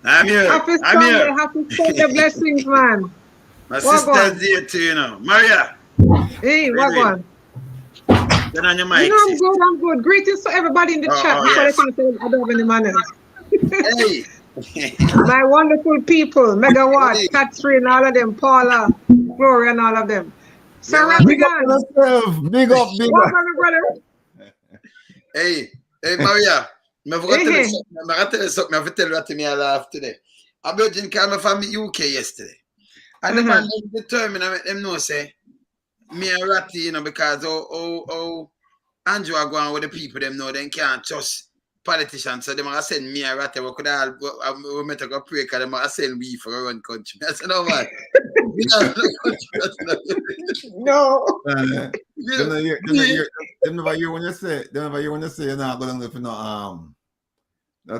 I'm here. Happy I'm Sunday, here. happy Sunday blessings, man. My What sister's here too, you know. Maria. Hey, what going? Turn on your You mic, know, sis. I'm good. Greetings to everybody in the chat before Yes. they can say I don't have any manners. Hey. My wonderful people, Megawatt, Hey. Catherine, all of them, Paula, Gloria, and all of them. Sir Yeah, Big up Rattigan. yourself. Big up, big What up. about my brother? Hey, Maria. I forgot to Hey, tell you something. I tell you what me I laugh today. I Virgin came from the UK yesterday. And the man determined I make them know say me and Ratty, you know, because Andrew are going with the people them know they can't trust politicians. So they might send me and Ratty. We could all we met to go pray because they might send we for a run country. I said, no man. no. Them never hear when you say you're not going to live in the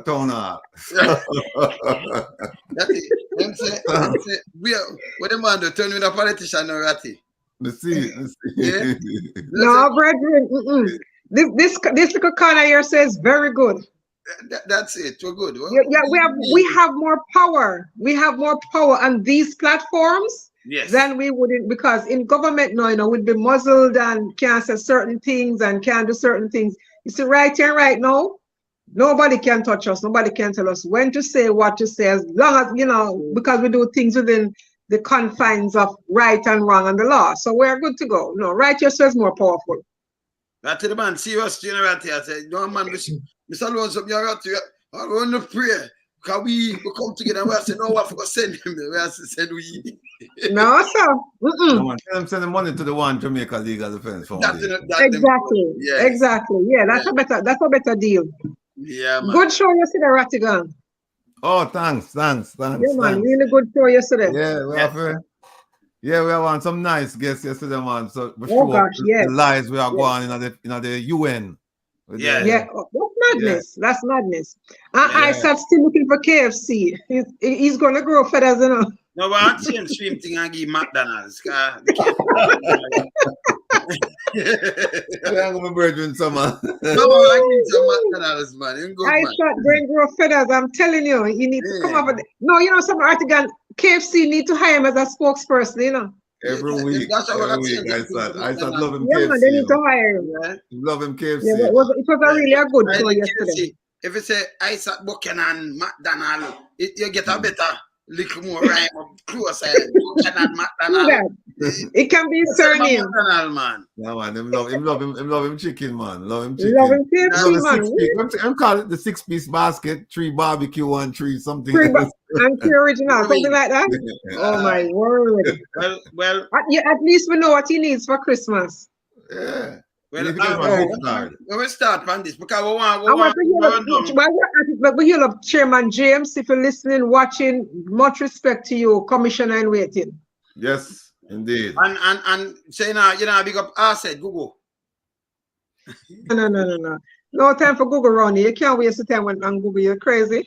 town hall. That's it. Them say, what the man do? Turn with a politician or Ratty? Let's see. Yeah. No, brethren. This little corner here says very good. That's it. We're good. Yeah, we have more power. We have more power on these platforms than we wouldn't, because in government now, you know, we'd be muzzled and can't say certain things and can't do certain things. You see, right here, right now, nobody can touch us. Nobody can tell us when to say, what to say, as long as, you know, because we do things within the confines of right and wrong and the law. So we're good to go. No, right here says more powerful. That's the man, serious generality. I said, no man, Mr. Lonesome, you're out here. I want to pray. Because we come together and we say, no, what for send him? We have to send we. No, sir. No, man. I'm sending money to the one Jamaica Legal Defense Fund. Exactly. Yes. Exactly. Yeah, that's a better deal. Yeah, man. Good show yesterday, Rattigan. Oh, thanks. Yeah, man, really good show yesterday. Yeah, we have on some nice guests yesterday, man. So we oh gosh, yes. The lies we are going in the UN. That's madness. Yeah. That's madness. I said still looking for KFC. He's gonna grow feathers, you know. No, but I see him stream thing and give McDonald's. I'm gonna be doing some. No, I need some McDonald's, man. I shot brain grow feathers. I'm telling you, you need to come up with. No, you know, some Rattigan KFC need to hire him as a spokesperson. You know. Every week. I start loving KFC. Yeah, they need to hire him. Yeah. Love him KFC. Yeah, it was a really a good show yesterday. If it's a ice at Buchanan, McDonald, you get a better, little more rhyme closer. Buchanan, McDonald. It can be surname. McDonald, man. Yeah, man. Him love him chicken, man. Love him chicken. Love him KFC, man. I'm calling it the 6-piece basket, 3 barbecue and 3 something. 3 and 3 original, something like that. Oh my word. Well. At least we know what he needs for Christmas. Yeah. Well, we start from this because we want to hear of Chairman James. If you're listening, watching, much respect to you, Commissioner in waiting. Yes, indeed. And say now, you know, big up. I said Google. No. No time for Google around here. You can't waste the time on Google. You're crazy.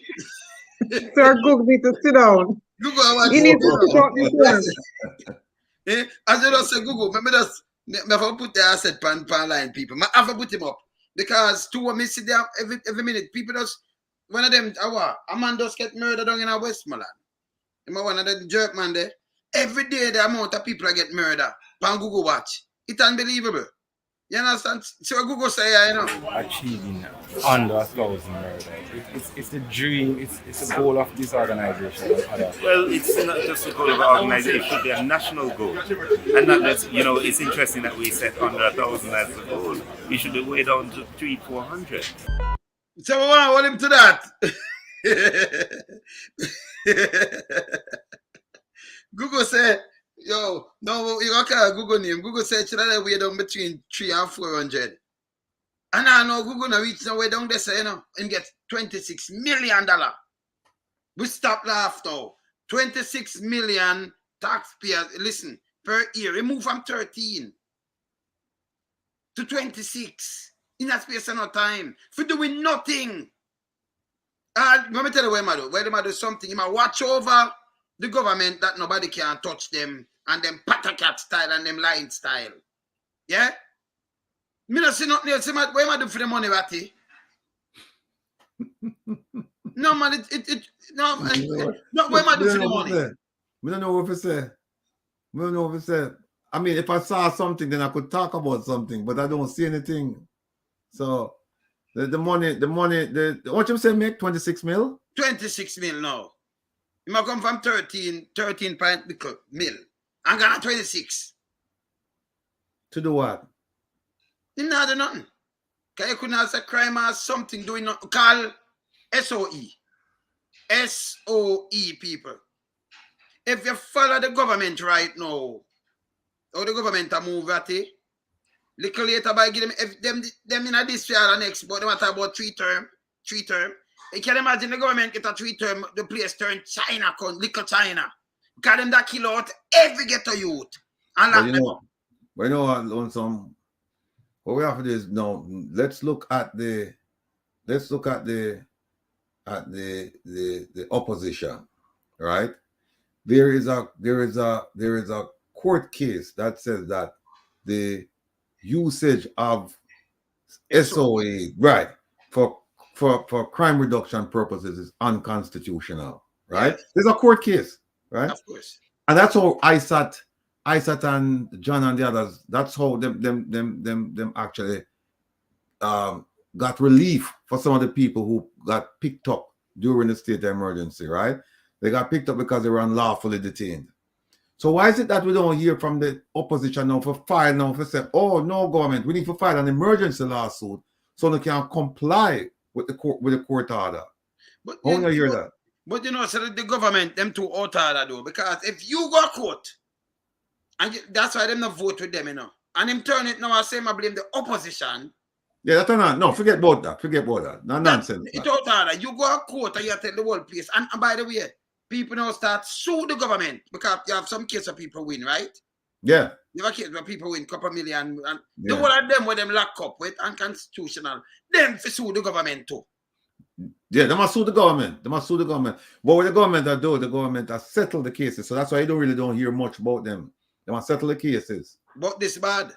Sir Google need to sit down. Google, he needs to sit down. As you don't say Google, maybe that's. Never put the asset pan line, people. I have to put him up because 2 of me sit there every minute. People just one of them. A man just get murdered down in a Westmoreland. You know, one of the jerk man there. Every day the amount of people that get murdered. Pan Google watch. It's unbelievable. You understand? So Google say, you know, achieving under 1,000 murders. It's the dream. It's the goal of this organization. Well, it's not just a goal of an organization. It should be a national goal, and not just, you know. It's interesting that we set under 1,000 as the goal. We should be way down to 300-400. So we want to hold him to that. Google said. Yo, no, you can't Google name. Google said should I way down between 300 and 400. And I know Google now reach the way down there, say, you know, and get $26 million. We stop laugh though. 26 million taxpayers, listen, per year. We move from 13 to 26 in a space of no time for doing nothing. Let me tell you where I do something. You might watch over the government that nobody can touch them and them patacat style and them line style. Yeah? Me not see nothing else. What am I do for the money, Ratty? No, man, no, where am I doing for the money? We don't know what to say. We don't know what to say. I mean, if I saw something, then I could talk about something, but I don't see anything. So the money, what you say, make 26 mil? 26 mil now. You might come from 13 mil. I'm gonna 26. To do what? You not do nothing. Because you couldn't have said crime or something doing nothing. Call SOE. SOE people. If you follow the government right now, or the government a move at it, little later by give them, if them in a this year or next, but they matter about 3 term. You can imagine the government get a 3 term, the place turn China, little China. Because them that kill out every ghetto youth. And lock them up. But you know what, Lonesome? What we have to do is now let's look at the opposition, right? There is a court case that says that the usage of SOE, right, for crime reduction purposes is unconstitutional, right? Yes. There's a court case, right? Of course. And that's how ISAT and John and the others, that's how them actually got relief for some of the people who got picked up during the state of emergency, right? They got picked up because they were unlawfully detained. So why is it that we don't hear from the opposition now for say, oh no, government, we need to file an emergency lawsuit so they can comply with the court order? But how do you hear that? But you know, so the government, them too out order though, because if you go court, and that's why them not vote with them, you know. And him turn it now, I say I blame the opposition. Yeah, that's not. No, forget about that. No nonsense. It's out order. You go to court and you tell the whole place. And by the way, people now start sue the government because you have some case of people win, right? Yeah. You have a case where people win a couple million. And the whole of them where them lock up with unconstitutional, them for sue the government too. Yeah, they must sue the government. But what the government do, the government has settled the cases. So that's why you don't hear much about them. They must settle the cases. But this bad.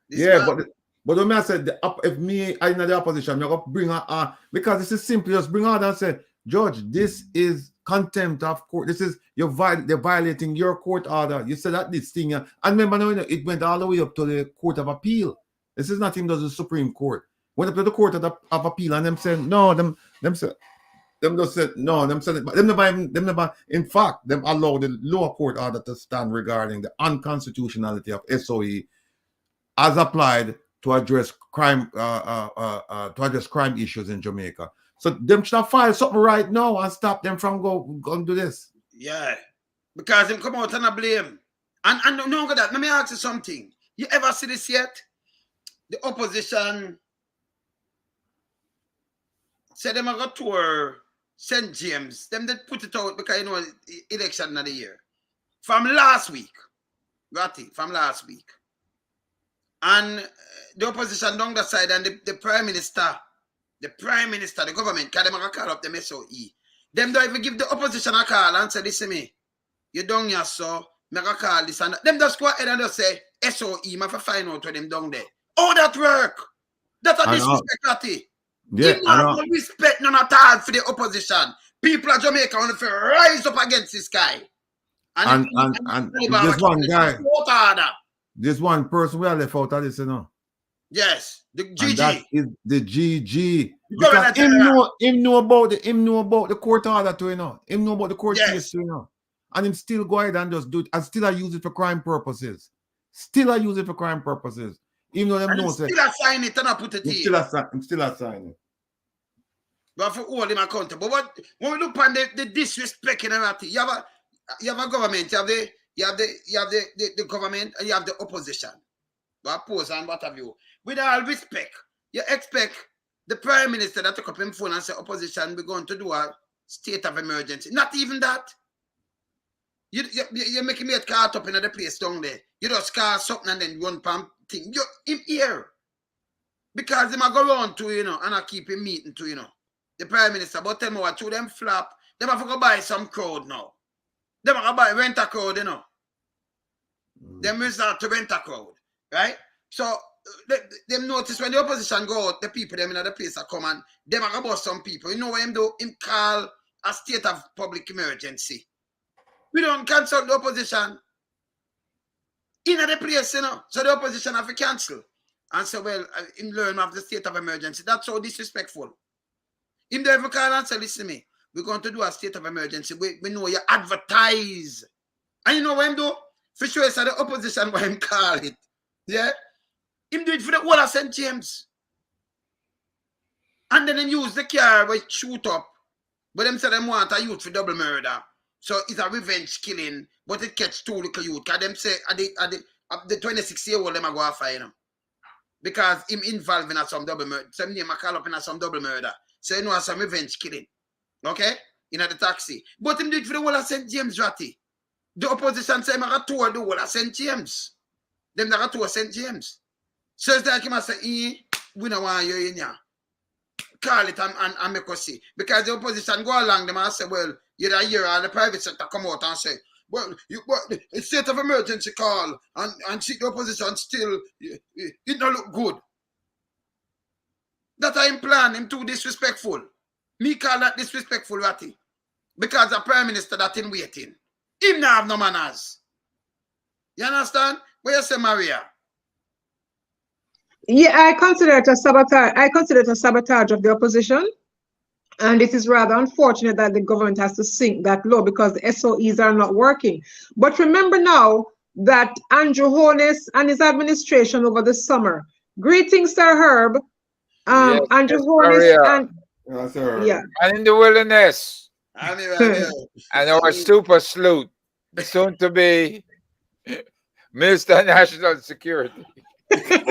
But when I said, if me, I'm in the opposition, I'm going to bring her because this is simple. Just bring her and say, Judge, this is contempt of court. This is, they're violating your court order. You said that this thing. And remember, now, it went all the way up to the Court of Appeal. This is not even the Supreme Court. Went up to the Court of Appeal and them said, no, them never, in fact, them allow the lower court order to stand regarding the unconstitutionality of SOE as applied to address crime issues in Jamaica. So them should file something right now and stop them from going to this. Yeah, because them come out and blame. And no longer that. Let me ask you something. You ever see this yet? The opposition said them are going to tour St. James. Them did put it out because you know election of the year. From last week. Ratty, from last week. And the opposition down that side and the prime minister, the government, because them are going to call up them SOE. Them don't even give the opposition a call and say, listen me, you down here, so me going to call this and that. Them just go ahead and just say, SOE, I have to find out where them down there. Oh, that work. That's a disrespect, Ratty. Yeah, give no respect none at all for the opposition. People of Jamaica want to rise up against this guy. And this one guy, this one person we are left out of this, you know. Yes, the GG. And that is the GG. Because him know about the court order too, you know. Him know about the court case too, you know. And him still go ahead and just do it. And still I use it for crime purposes. Even though them know say still assign it and I put it in. Still assign it. But for all him accountable. But when we look on the disrespect and everything, you have a government, you have the government and you have the opposition. The oppose and what have you. With all respect, you expect the prime minister that took up his phone and say, opposition, we're going to do a state of emergency. Not even that. You're making me get caught up in the place down there. You just call something and then run pump thing. You're in here. Because they might go around to, you know, and I keep him meeting to, you know. The prime minister, but tell me what, to them flap, they have to go buy some crowd now. They have to buy rent a crowd, you know. Them will start to rent a crowd, right? So them notice when the opposition go out, the people them in the place are come and them are about some people. You know what him do? Him call a state of public emergency. We don't cancel the opposition in the place, you know. So the opposition have to cancel. And so, well, him learn of the state of emergency. That's so disrespectful. Him don't ever call and say, listen to me, we're going to do a state of emergency. We know you advertise. And you know what him do? For sure, it's the opposition what him call it. Yeah? Him do it for the whole of St. James. And then him use the car where it shoot up. But them say them want a youth for double murder. So it's a revenge killing, but it catch 2 little youth. Because them say the 26-year-old them a go after him. Because him involved in some double murder. Some name a call up in some double murder. So you know some revenge killing. Okay? In the taxi. But him do it for the whole of St. James, Ratty. The opposition say him a tour the whole of St. James. Them that tour St. James. So it's like him a say, we don't want you in here. Call it and make us see. Because the opposition go along them and say, well, you hear all the private sector come out and say, well, it's state of emergency call and see the opposition still, it don't look good. That I plan him too disrespectful. Me call that disrespectful, Ratty. Because the prime minister that in waiting. Him not have no manners. You understand? What you say, Maria? Yeah, I consider it a sabotage. I consider it a sabotage of the opposition. And it is rather unfortunate that the government has to sink that low because the SOEs are not working. But remember now that Andrew Holness and his administration over the summer. Greetings, Sir Herb. Yes, Andrew yes, Holness Maria. and Yes, sir. yeah. And in the wilderness. I'm here. And our super sleuth, soon to be Minister of National Security. That's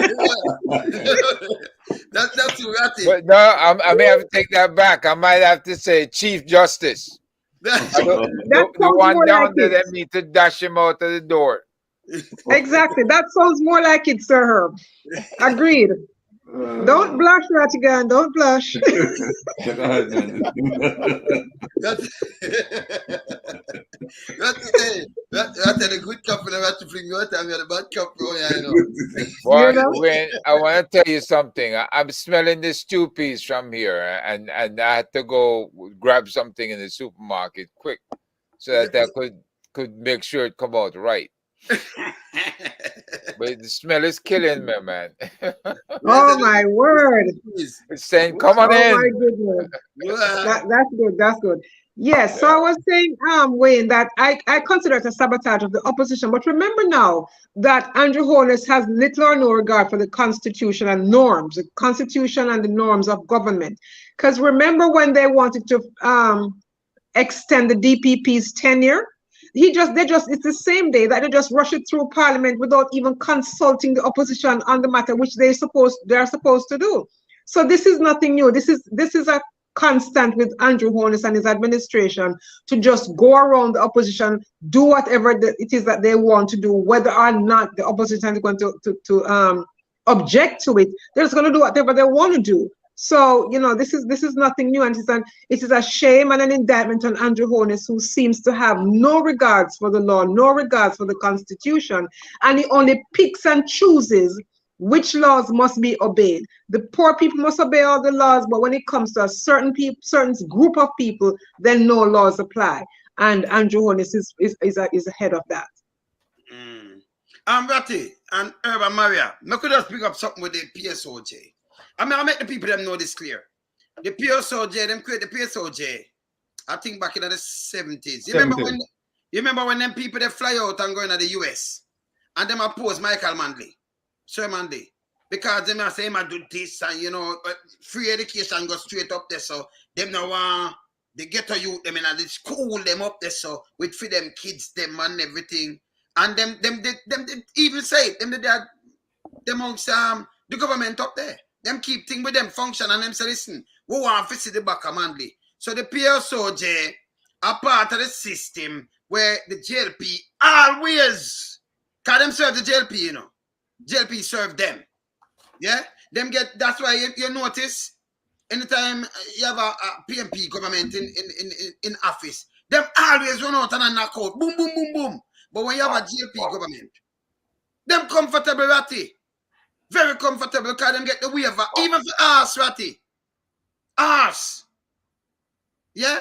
too Ratty. But no, I may have to take that back. I might have to say Chief Justice. The one down there that need to dash him out of the door. Exactly. That sounds more like it, Sir Herb. Agreed. Don't blush, Rattigan. Don't blush. That's a good cup and I have to bring you out and a bad cup. Well, when I want to tell you something, I'm smelling the stew peas from here, and I had to go grab something in the supermarket quick so that I could make sure it come out right. But the smell is killing me, man. Oh my word! It's saying, "Come on in." Oh my goodness! That's good. That's good. Yes. So I was saying, Wayne, that I consider it a sabotage of the opposition. But remember now that Andrew Holness has little or no regard for the Constitution and norms, the Constitution and the norms of government. Because remember when they wanted to extend the DPP's tenure. It's the same day that they just rush it through Parliament without even consulting the opposition on the matter, which they are supposed to do. So this is nothing new. This is a constant with Andrew Holness and his administration to just go around the opposition, do whatever it is that they want to do, whether or not the opposition is going to object to it. They're just going to do whatever they want to do. So, you know, this is nothing new, and it is a shame and an indictment on Andrew Holness, who seems to have no regards for the law, no regards for the Constitution, and he only picks and chooses which laws must be obeyed. The poor people must obey all the laws, but when it comes to a certain group of people, then no laws apply. And Andrew Holness is ahead of that. Ratty and Urban Maria, I could just pick up something with the PSOJ. I make the people them know this clear. The PSOJ, them create the PSOJ, I think back in the 70s. You remember when them people they fly out and go into the US and them oppose Michael Manley, Sir Manley, because them say I do this and you know free education go straight up there, so them now want the ghetto youth them in the school them up there, so with for them kids them and everything, and them even say them amongst the government up there. Them keep things with them function and them say, listen, we want to see the back of Manley. So the PSOJ are part of the system where the JLP always, because them serve the JLP, you know. JLP serve them. Yeah? That's why you notice, anytime you have a PMP government in office, them always run out and knock out. Boom, boom, boom, boom. But when you have a JLP government, them comfortable Ratty. Very comfortable because them get the waiver. Even for us, Ratty. Us. Yeah?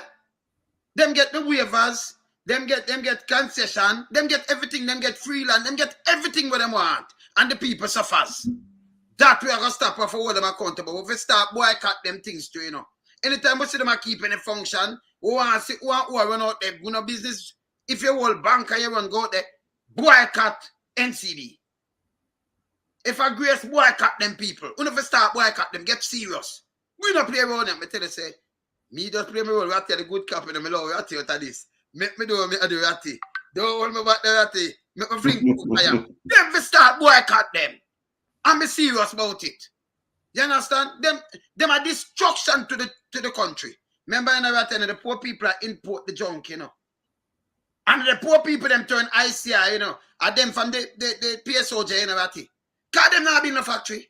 Them get the waivers. Them get concession. Them get everything. Them get free land. Them get everything what them want. And the people suffers. That we are going to stop for hold them accountable. If we start boycott them things too, you know. Anytime we see them keeping a function, we want to see who run out there, you know, business. If you hold bank and you run go out there, boycott NCB. If I grace boycott them people, when if we start boycott them, get serious. We don't play around them. I tell you, say, me just play my role. Ratty the good cap in the middle. Ratty out of this. Make me do me the Ratty. Don't hold me back the Ratty. Make me fling fire. Then we start boycott them. I'm serious about it. You understand? Them are destruction to the country. Remember in the the poor people are import the junk, you know. And the poor people them turn ICI, you know, are them from the PSOJ, you know, Ratty. Because them not be in a factory.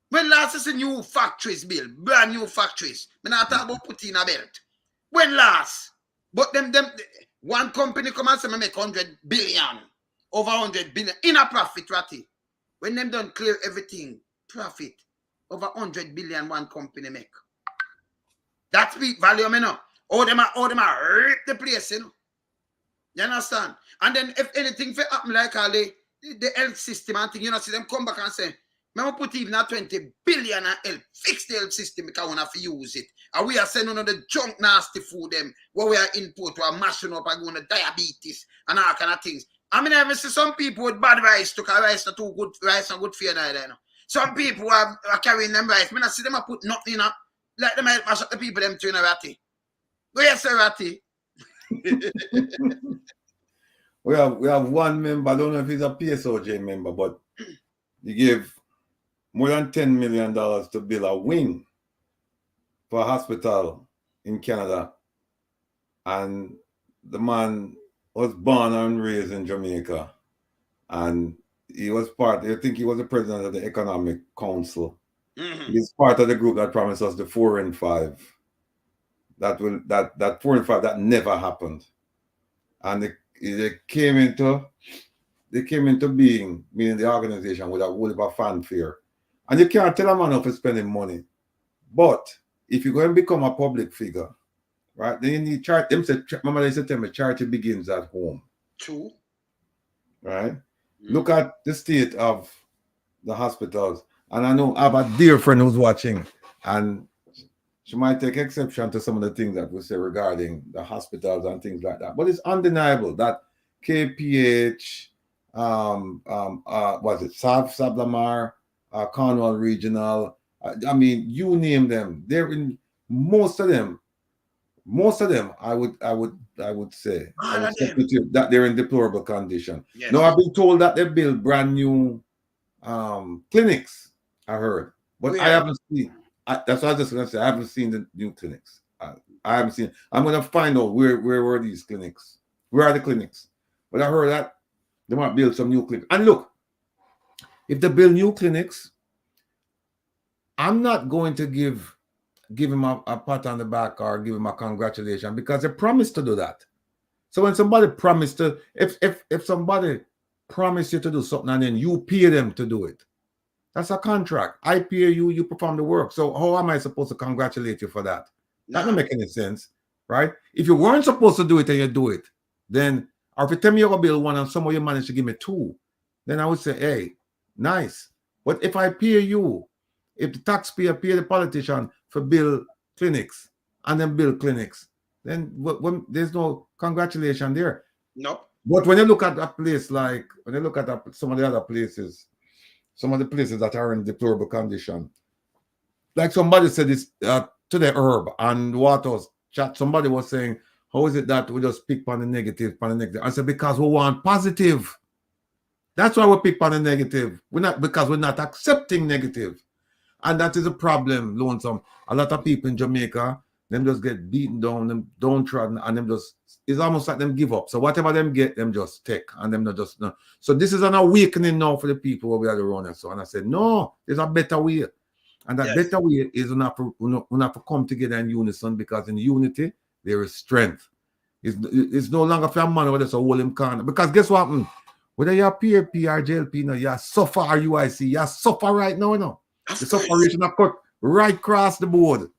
When last is a new factories built, brand new factories. I'm not talking about putting a belt. When last? But them one company come and say make 100 billion, over 100 billion in a profit, Ratty. When them don't clear everything, profit, over 100 billion one company make. That's big value, you know. All them are rip the place, you know. You understand? And then if anything for happen like all the health system and thing, you know, see them come back and say, I'm put even a 20 billion and help fix the health system because we have to use it. And we are sending on the junk nasty food them where we are import, we are mashing up and going to diabetes and all kind of things. I mean, I ever see some people with bad rice because rice not too good, rice not good for you neither, you know. Some people are carrying them rice. I see them put nothing in, let them mash up the people them to in a Ratty. Go yes, sir, Ratty. We have one member, I don't know if he's a PSOJ member, but he gave more than $10 million to build a wing for a hospital in Canada. And the man was born and raised in Jamaica. And he was I think he was the president of the Economic Council. Mm-hmm. He's part of the group that promised us the 4 and 5. That 4 and 5 that never happened. And they came into being, meaning the organization, with a whole heap of fanfare. And you can't tell a man for spending money. But if you're going to become a public figure, right, then you need charity. Remember they used to tell me charity begins at home. True. Right? Mm-hmm. Look at the state of the hospitals. And I know I have a dear friend who's watching, and she might take exception to some of the things that we say regarding the hospitals and things like that. But it's undeniable that KPH, was it Sablamar, Cornwall Regional, I mean, you name them. They're in most of them, I would say that they're in deplorable condition. Yes. Now I've been told that they build brand new clinics, I heard. But I haven't seen. That's what I was just gonna say. I haven't seen the new clinics. I haven't seen. I'm gonna find out where were these clinics. Where are the clinics? But I heard that they might build some new clinics. And look, if they build new clinics, I'm not going to give him a pat on the back or give him a congratulation because they promised to do that. So when somebody promised to, if somebody promised you to do something and then you pay them to do it, that's a contract. I pay you, you perform the work. So how am I supposed to congratulate you for that? That doesn't make any sense, right? If you weren't supposed to do it and you do it, then, or if you tell me you're going to build one and somehow you manage to give me 2, then I would say, hey, nice. But if I pay you, if the taxpayer pay the politician for build clinics and then build clinics, then there's no congratulation there. No. But when you look at a place like, some of the other places, some of the places that are in deplorable condition, like somebody said this to the herb and Waters chat, somebody was saying, how is it that we just pick on the negative? I said, because we want positive. That's why we pick on the negative. Because we're not accepting negative. And that is a problem, Lonesome. A lot of people in Jamaica, them just get beaten down, them downtrodden, and them just, it's almost like them give up. So whatever them get, them just take, and them not just, no. So this is an awakening now for the people where we are around us. So, and I said, no, there's a better way. And that better way is we have to come together in unison, because in unity, there is strength. It's no longer for a man where there's a whole him corner. Because guess what happened? Whether you're PAP or JLP, no, you suffer or UIC, you suffer right now, no. The sufferation are cut right across the board.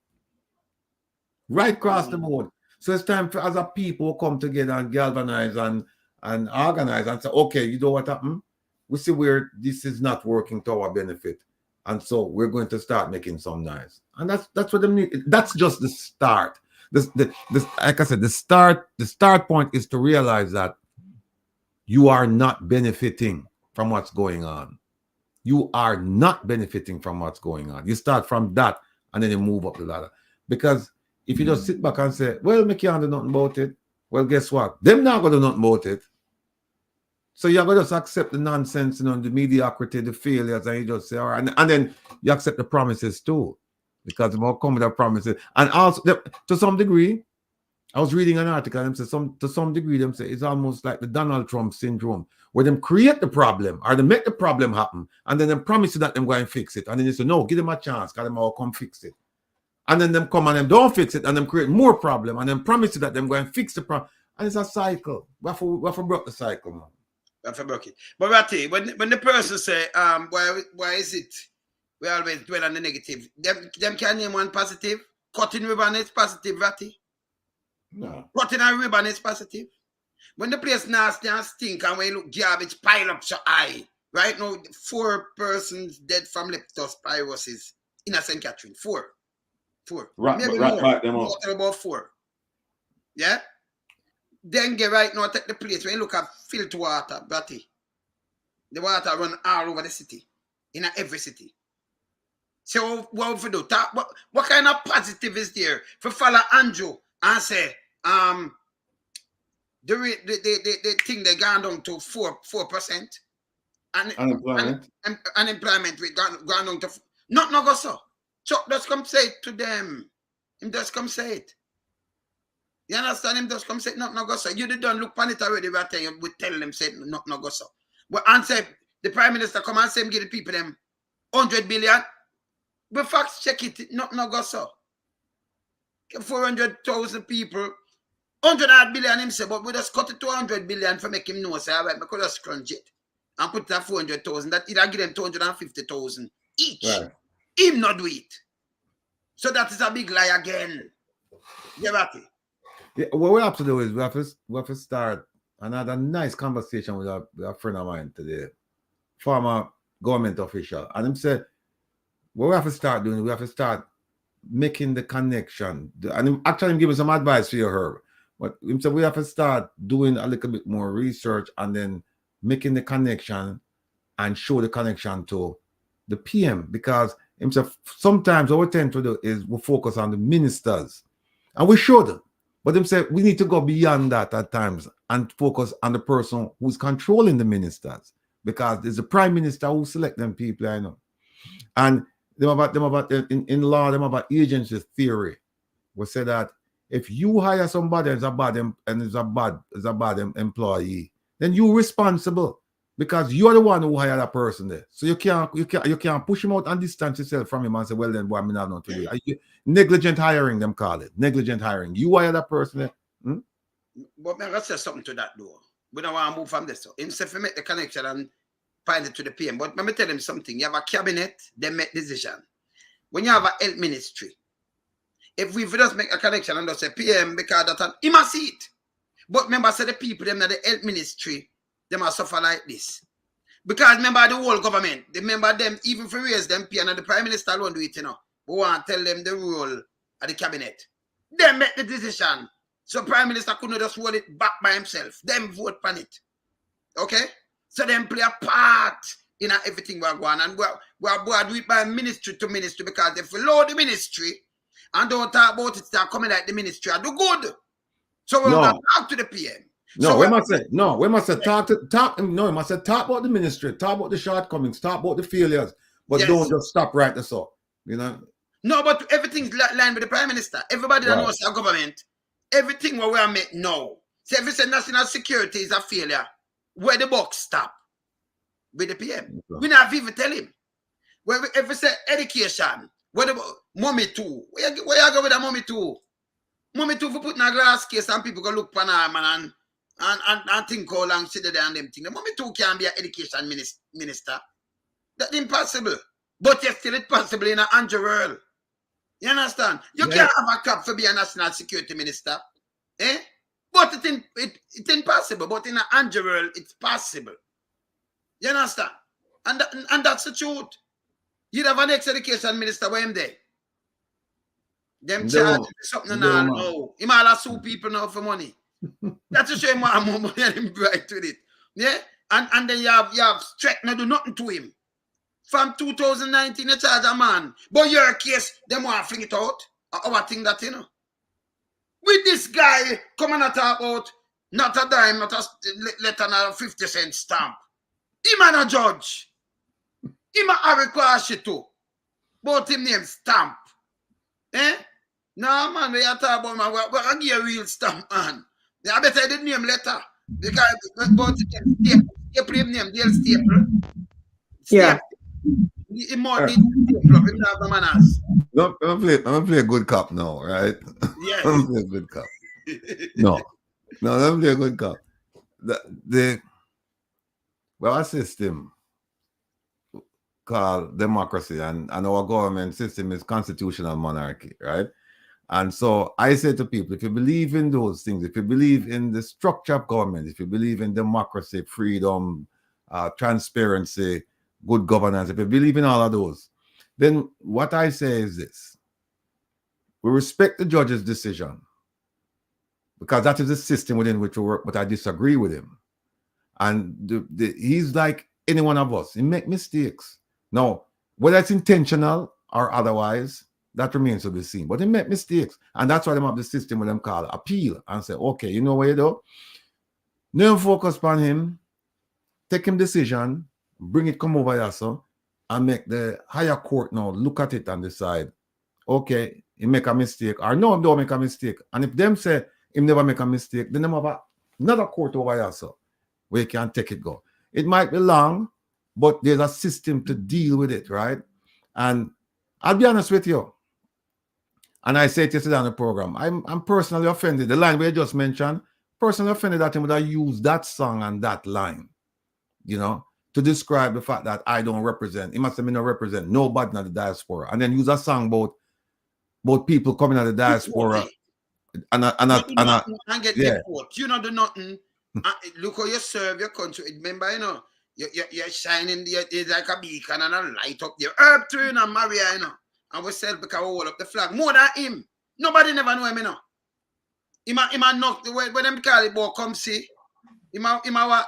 Right across the board. So it's time for as a people come together and galvanize and organize and say, okay, you know what happened? We see where this is not working to our benefit. And so we're going to start making some noise. And that's what they need. That's just the start. This like I said, the start point is to realize that you are not benefiting from what's going on. You are not benefiting from what's going on. You start from that and then you move up the ladder. Because if you just sit back and say, well, me can't do nothing about it, well, guess what? Them not going to do nothing about it. So you're going to just accept the nonsense, the mediocrity, the failures, and you just say, all right. And then you accept the promises too. Because the more come with the promises. And also, to some degree, I was reading an article and to some degree, them say it's almost like the Donald Trump syndrome, where them create the problem or they make the problem happen, and then they promise you that them going to fix it. And then you say, no, give them a chance, because them all come fix it. And then them come and them don't fix it, and them create more problem, and then promise you that them going to fix the problem. And it's a cycle. We have to break the cycle, man. We have to break it. But Ratty, when the person say, why is it we always dwell on the negative? Them can name one positive. Cutting ribbon is positive, Ratty. No. Cutting a ribbon is positive. When the place nasty and stink and when you look garbage pile up so high, right now 4 persons dead from leptospirosis in a St. Catherine. 4. Maybe more. About 4. Yeah? Dengue right now take the place when you look at filter water, Batty. The water run all over the city. In every city. So what we do? What kind of positive is there for follow Andrew and say the thing they gone down to 4%, and unemployment rate gone down to not go so. Chuck just come say it to them. Him just come say it. You understand? Him just come say not go so. You don't look on it already, right? You would tell them say not go so. But answer the Prime Minister come and say him give the people them 100 billion. But facts check it, not go so. 400,000 people, 100 billion him say, but we just cut it to 100 billion for make him know, say, all right, we could just crunch it and put that 400,000, that either give them 250,000 each. Right. Him not do it. So that is a big lie again. You got it? Yeah, what we have to do is we have to start another nice conversation with a friend of mine today, former government official. And him said, what we have to start doing, we have to start making the connection. And actually I'm giving some advice for you, Herb. But him said we have to start doing a little bit more research and then making the connection and show the connection to the PM. Because him said sometimes what we tend to do is we focus on the ministers. And we should. But him said we need to go beyond that at times and focus on the person who's controlling the ministers. Because it's the Prime Minister who select them people, I know. And them about in law, them about agency theory. We say that if you hire somebody as a bad employee, then you're responsible because you're the one who hired that person there. So you can't push him out and distance yourself from him and say, well then, boy, I'm not going to do. Negligent hiring, them call it. Negligent hiring. You hire that person there. But I'm going to say something to that though. We don't want to move from this. So himself make the connection and find it to the PM. But let me tell him something. You have a cabinet, they make decision. When you have a health ministry, if we just make a connection and just say PM because that he must see it. But remember, say the people them in the health ministry, they must suffer like this. Because remember the whole government, remember them, even for raise them PM and the Prime Minister alone do it, you know. We want to tell them the role of the cabinet. They make the decision. So Prime Minister couldn't just hold it back by himself. Them vote on it. Okay? So them play a part in everything we're going. And we're do it by ministry to ministry because if we load the ministry and don't talk about it, start coming like the ministry I do good. So we're going to talk to the PM. No, so we must say talk about the ministry, talk about the shortcomings, talk about the failures, but don't just stop right there, so you know. No, but everything's lined with the Prime Minister. Everybody that knows our government, everything what we are made now. So if you say national security is a failure, where the buck stop? With the PM. We not even tell him. If we say education, what about mommy too? Where you go with the mommy too? Mommy too for putting a glass case and people go look for her and and think how long sit there and them thing. The mommy too can be an education minister. That's impossible. But yet still it's possible in an Andrew world. You understand? You can't have a cap for be a national security minister. Eh? But it's impossible. But in an Andrew world, it's possible. You understand? And that's the truth. You'd have an ex-education minister where him there. Them charge something now. No. He might have sue people now for money. That's to show him more money and him bright with it. Yeah? And then you have strike not do nothing to him. From 2019, you charge a man. But your case, them want to fling it out. Our thing that, you know. With this guy coming at about not a dime, not a letter, not a 50-cent stamp. Him and a judge. Him a require too. Both him name stamp. Eh? No, man, we are talking about, man, we're going to give a real stamp, man. I better I didn't name letter. Because both staple him name, they'll staple. Yeah. He more need staple up, him have the manners. I'm gonna play a good cop now, right? Yes. I'm gonna play a good cop. No, let me play a good cop. Our system called democracy and our government system is constitutional monarchy, right? And so I say to people, if you believe in those things, if you believe in the structure of government, if you believe in democracy, freedom, transparency, good governance, if you believe in all of those, then what I say is this. We respect the judge's decision because that is the system within which we work, but I disagree with him. And he's like any one of us. He make mistakes. Now, whether it's intentional or otherwise, that remains to be seen. But he make mistakes. And that's why they have the system with them call appeal and say, okay, you know what you do? No focus upon him, take him decision, bring it come over here, so, and make the higher court now look at it and decide, okay, he make a mistake, or no, he don't make a mistake. And if them say he never make a mistake, then they have another court over here, so, where you can take it go. It might be long, but there's a system to deal with it, right? And I'll be honest with you, and I said yesterday on the program, I'm personally offended. The line we just mentioned, personally offended that he would have used that song and that line, you know, to describe the fact that I don't represent. He must have been no represent nobody in the diaspora, and then use a song about people coming out of the diaspora and get deport. You know do nothing. Look how you serve your country. Remember, you know, you're shining it's like a beacon and a light up there. Herb tree and Maria, you know. And we said because we hold up the flag. More than him. Nobody never know him, you know. He might knock the way when them call it boy come see. He might not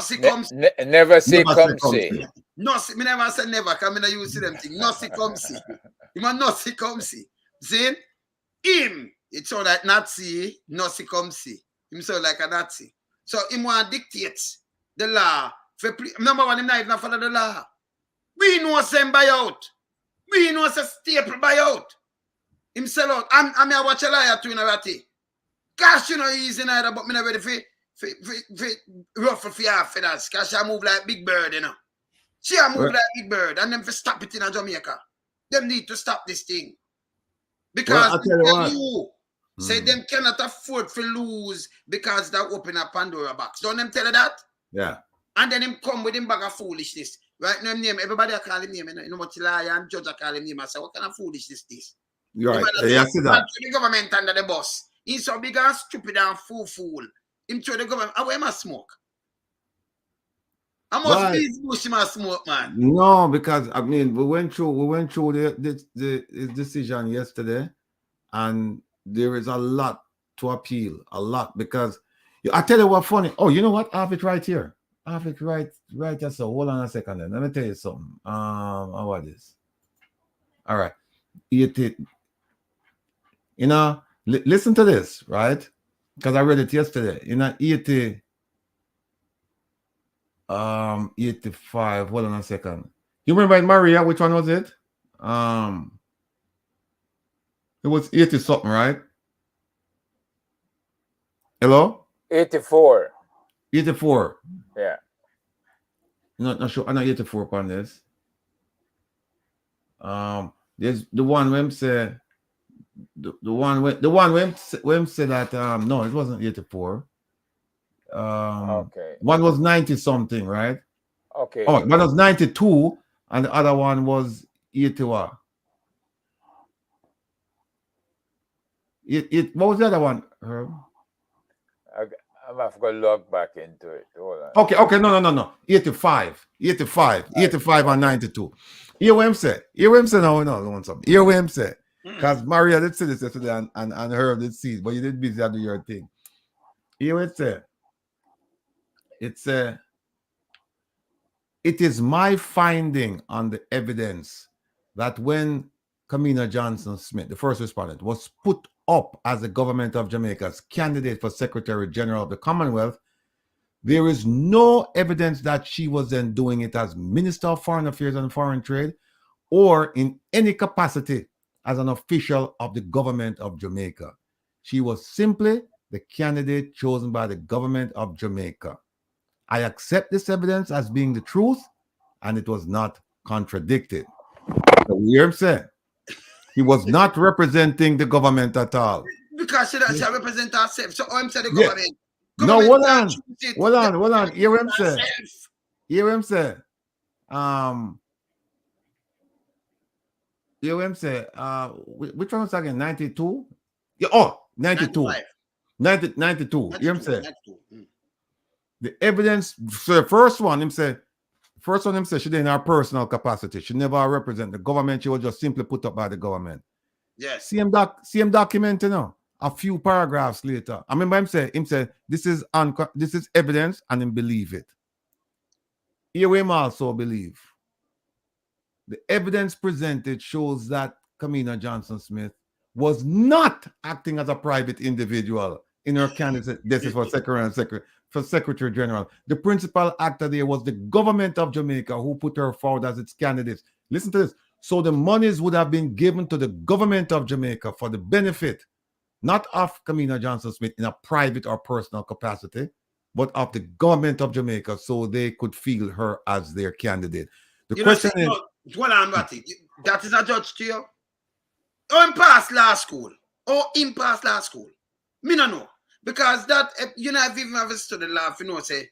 see come see. Never see come see. No see, me never say never, because I not use them thing. No see come see. He might not see come see. See? Him, it sound like Nazi, no see come see. Him sound like a Nazi. So him want to dictate the law. Number one, him not even follow the law. We know same buy out. We know say staple buy out. Him sell out. I'm here watch a liar too in a ratty. Cash you know easy neither, but me not ready for ruffle for your feathers. Cause she move like Big Bird, you know. She move like Big Bird, and them for stop it in a Jamaica. Them need to stop this thing. Because you say them cannot afford to lose because they open a Pandora box. Don't them tell you that? Yeah. And then him come with him bag of foolishness. Right now, name everybody I call him name. You know much liar and judge I call him name. I say, what kind of foolishness this? You're right. Yeah, I see that. The government under the boss. He's so big and stupid and fool. Him throw the government. How am I smoke? How much these bush him a smoke, man? No, because I mean we went through the decision yesterday, and there is a lot to appeal, a lot, because I tell you what funny. Oh, you know what? I have it right here. I have it right here. So hold on a second then. Let me tell you something. How about this? All right. You know, listen to this, right? Because I read it yesterday. You know, 85. Hold on a second. You remember in Maria, which one was it? It was 80 something, right? Hello? 84. 84. Yeah. Not sure. I'm not 84 upon this. There's the one where say the one when said that no, it wasn't 84. Okay. One was 90 something, right? Okay. Oh, one was 92, and the other one was 81. What was the other one, Herb? I'm going to log back into it. Hold on. Okay, no. 85 and 92. Hear what I'm saying? No, Lonesome. Hear what I'm saying? Because Maria did say this yesterday and Herb did see it, but you did busy to do your thing. Hear what I'm saying? It is my finding on the evidence that when Kamina Johnson Smith, the first respondent, was put up as the government of Jamaica's candidate for Secretary General of the Commonwealth, there is no evidence that she was then doing it as Minister of Foreign Affairs and Foreign Trade or in any capacity as an official of the government of Jamaica. She was simply the candidate chosen by the government of Jamaica. I accept this evidence as being the truth, and it was not contradicted. So you hear him say? He was not representing the government at all. Because she doesn't represent herself. So I'm saying the government. No, hold on. Hear him say. Hear him say. Hear him say. Which one was again? 92? Yeah, 92. 92. Hear him say. The evidence, so the first one him said she did in her personal capacity. She never represent the government. She was just simply put up by the government. Yes. See him document, a few paragraphs later. I remember him say this is evidence, and him believe it. Here him also believe. The evidence presented shows that Kamina Johnson Smith was not acting as a private individual in her candidacy for Secretary General. The principal actor there was the government of Jamaica who put her forward as its candidate. Listen to this. So the monies would have been given to the government of Jamaica for the benefit, not of Kamina Johnson Smith in a private or personal capacity, but of the government of Jamaica so they could feel her as their candidate. The question is... Well, I'm Ratty. That is a judge to you? Or in past law school? Me no know. Because that, if you even have studied law, say,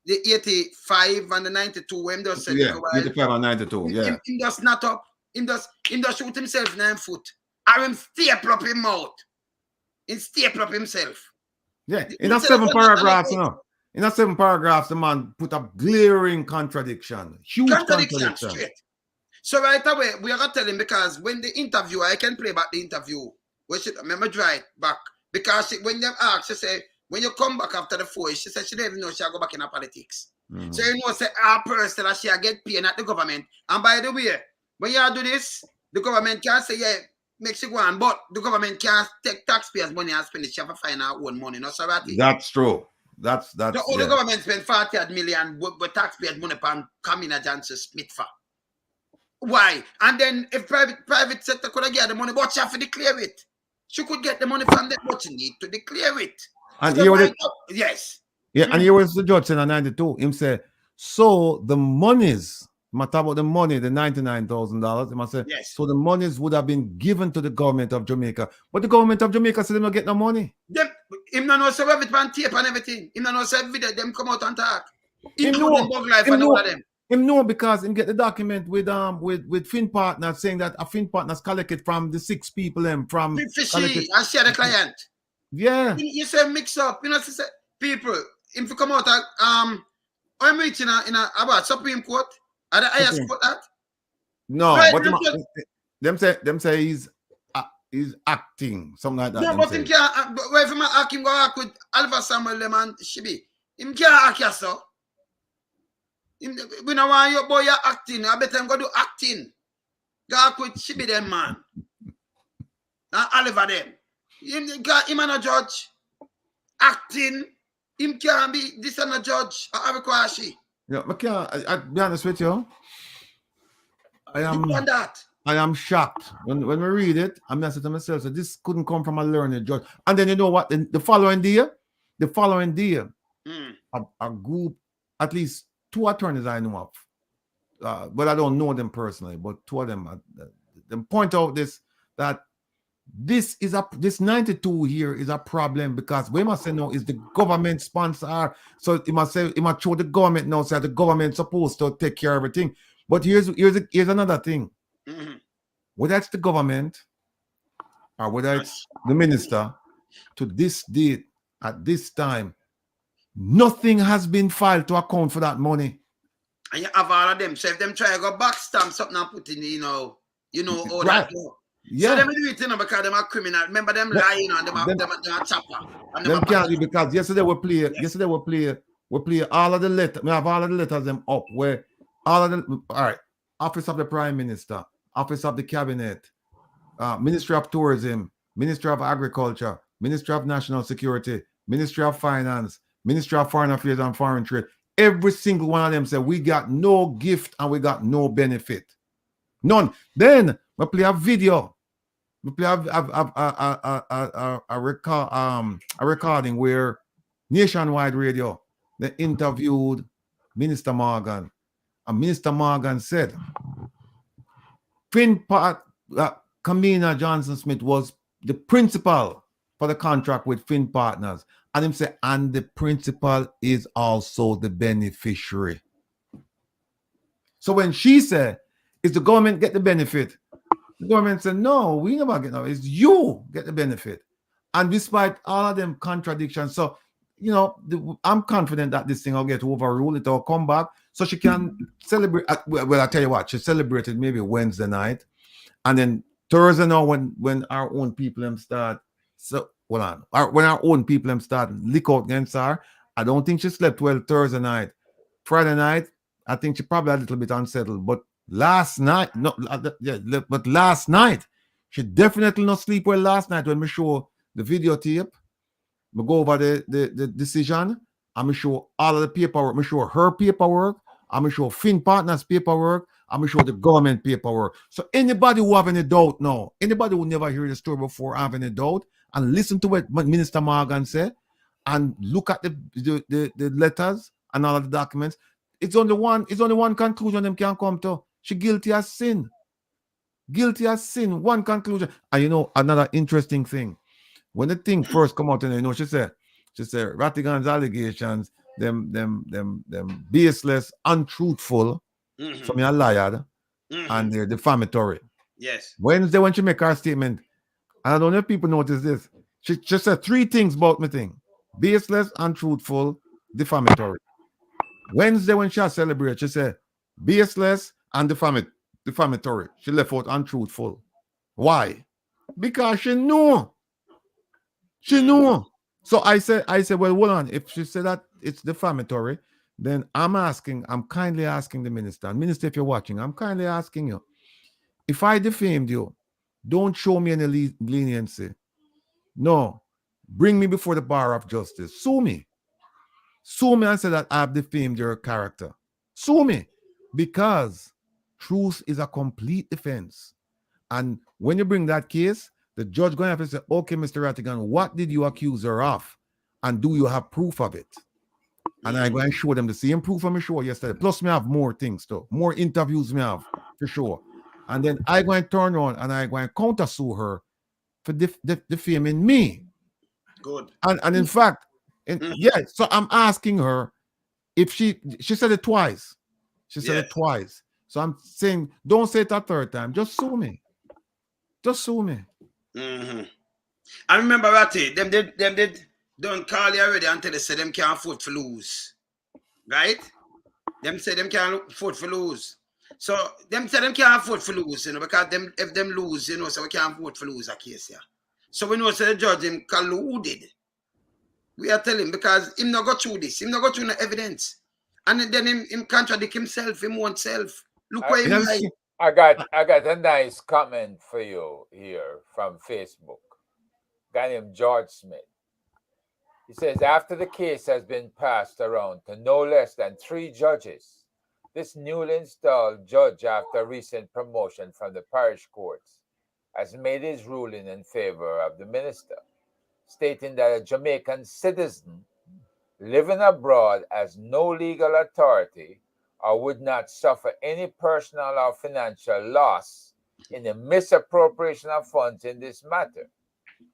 the 85 and the 92, when they said, 85 and 92, yeah. Him just not up. Him just shoot himself 9 foot. Or him staple up his mouth. Him staple up himself. Yeah, in that 7 paragraphs, In that 7 paragraphs, the man put a glaring contradiction. Huge contradiction. Straight. So right away, we are going to tell him, because when the interview, I can play back the interview. We should remember right back. Because when they ask, she say, when you come back after the 4, she said she didn't even know she'll go back in her politics. So you know, say our person that she'll get paid at the government. And by the way, when you do this, the government can't say, yeah, make she go on, but the government can't take taxpayers' money and spend it. She have to find her own money. No, so that's true. That's the government spend 40 million with taxpayers' money upon Kamina Johnson Smith for. Why? And then if private sector could have get the money, but she have to declare it. She could get the money from them, but she need to declare it. And so yes. Yeah, and here was the judge in 92. Him said, so the monies, matter about the money, the $99,000, he must say, yes. So the monies would have been given to the government of Jamaica. But the government of Jamaica said they don't get no money. Him no know so everything on tape and everything. Him no know so every day them come out and talk. Including Bug Life and all of them. Him know because him get the document with Fin Partners saying that a Fin Partners collected from the 6 people from Fishy and share the client. Yeah. You say mix up. You know, say people, if you come out I'm reaching about Supreme Court at the highest court that. No, right, but them say he's acting, something like that. No, but him can't where if him act him go act with Alpha Samuel them and Shibi. Him can't act yes, so. We don't want your boy you're acting. I bet him go do acting. Go act with Shibi them man. And Oliver them. Him and a judge. Acting. Him can't be this and a judge. Yeah, but I'll be honest with you. I am shocked. When we read it, I'm saying to myself, so this couldn't come from a learned judge. And then you know what? The following day, a group, at least 2 attorneys I know of, but I don't know them personally, but 2 of them, they point out this, that this 92 here is a problem because we must say no is the government sponsor. So it must show the government now, so the government supposed to take care of everything. But here's another thing. Mm-hmm. Whether it's the government or whether it's the minister, to this date, at this time, nothing has been filed to account for that money. And you have all of them. So if them try to go back stamp something and put in, all right. that go. Yeah. So them do it, because them are criminal. Remember them lying on them are chopper. And them can't be, because yesterday we play all of the letters. We have all of the letters them up where all right. Office of the Prime Minister, Office of the Cabinet, Ministry of Tourism, Ministry of Agriculture, Ministry of National Security, Ministry of Finance, Ministry of Foreign Affairs and Foreign Trade. Every single one of them said we got no gift and we got no benefit. None. Then we play a video. We play a recording where Nationwide Radio, they interviewed Minister Morgan. And Minister Morgan said, Kamina Johnson Smith was the principal for the contract with Finn Partners. And him say, and the principal is also the beneficiary. So when she said, is the government get the benefit? The government said, no, we never get no. It's you get the benefit. And despite all of them contradictions, so, I'm confident that this thing will get overruled. It will come back so she can celebrate. Well, I tell you what, she celebrated maybe Wednesday night. And then Thursday now when our own people start. So, hold on. When our own people start lick out against her, I don't think she slept well Thursday night. Friday night, I think she probably a little bit unsettled. But last night, last night, she definitely not sleep well last night when we show the videotape. We go over the decision. I'm going to show all of the paperwork. I'm going to show her paperwork. I'm going to show Finn Partners paperwork. I'm going to show the government paperwork. So anybody who have any doubt now, anybody who never heard the story before have any doubt, and listen to what Minister Morgan said, and look at the letters and all of the documents, it's only one conclusion them can come to. She guilty as sin. Guilty as sin. One conclusion. And another interesting thing. When the thing first come out, she said Rattigan's allegations, them baseless, untruthful, so me a liar, and they're defamatory. Yes. Wednesday when she make her statement, and I don't know if people notice this, she just said three things about me thing: baseless, untruthful, defamatory. Wednesday when she celebrate, she said baseless and defamatory. She left out untruthful. Why? Because she knew. She knew. So I said, well, hold on. If she said that it's defamatory, then I'm kindly asking the minister. Minister, if you're watching, I'm kindly asking you, if I defamed you, don't show me any leniency. No. Bring me before the bar of justice. Sue me. Sue me and say that I've defamed your character. Sue me. Because truth is a complete defense. And when you bring that case, the judge going to have to say, okay, Mr. Rattigan, what did you accuse her of? And do you have proof of it? And I'm going to show them the same proof I'm sure yesterday. Plus, me have more things, too. More interviews me have, for sure. And then I'm going to turn around and I'm going to counter-sue her for defaming me. Good. And in fact, so I'm asking her if she said it twice. She said it twice. So I'm saying, don't say it a third time. Just sue me. Just sue me. Mm-hmm. I remember, Ratty, them did don't call you already until they say them can't afford to lose. Right? Them say them can't afford to lose. So them say them can't afford to lose, because if them lose, so we can't afford to lose a case here. So we know the judge him colluded. We are telling him because him not go through this, him not go through no evidence. And then him contradict himself, him own self. Look where him like. I got a nice comment for you here from Facebook. A guy named George Smith. He says, after the case has been passed around to no less than 3 judges, this newly installed judge, after recent promotion from the parish courts, has made his ruling in favor of the minister, stating that a Jamaican citizen living abroad has no legal authority or would not suffer any personal or financial loss in the misappropriation of funds in this matter.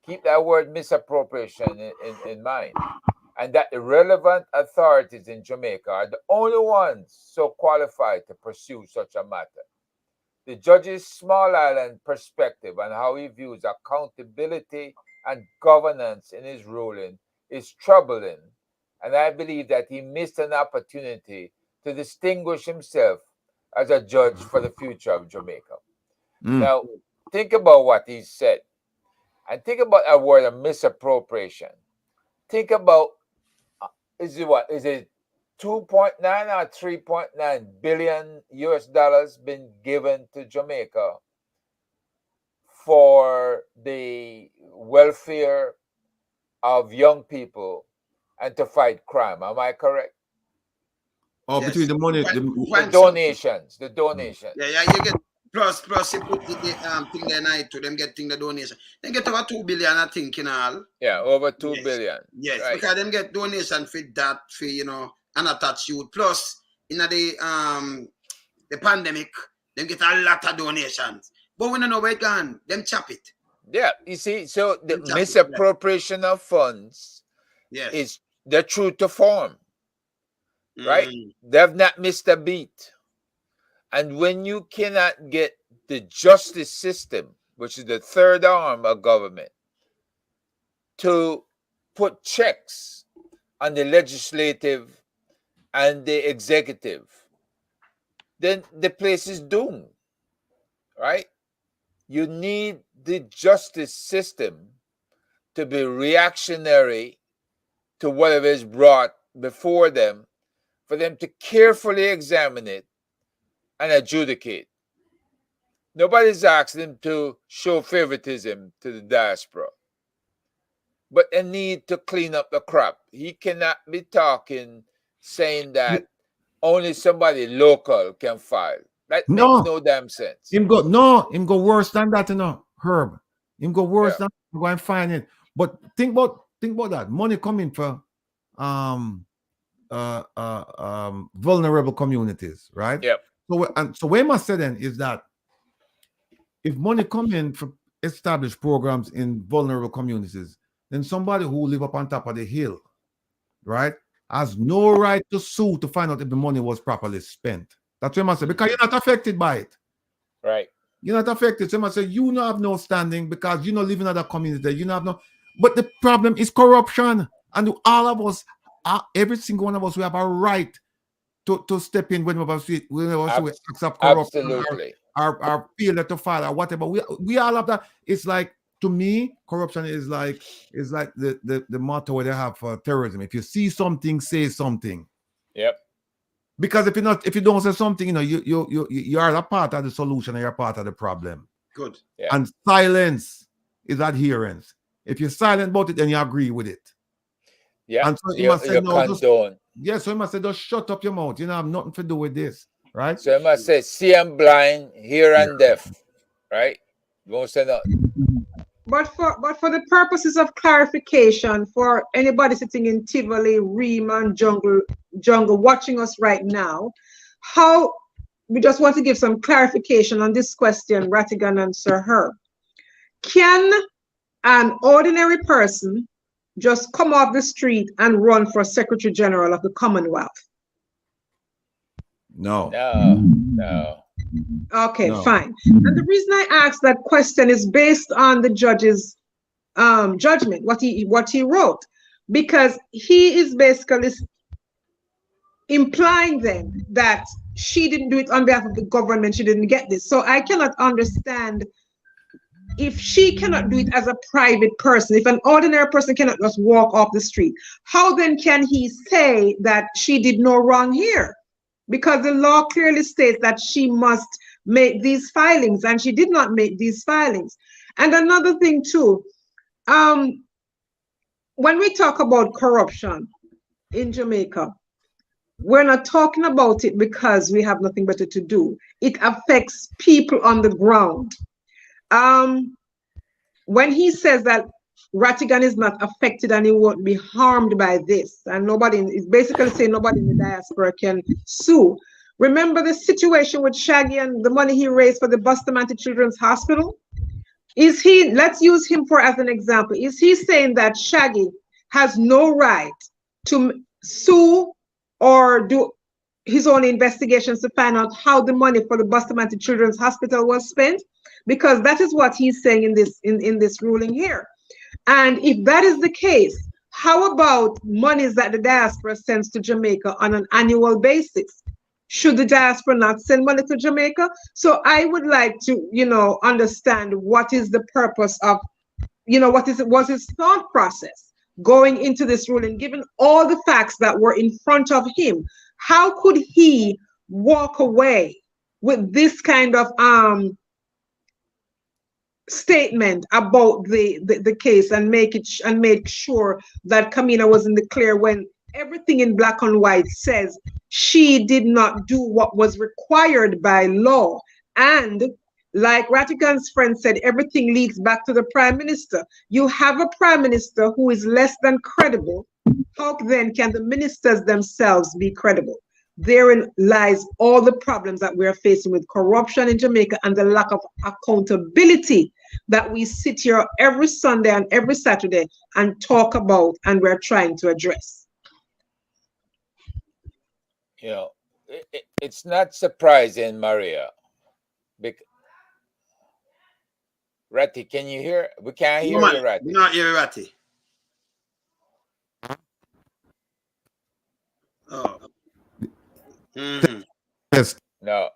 Keep that word misappropriation in mind. And that the relevant authorities in Jamaica are the only ones so qualified to pursue such a matter. The judge's small island perspective on how he views accountability and governance in his ruling is troubling, and I believe that he missed an opportunity to distinguish himself as a judge for the future of Jamaica. Now, think about what he said, and think about a word of misappropriation. Think about, is it 2.9 or 3.9 billion US dollars been given to Jamaica for the welfare of young people and to fight crime? Am I correct? Oh, yes. Between the money, the donations. Yeah, you get plus you put the thing there night to them getting the donation. They get over 2 billion, I think, in all. Yeah, over 2 billion. Yes, right. Because them get donation for that, for unattached youth. Plus, in the pandemic, them get a lot of donations. But we don't know where it gone. Them chop it. Yeah, you see, so the misappropriation of funds is the true to form. Right? They've not missed a beat. And when you cannot get the justice system, which is the third arm of government, to put checks on the legislative and the executive, then the place is doomed, right? You need the justice system to be reactionary to whatever is brought before them, for them to carefully examine it and adjudicate. Nobody's asking them to show favoritism to the diaspora, but they need to clean up the crap. He cannot be talking, saying that only somebody local can file. That makes no damn sense. Him go worse than that, Herb. Him go worse than that. Go and find it. But think about that. Money coming for vulnerable communities, right? Yep. So what I must say then is that if money come in for established programs in vulnerable communities, then somebody who live up on top of the hill, right, has no right to sue to find out if the money was properly spent. That's what I must say, because you're not affected by it. Right. You're not affected. So I must say, you don't have no standing because you don't live in other community. You don't have no. But the problem is corruption, and all of us, every single one of us, we have a right to step in whenever we accept corruption. Absolutely. Our failure to file or whatever. We all have that. It's like, to me, corruption is like the motto they have for terrorism. If you see something, say something. Yep. Because if you don't say something, you are a part of the solution and you're part of the problem. Good. Yeah. And silence is adherence. If you're silent about it, then you agree with it. Yeah. And so you must say, so you must say, just shut up your mouth. You don't have nothing to do with this. Right? So you must say, see I'm blind, hear and deaf. Right? You won't say that. But for the purposes of clarification, for anybody sitting in Tivoli, Ream, and Jungle watching us right now, we just want to give some clarification on this question, Rattigan and Sir Herb. Can an ordinary person just come off the street and run for Secretary General of the Commonwealth? No. Okay, fine. And the reason I asked that question is based on the judge's judgment, what he wrote, because he is basically implying then that she didn't do it on behalf of the government, she didn't get this. So I cannot understand, if she cannot do it as a private person, if an ordinary person cannot just walk off the street, how then can he say that she did no wrong here? Because the law clearly states that she must make these filings, and she did not make these filings. And another thing too, when we talk about corruption in Jamaica, we're not talking about it because we have nothing better to do. It affects people on the ground. When he says that Rattigan is not affected and he won't be harmed by this, and nobody is basically saying nobody in the diaspora can sue. Remember the situation with Shaggy and the money he raised for the Bustamante Children's Hospital? Is he, let's use him for as an example, is he saying that Shaggy has no right to sue or do his own investigations to find out how the money for the Bustamante Children's Hospital was spent? Because that is what he's saying in this ruling here. And if that is the case, how about monies that the diaspora sends to Jamaica on an annual basis? Should the diaspora not send money to Jamaica? So I would like to, understand what is the purpose of, was his thought process going into this ruling, given all the facts that were in front of him. How could he walk away with this kind of statement about the case and make sure that Kamina was in the clear when everything in black and white says she did not do what was required by law? And like Rattigan's friend said, everything leads back to the prime minister. You have a prime minister who is less than credible. How then can the ministers themselves be credible? Therein lies all the problems that we are facing with corruption in Jamaica and the lack of accountability that we sit here every Sunday and every Saturday and talk about and we're trying to address. It's not surprising, Maria. Ratty, can you hear? We can't hear you, Ratty. We not hear Ratty. Oh. Mm-hmm. Yes. No.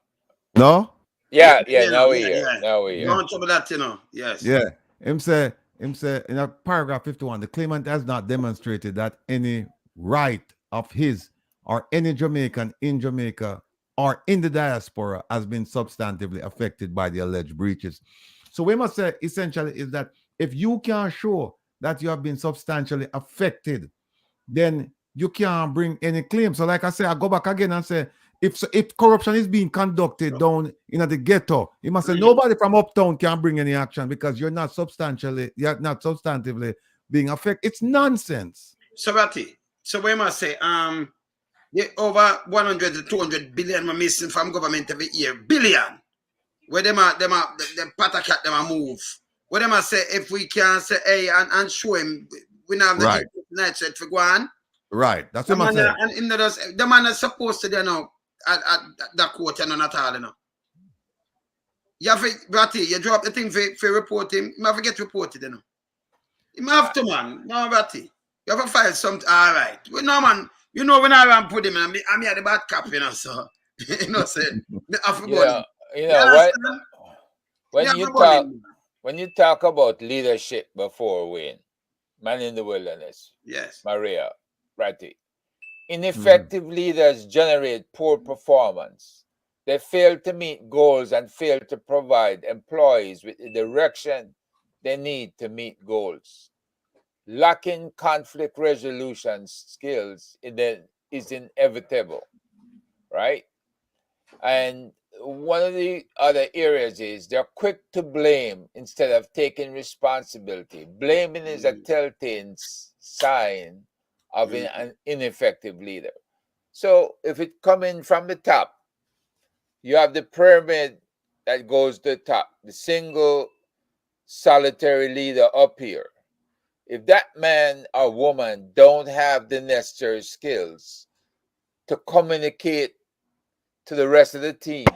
No? Yeah, now we hear. Now we hear. Don't trouble that, Yes. Yeah. Him say in a paragraph 51, the claimant has not demonstrated that any right of his or any Jamaican in Jamaica or in the diaspora has been substantively affected by the alleged breaches. So we must say essentially is that if you can show that you have been substantially affected, then you can't bring any claim. So like I say, I go back again and say, if corruption is being conducted down in the ghetto, you must say nobody from uptown can bring any action because you're not substantively being affected. It's nonsense. So Ratty, so we must say over 100 to 200 billion we're missing from government every year. Billion. Where them patacat them a move. Where them a say if we can say hey and show him we not have the night set for go on. Right. That's what I'm saying. And the man is supposed to at that court and not all, You have to, Ratty, you drop the thing for report him. You have to get reported, You have to, man. No, Ratty. You have to file something. All right. Well, no, man. When I put him in, I'm here the bad cap, so. Say, I forgot. When you talk about leadership before Wayne, man in the wilderness. Yes. Maria, Ratty. Ineffective leaders generate poor performance. They fail to meet goals and fail to provide employees with the direction they need to meet goals. Lacking conflict resolution skills is inevitable, right? And one of the other areas is they're quick to blame instead of taking responsibility. Blaming is a telltale sign of an ineffective leader. So if it coming from the top, you have the pyramid that goes to the top, the single solitary leader up here. If that man or woman don't have the necessary skills to communicate to the rest of the team,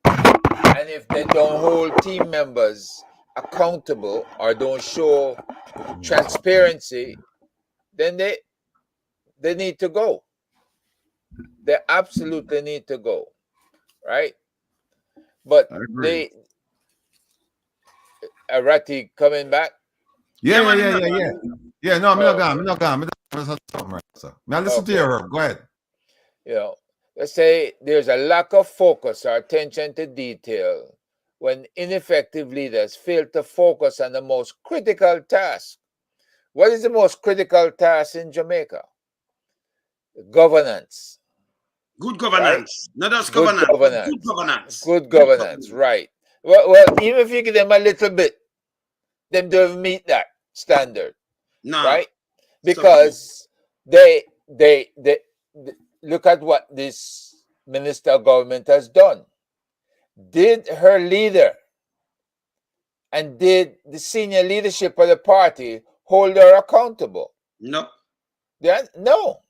and if they don't hold team members accountable or don't show transparency, then they need to go. They absolutely need to go, right? But Ratty coming back? Yeah. No, I'm not gone. Now listen to your go ahead. Let's say there's a lack of focus or attention to detail when ineffective leaders fail to focus on the most critical task. What is the most critical task in Jamaica? Governance. Good governance. Right? Not just governance. Good governance. Good governance, right. Well, even if you give them a little bit, them don't meet that standard. No. Right? Because they look at what this Minister of Government has done? Did her leader and did the senior leadership of the party hold her accountable? No. No.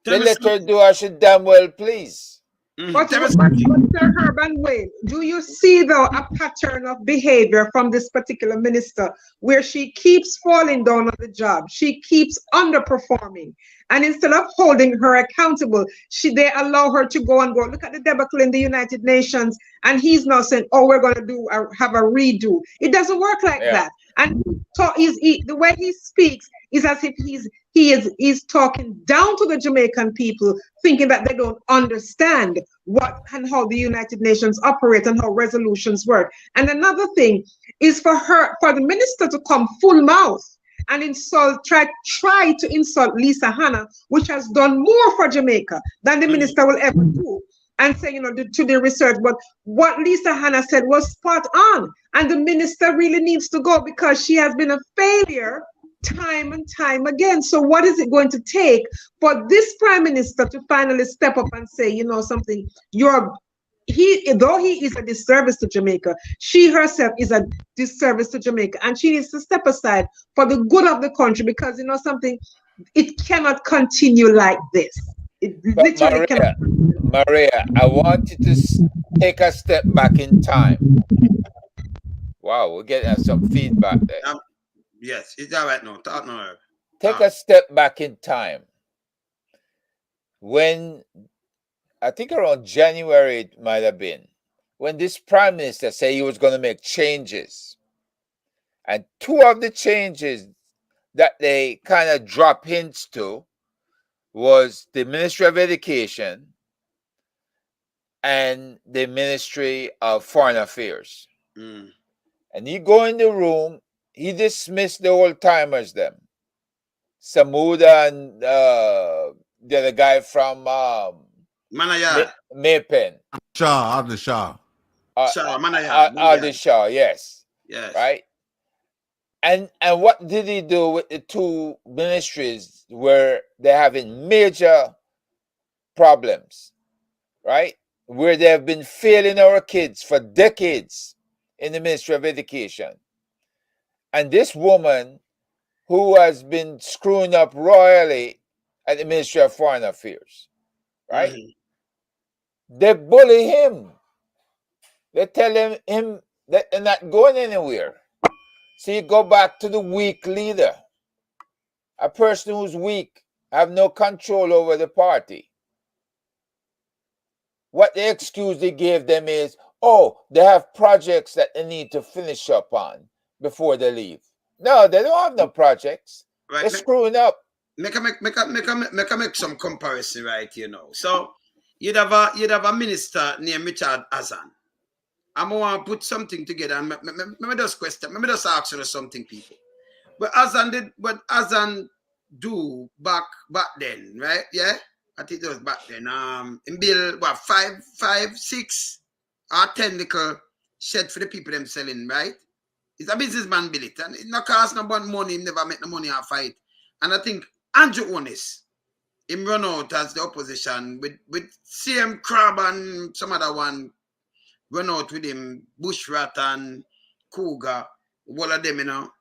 They let her do as she damn well please. But Mr. Herban Wayne, do you see though a pattern of behavior from this particular minister where she keeps falling down on the job, she keeps underperforming, and instead of holding her accountable, they allow her to go and go. Look at the debacle in the United Nations, and he's now saying, "Oh, we're going to have a redo." It doesn't work like that. And the way he speaks is as if he's talking down to the Jamaican people, thinking that they don't understand what and how the United Nations operate and how resolutions work. And another thing is for the minister to come full mouth and try to insult Lisa Hanna, which has done more for Jamaica than the minister will ever do. And say, to the research, but what Lisa Hanna said was spot on. And the minister really needs to go because she has been a failure time and time again. So what is it going to take for this prime minister to finally step up and say, something, though he is a disservice to Jamaica, she herself is a disservice to Jamaica, and she needs to step aside for the good of the country, because something, it cannot continue like this. It literally cannot. Maria, I want you to take a step back in time. Wow, we're getting some feedback there. Yes, it's all right now. Talk now. Take a step back in time. When, I think around January it might have been, when this prime minister said he was going to make changes. And two of the changes that they kind of drop hints to was the Ministry of Education and the Ministry of Foreign Affairs. And he go in the room, he dismissed the old timers them. Samuda and the other guy from Maypen. Aldi Shah. Aldi Shah, yes. Yes. Right? And what did he do with the two ministries where they're having major problems, right? Where they have been failing our kids for decades in the Ministry of Education. And this woman who has been screwing up royally at the Ministry of Foreign Affairs, right? They bully him. They tell him that they're not going anywhere. So you go back to the weak leader, a person who's weak, have no control over the party. What the excuse they gave them is, they have projects that they need to finish up on before they leave. No, they don't have no projects. Right. They're screwing up. Make some comparison right here now. So you'd have a minister named Richard Azan. I'm gonna put something together and me just question. Let me just ask you something, people. What Azan do back then, right? Yeah, I think it was back then. In bill 5, 6 or 10 nickel shed for the people them selling, right? It's a businessman bill it, and it no cost no money. Him never make no money off fight. And I think Andrew Onis, him run out as the opposition with CM Crab and some other one. Run out with him, Bushrat and Cougar, all of them,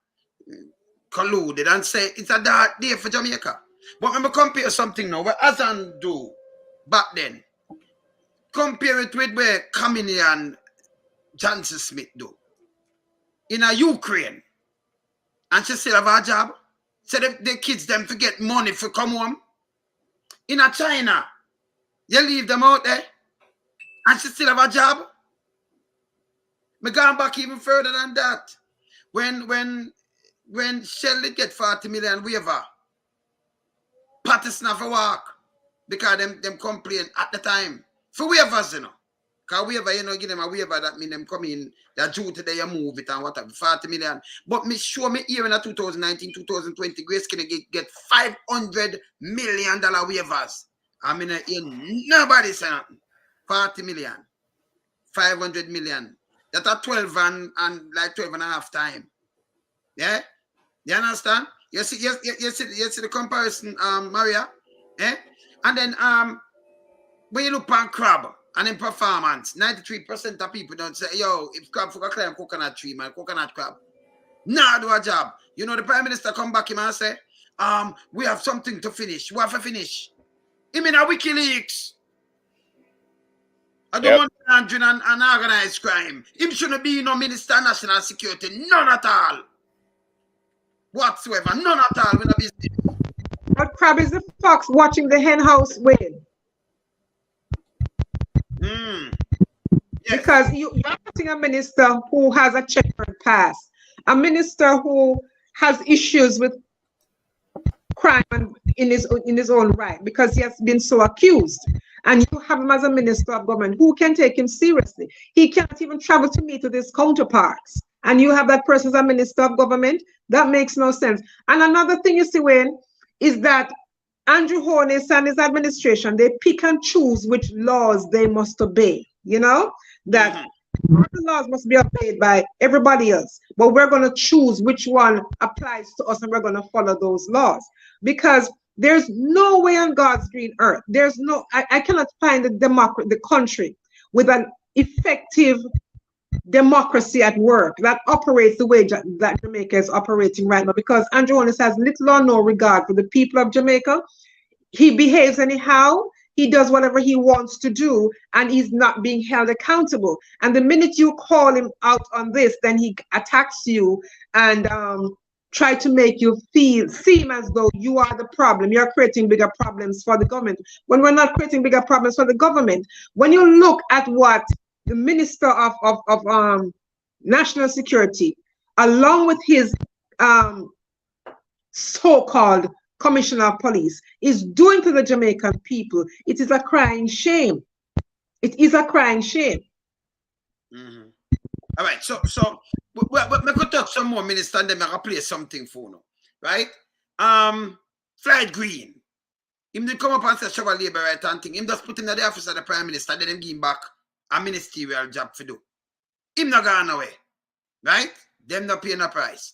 colluded and say it's a dark day for Jamaica. But when we compare something now, what Azan do back then, compare it with where Kamini and Johnson Smith do. In a Ukraine, and she still have a job. So the kids them to get money for come home. In a China, you leave them out there, and she still have a job. Me going back even further than that. When Shelley get 40 million waiver, Patterson have a walk because them complain at the time for waivers, Because waiver, give them a waiver, that mean them come in, they're due today, you move it and whatever, 40 million. But me sure me here in 2019, 2020, Grace can get $500 million waivers. I mean, nobody say nothing. 40 million, 500 million. That are 12 and like 12 and a half time. Yeah? You understand? You see the comparison, Maria? Eh? And then when you look on crab and in performance, 93% of people don't say, yo, if crab for a climb coconut tree, man, coconut crab. Nah, do a job. You know, the Prime Minister come back him and say, we have something to finish. We have to finish. I mean, a WikiLeaks. I don't want laundering and organized crime. Him shouldn't be no Minister of National Security. None at all. Whatsoever. None at all. But crab is the fox watching the hen house win. Yes. Because you're getting a minister who has a checkered past. A minister who has issues with crime in his own right because he has been so accused. And you have him as a minister of government. Who can take him seriously? He can't even travel to meet with his counterparts. And you have that person as a minister of government? That makes no sense. And another thing you see, Wayne, is that Andrew Holness and his administration, they pick and choose which laws they must obey. You know? That all the laws must be obeyed by everybody else. But we're going to choose which one applies to us and we're going to follow those laws. Because there's no way on God's green earth. There's no, I cannot find the country with an effective democracy at work that operates the way that Jamaica is operating right now, because Andrew Holness has little or no regard for the people of Jamaica. He behaves anyhow. He does whatever he wants to do, and he's not being held accountable. And the minute you call him out on this, then he attacks you and try to make you seem as though you are the problem. You're creating bigger problems for the government, when we're not creating bigger problems for the government. When you look at what the Minister of National Security, along with his so-called Commissioner of Police, is doing to the Jamaican people, it is a crying shame. It is a crying shame. All right, so we could talk some more, Minister, and then I play something for you, right? Flight Green. Him didn't come up and say show labor right and thing. Him just put him in the office of the Prime Minister, then him give him back a ministerial job for do. Him not gone away, right? Them not paying a price.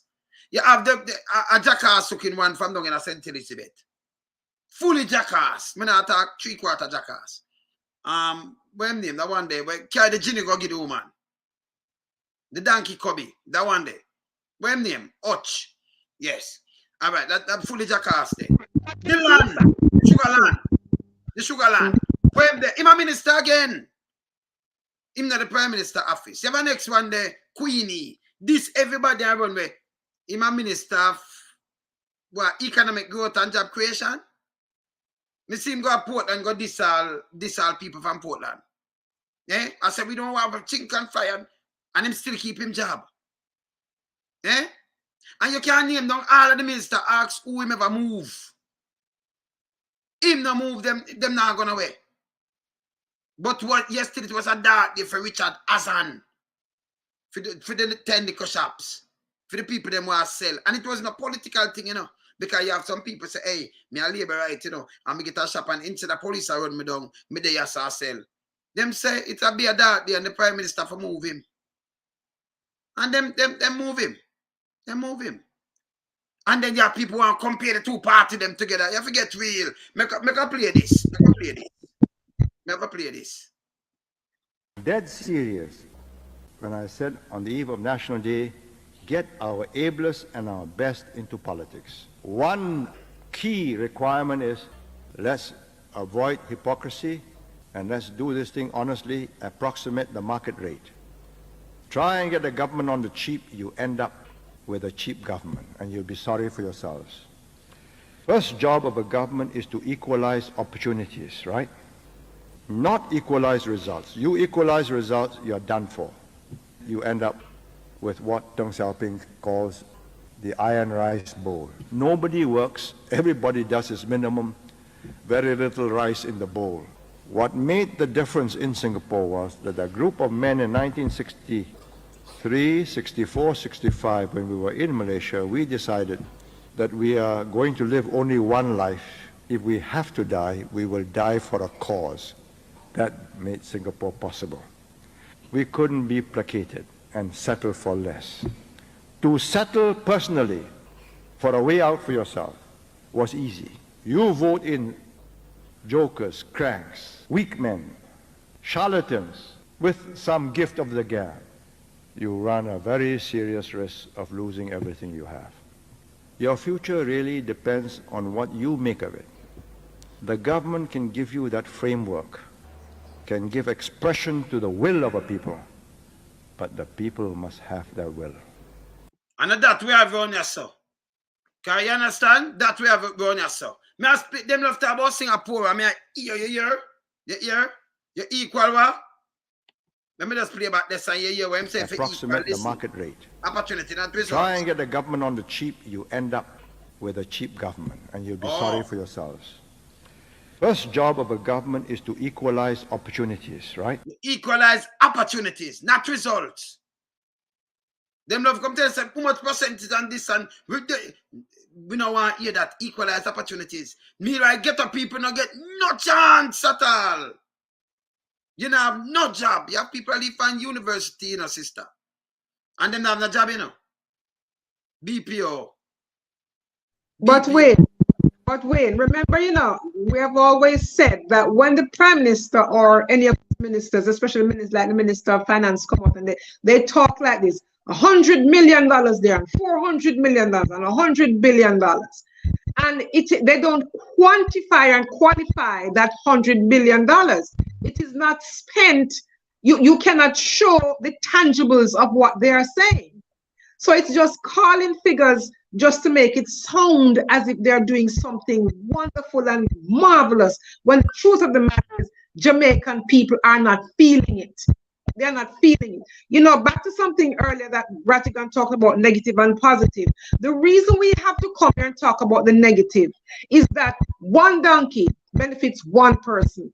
You have a jackass looking one from down in a St. Elizabeth. Fully jackass. Me not talk 3/4 jackass. What him name? That one day where carry the genie go give the woman. The donkey cubby. That one day. What him name? Och. Yes. All right. That fully jackass there. The land. The sugar land. The sugar land. What him there? Him a minister again. Him not the Prime Minister office. You have a next one there. Queenie. This everybody around where. Him a minister of what, economic growth and job creation. Me see him go to Portland, go diss all people from Portland. Eh? I said we don't have a chink and fire, and him still keep him job. Eh? And you can't name down all of the minister ask who him ever move. Him no move, them not gonna away. But what yesterday it was a dark day for Richard Hassan. For the 10 liquor shops. For the people them want to sell. And it wasn't a political thing, you know. Because you have some people say, hey, me a labor right, you know, and me get a shop and instead the police are run me down, me there sell. Them say it'll be a dark day and the Prime Minister for move him. And them move him. They move him. And then you have people want to compare the two parties them together. You have to get real. Make a play this. Make a play this. Dead serious when I said on the eve of National Day, get our ablest and our best into politics. One key requirement is let's avoid hypocrisy and let's do this thing honestly, approximate the market rate. Try and get the government on the cheap, you end up with a cheap government and you'll be sorry for yourselves. First job of a government is to equalize opportunities, right? Not equalize results. You equalize results, you're done for. You end up with what Deng Xiaoping calls the iron rice bowl. Nobody works, everybody does his minimum, very little rice in the bowl. What made the difference in Singapore was that a group of men in 1963, 64, 65, when we were in Malaysia, we decided that we are going to live only one life. If we have to die, we will die for a cause. That made Singapore possible. We couldn't be placated and settle for less. To settle personally for a way out for yourself was easy. You vote in jokers, cranks, weak men, charlatans with some gift of the gab, you run a very serious risk of losing everything you have. Your future really depends on what you make of it. The government can give you that framework, can give expression to the will of a people, but the people must have their will. And that we have on yourself. Can you understand? That we have on yourself. May I split them love to about Singapore. I mean, you equal what? Let me just play back this and you hear what I'm saying. Approximate the market rate. Opportunity, not results. Try and get the government on the cheap, you end up with a cheap government, and you'll be sorry for yourselves. First job of a government is to equalize opportunities, right? Equalize opportunities, not results. Them love come tell us how much percentage on this, and we don't want to hear that. Equalize opportunities. Meanwhile, get up people not get no chance at all. You know, have no job. You have people who find university, you know, sister. And them have no job, you know. BPO. But Wayne, remember, you know, we have always said that when the Prime Minister or any of the ministers, especially ministers like the Minister of Finance, come up and they talk like this, $100 million there, and $400 million, and $100 billion. And they don't quantify and qualify that $100 billion. It is not spent. You cannot show the tangibles of what they are saying. So it's just calling figures just to make it sound as if they're doing something wonderful and marvelous, when the truth of the matter is Jamaican people are not feeling it. They're not feeling it. You know, back to something earlier that Rattigan talked about, negative and positive. The reason we have to come here and talk about the negative is that one donkey benefits one person.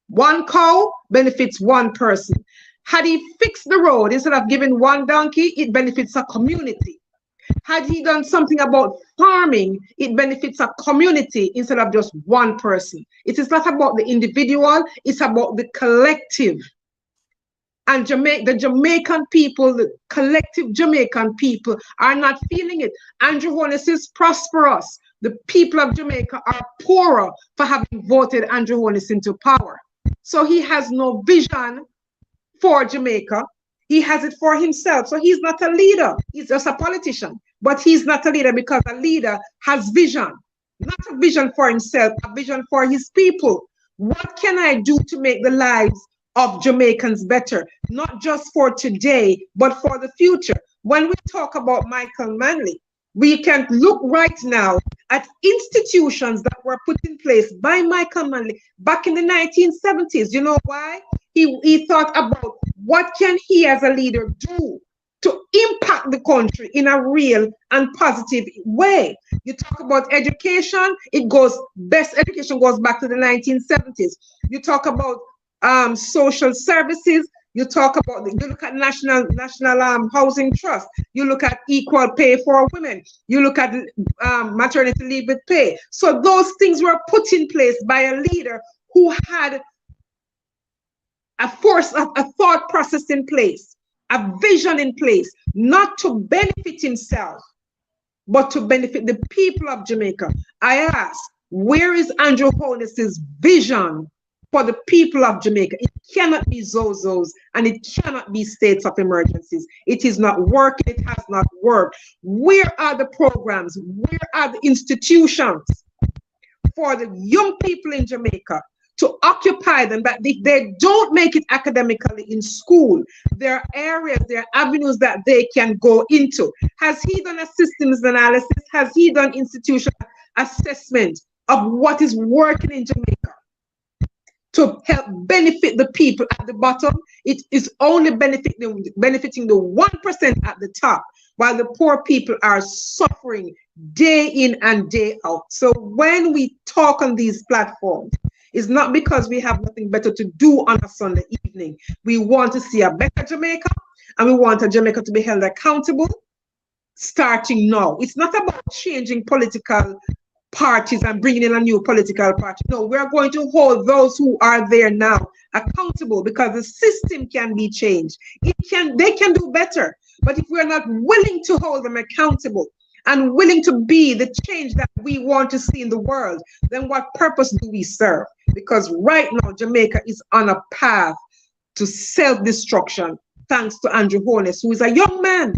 One cow benefits one person. Had he fixed the road, instead of giving one donkey, it benefits a community. Had he done something about farming, it benefits a community instead of just one person. It is not about the individual, it's about the collective. And the Jamaican people, the collective Jamaican people are not feeling it. Andrew Holness is prosperous. The people of Jamaica are poorer for having voted Andrew Holness into power. So he has no vision for Jamaica. He has it for himself. So he's not a leader. He's just a politician. But he's not a leader because a leader has vision. Not a vision for himself, a vision for his people. What can I do to make the lives of Jamaicans better? Not just for today, but for the future. When we talk about Michael Manley, we can look right now at institutions that were put in place by Michael Manley back in the 1970s. You know why? He thought about what can he as a leader do to impact the country in a real and positive way. You talk about education, best education goes back to the 1970s. You talk about social services, you talk about, you look at national housing trust, you look at equal pay for women, you look at maternity leave with pay. So those things were put in place by a leader who had a thought process in place, a vision in place, not to benefit himself, but to benefit the people of Jamaica. I ask, where is Andrew Holness's vision for the people of Jamaica? It cannot be Zozos and it cannot be states of emergencies. It is not working. It has not worked. Where are the programs? Where are the institutions for the young people in Jamaica to occupy them, that if they don't make it academically in school, there are areas, there are avenues that they can go into? Has he done a systems analysis? Has he done institutional assessment of what is working in Jamaica to help benefit the people at the bottom? It is only benefiting the 1% at the top, while the poor people are suffering day in and day out. So when we talk on these platforms, it's not because we have nothing better to do on a Sunday evening. We want to see a better Jamaica, and we want a Jamaica to be held accountable starting now. It's not about changing political parties and bringing in a new political party. No, we're going to hold those who are there now accountable, because the system can be changed. They can do better. But if we're not willing to hold them accountable and willing to be the change that we want to see in the world, then what purpose do we serve? Because right now, Jamaica is on a path to self-destruction, thanks to Andrew Holness, who is a young man.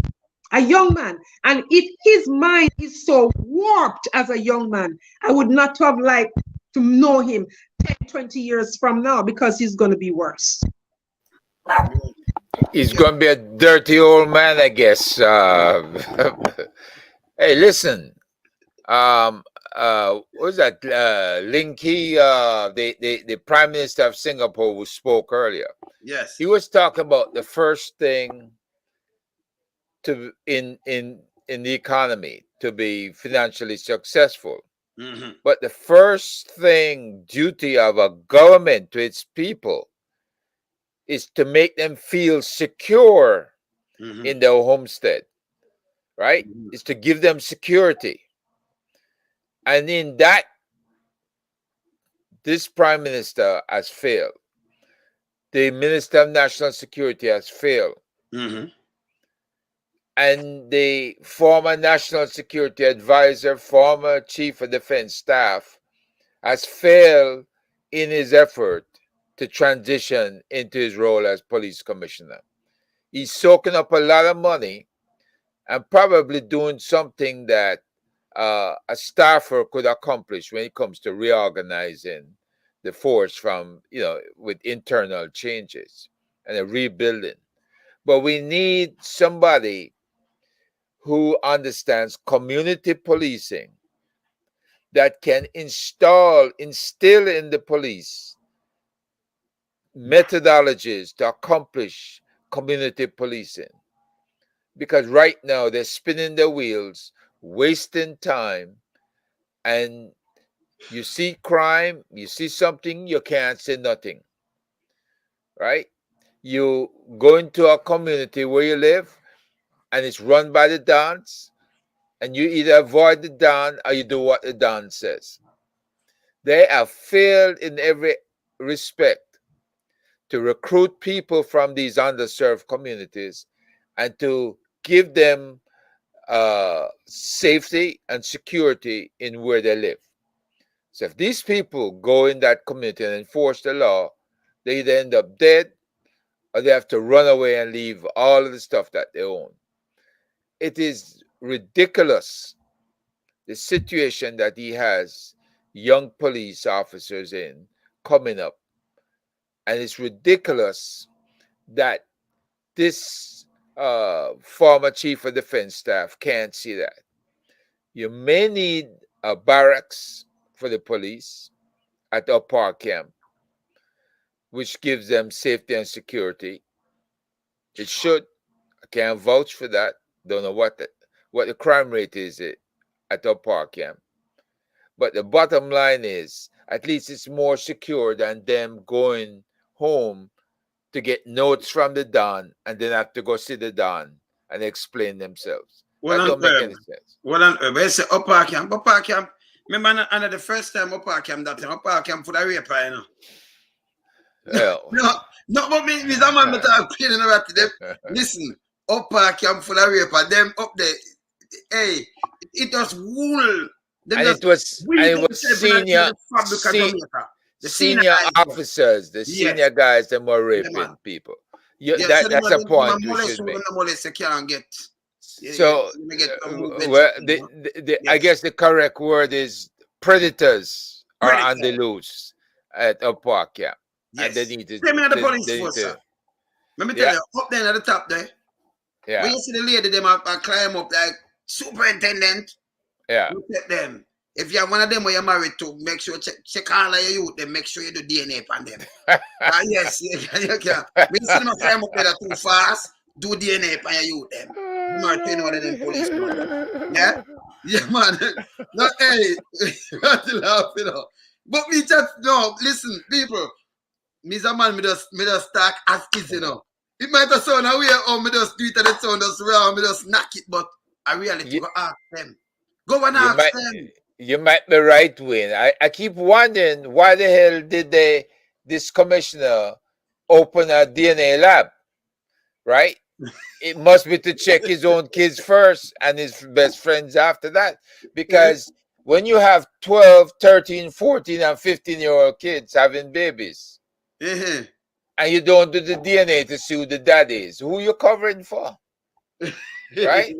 And if his mind is so warped as a young man, I would not have liked to know him 10, 20 years from now, because he's going to be worse. He's going to be a dirty old man, I guess. Hey, listen. What was that? Linky, the Prime Minister of Singapore, who spoke earlier. Yes. He was talking about the first thing to in the economy to be financially successful. Mm-hmm. But the first thing duty of a government to its people is to make them feel secure in their homestead, right? Is to give them security. And in that, this Prime Minister has failed. The Minister of National Security has failed. And the former National Security Advisor, former Chief of Defense Staff, has failed in his effort to transition into his role as police commissioner. He's soaking up a lot of money and probably doing something that a staffer could accomplish when it comes to reorganizing the force from, with internal changes and a rebuilding. But we need somebody who understands community policing, that can instill in the police methodologies to accomplish community policing. Because right now they're spinning their wheels, wasting time, and you see crime, you see something, you can't say nothing, right? You go into a community where you live and it's run by the Dons, and you either avoid the Don or you do what the Don says. They have failed in every respect to recruit people from these underserved communities and to give them safety and security in where they live. So if these people go in that community and enforce the law, they either end up dead or they have to run away and leave all of the stuff that they own. It is ridiculous, the situation that he has young police officers in coming up. And it's ridiculous that this former Chief of Defense Staff can't see that. You may need a barracks for the police at our park camp, which gives them safety and security. It should. I can't vouch for that. Don't know what the crime rate is at our park camp. But the bottom line is, at least it's more secure than them going home to get notes from the Don and then have to go see the Don and explain themselves. That don't make any sense. Say upper camp. Remember, the first time upper camp for the rape, you know. Yeah. No, but me, that man, but I'm cleaning about them. Listen, upper camp for the rape, them up there. Hey, it was wool. It was senior officers, the senior guys that were raping people. That's a point we should make. So, I guess the correct word is predators are on the loose at a park camp. Yes. And they need to. The police force, sir. Let me tell you, up there at the top there. Yeah. When you see the lady, them climb up like superintendent. Yeah. Look at them. If you have one of them where you're married to, make sure check all of your youth, then make sure you do DNA on them. Yes, you can. When you see them climb up there too fast, do DNA on your youth them. You might turn one of them police. Yeah? Yeah, man. No, hey, what you laughing at? But me just, no, listen, people. Me a man, me just start as kids, you know. It might have sound away, or me just do it and it sound just wrong, me just knock it, but I really go ask them. Go and ask them. You might be right, Wayne. I keep wondering why the hell did this commissioner open a DNA lab, right? it must be to check his own kids first and his best friends after that. Because when you have 12, 13, 14, and 15-year-old kids having babies, and you don't do the DNA to see who the daddy is, who you covering for? Right?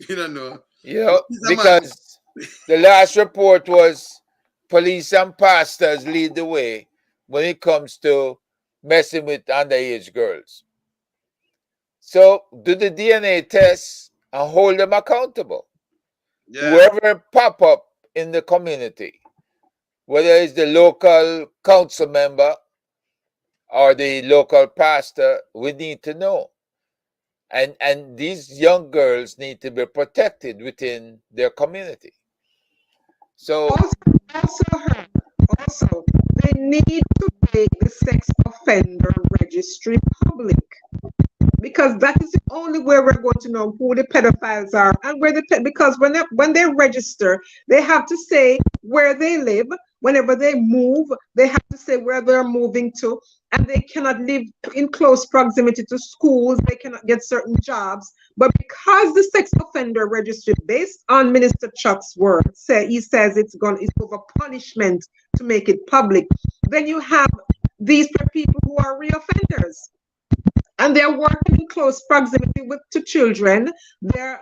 You don't know. You know, because the last report was police and pastors lead the way when it comes to messing with underage girls. So do the DNA test and hold them accountable. Whoever pop up in the community, whether it's the local council member or the local pastor, we need to know. And these young girls need to be protected within their community. So also they need to make the sex offender registry public, because that is the only way we're going to know who the pedophiles are and where because when they register, they have to say where they live. Whenever they move, they have to say where they're moving to, and they cannot live in close proximity to schools. They cannot get certain jobs. But because the sex offender registry, based on Minister Chuck's words, he says it's over punishment to make it public. Then you have these people who are reoffenders, and they're working in close proximity to children. They're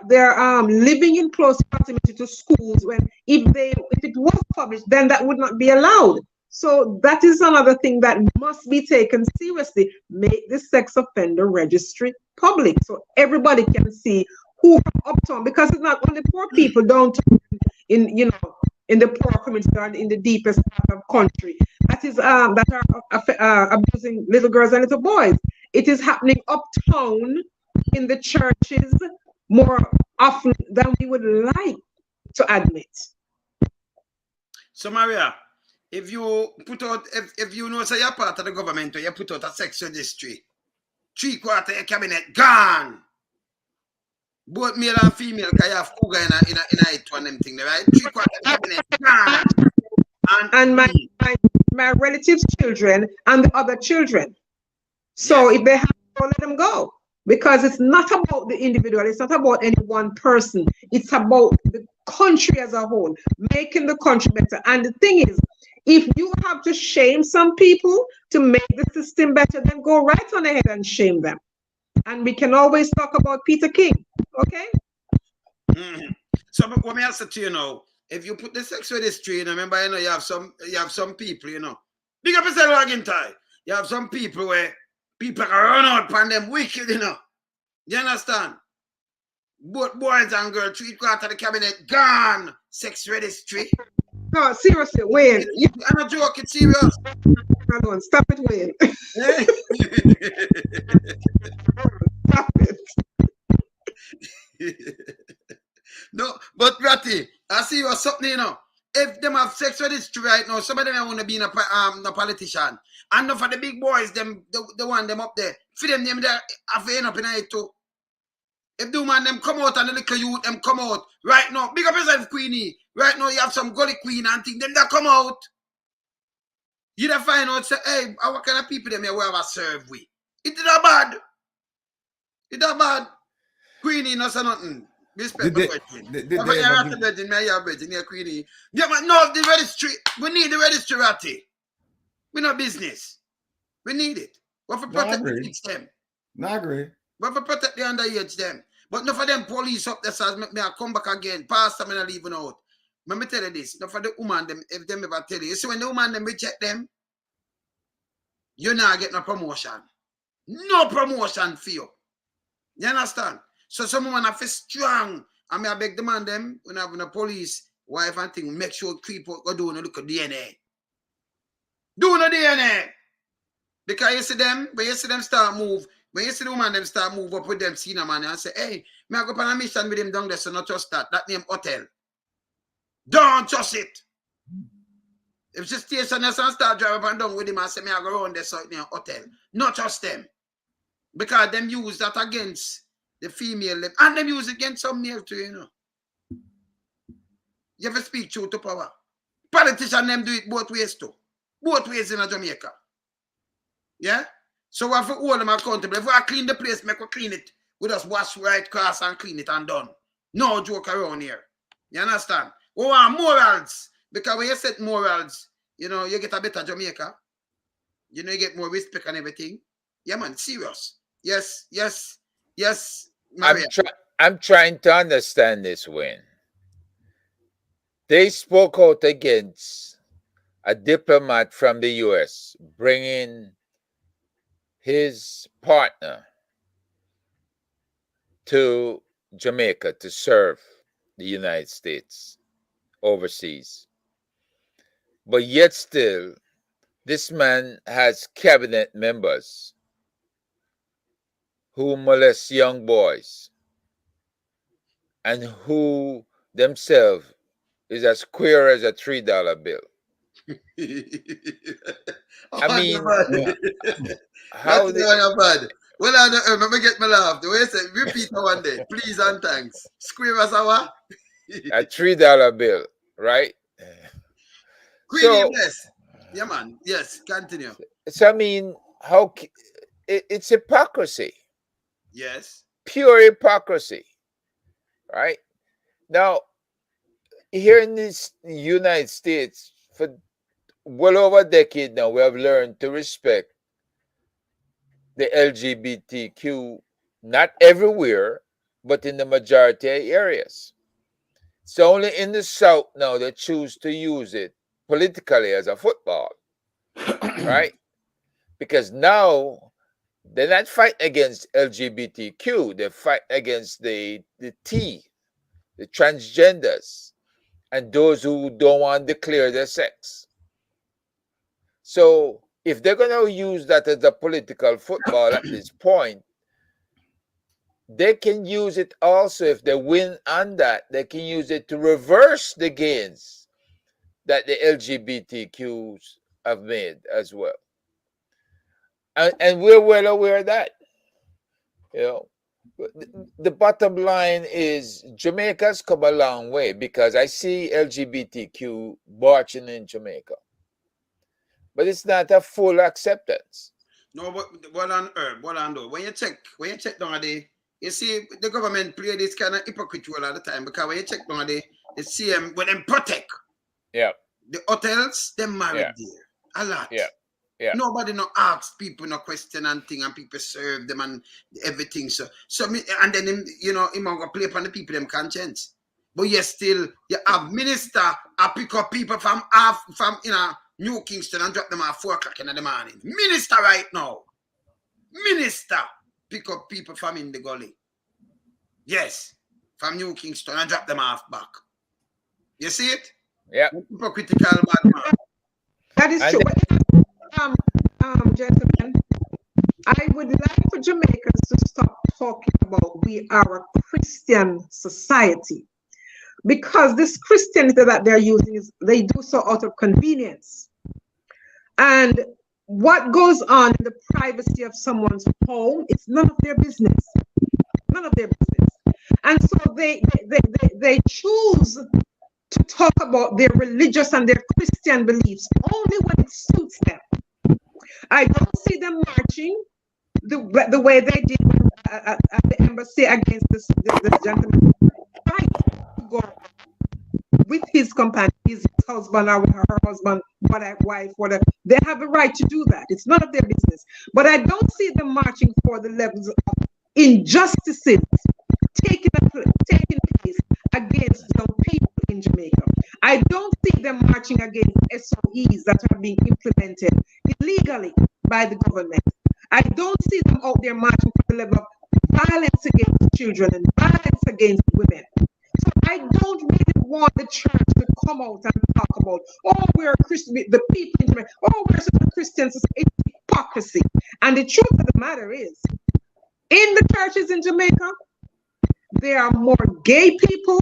living in close proximity to schools. If it was published, then that would not be allowed. So that is another thing that must be taken seriously. Make the sex offender registry public so everybody can see who from uptown, because it's not only poor people downtown in the poor communities or in the deepest part of country that are abusing little girls and little boys. It is happening uptown in the churches more often than we would like to admit. So Maria, if you put out, if you know, say you're part of the government, or you put out a sex registry, 3/4 of your cabinet gone. Both male and female, because you have cougar in it one them thing, right? 3/4 of the cabinet gone. And my relatives' children and the other children. So if they have to let them go, because it's not about the individual, it's not about any one person, it's about the country as a whole, making the country better. And the thing is, if you have to shame some people to make the system better, then go right on ahead and shame them. And we can always talk about Peter King, okay? So what me ask to you now, if you put the sex registry, remember, you have some people, big up yourself again, Ty. You have some people where people can run out upon them wicked, You understand? Both boys and girls, 3/4 of the cabinet gone. Sex registry. No, seriously, Wayne. I'm not joking, serious. Stop it, Wayne. Stop it. No, but Ratty, I see you something, If them have sex registry right now, some of them want to be a politician. And not for the big boys, them the one them up there. For them there have end up in it too. If the man them come out and the little youth them come out right now, big up yourself, Queenie. Right now you have some gully queen and things, them that come out. You don't find out say, hey, what kind of people them here we have a serve with? It is not bad. It is bad. Queenie no say nothing. Respect the Queenie. Yeah, but no, the registry. We need the registry, Ratty. We not business. We need it. We have to protect the kids them. I agree. We have to protect the underage them. But not for them police up there says, me I come back again. Pastor, me not leaving out. Let me tell you this. Not for the woman them, if them ever tell you. You see when the woman them reject them, you not get no promotion. No promotion for you. You understand? So some women are strong. I mean, I beg the man them, when I have a police wife and thing, make sure creep out, go do no look at DNA. Do no DNA. Because you see them, when you see them start move, when you see the woman them start move up with them senior man and say, hey, me I go on a mission with him down there, so not trust that. That name hotel. Don't trust it. If she station and start driving up and down with him and say, me I go around there, so it name hotel. Not trust them. Because them use that against the female, and them use it against some male too, You have to speak truth to power. Politicians them do it both ways too. Both ways in Jamaica. Yeah? So we have to hold them accountable. If we clean the place, make we clean it. We just wash right across and clean it and done. No joke around here. You understand? We want morals. Because when you set morals, you know, you get a better Jamaica. You know, you get more respect and everything. Yeah, man, serious. Yes, yes, yes, Maria. I'm trying to understand this, Wayne. They spoke out against a diplomat from the U.S. bringing his partner to Jamaica to serve the United States overseas. But yet still, this man has cabinet members who molest young boys and who themselves is as queer as a $3 bill. I mean, how they... bad. Well, I remember get my laugh. The way I said, repeat one day, please and thanks. Square as our a $3 bill, right? So, yes. Yeah, man. Yes, continue. So I mean, how it's hypocrisy. Yes. Pure hypocrisy, right? Now, here in this United States, for well over a decade now, we have learned to respect the LGBTQ, not everywhere, but in the majority of areas. It's only in the South now they choose to use it politically as a football, right? Because now they're not fighting against LGBTQ, they fight against the T, the transgenders, and those who don't want to declare their sex. So if they're going to use that as a political football at this point, they can use it also, if they win on that, they can use it to reverse the gains that the LGBTQs have made as well. And we're well aware of that. You know, the bottom line is Jamaica's come a long way, because I see LGBTQ marching in Jamaica. But it's not a full acceptance. No, but what on earth, what on do? When you check down there, you see the government play this kind of hypocrite role all the time, because when you check down there, you see them when them protect. Yeah. The hotels, them married there. A lot. Yeah. Yeah. Nobody no ask people no question and thing, and people serve them and everything. So me, and then him, you know, him gonna play upon the people them conscience. But yes, still you have minister I pick up people from you know, New Kingston and drop them at 4 o'clock in the morning. Minister right now. Minister pick up people from in the gully. Yes, from New Kingston and drop them off back. You see it? Yeah. Hypocritical madman. That is true. Gentlemen, I would like for Jamaicans to stop talking about we are a Christian society, because this Christianity that they're using is they do so out of convenience. And what goes on in the privacy of someone's home, it's none of their business. None of their business. And so they choose to talk about their religious and their Christian beliefs only when it suits them. I don't see them marching the way they did at the embassy against this gentleman. Right to go with his companion, his husband or her husband, wife, whatever. They have the right to do that. It's none of their business. But I don't see them marching for the levels of injustices taking place against young people in Jamaica. I don't see them marching against SOEs that are being implemented illegally by the government. I don't see them out there marching for the level of violence against children and violence against women. So I don't really want the church to come out and talk about, oh, we're Christian, the people in Jamaica, oh, we're such a Christian society. It's hypocrisy. And the truth of the matter is, in the churches in Jamaica, there are more gay people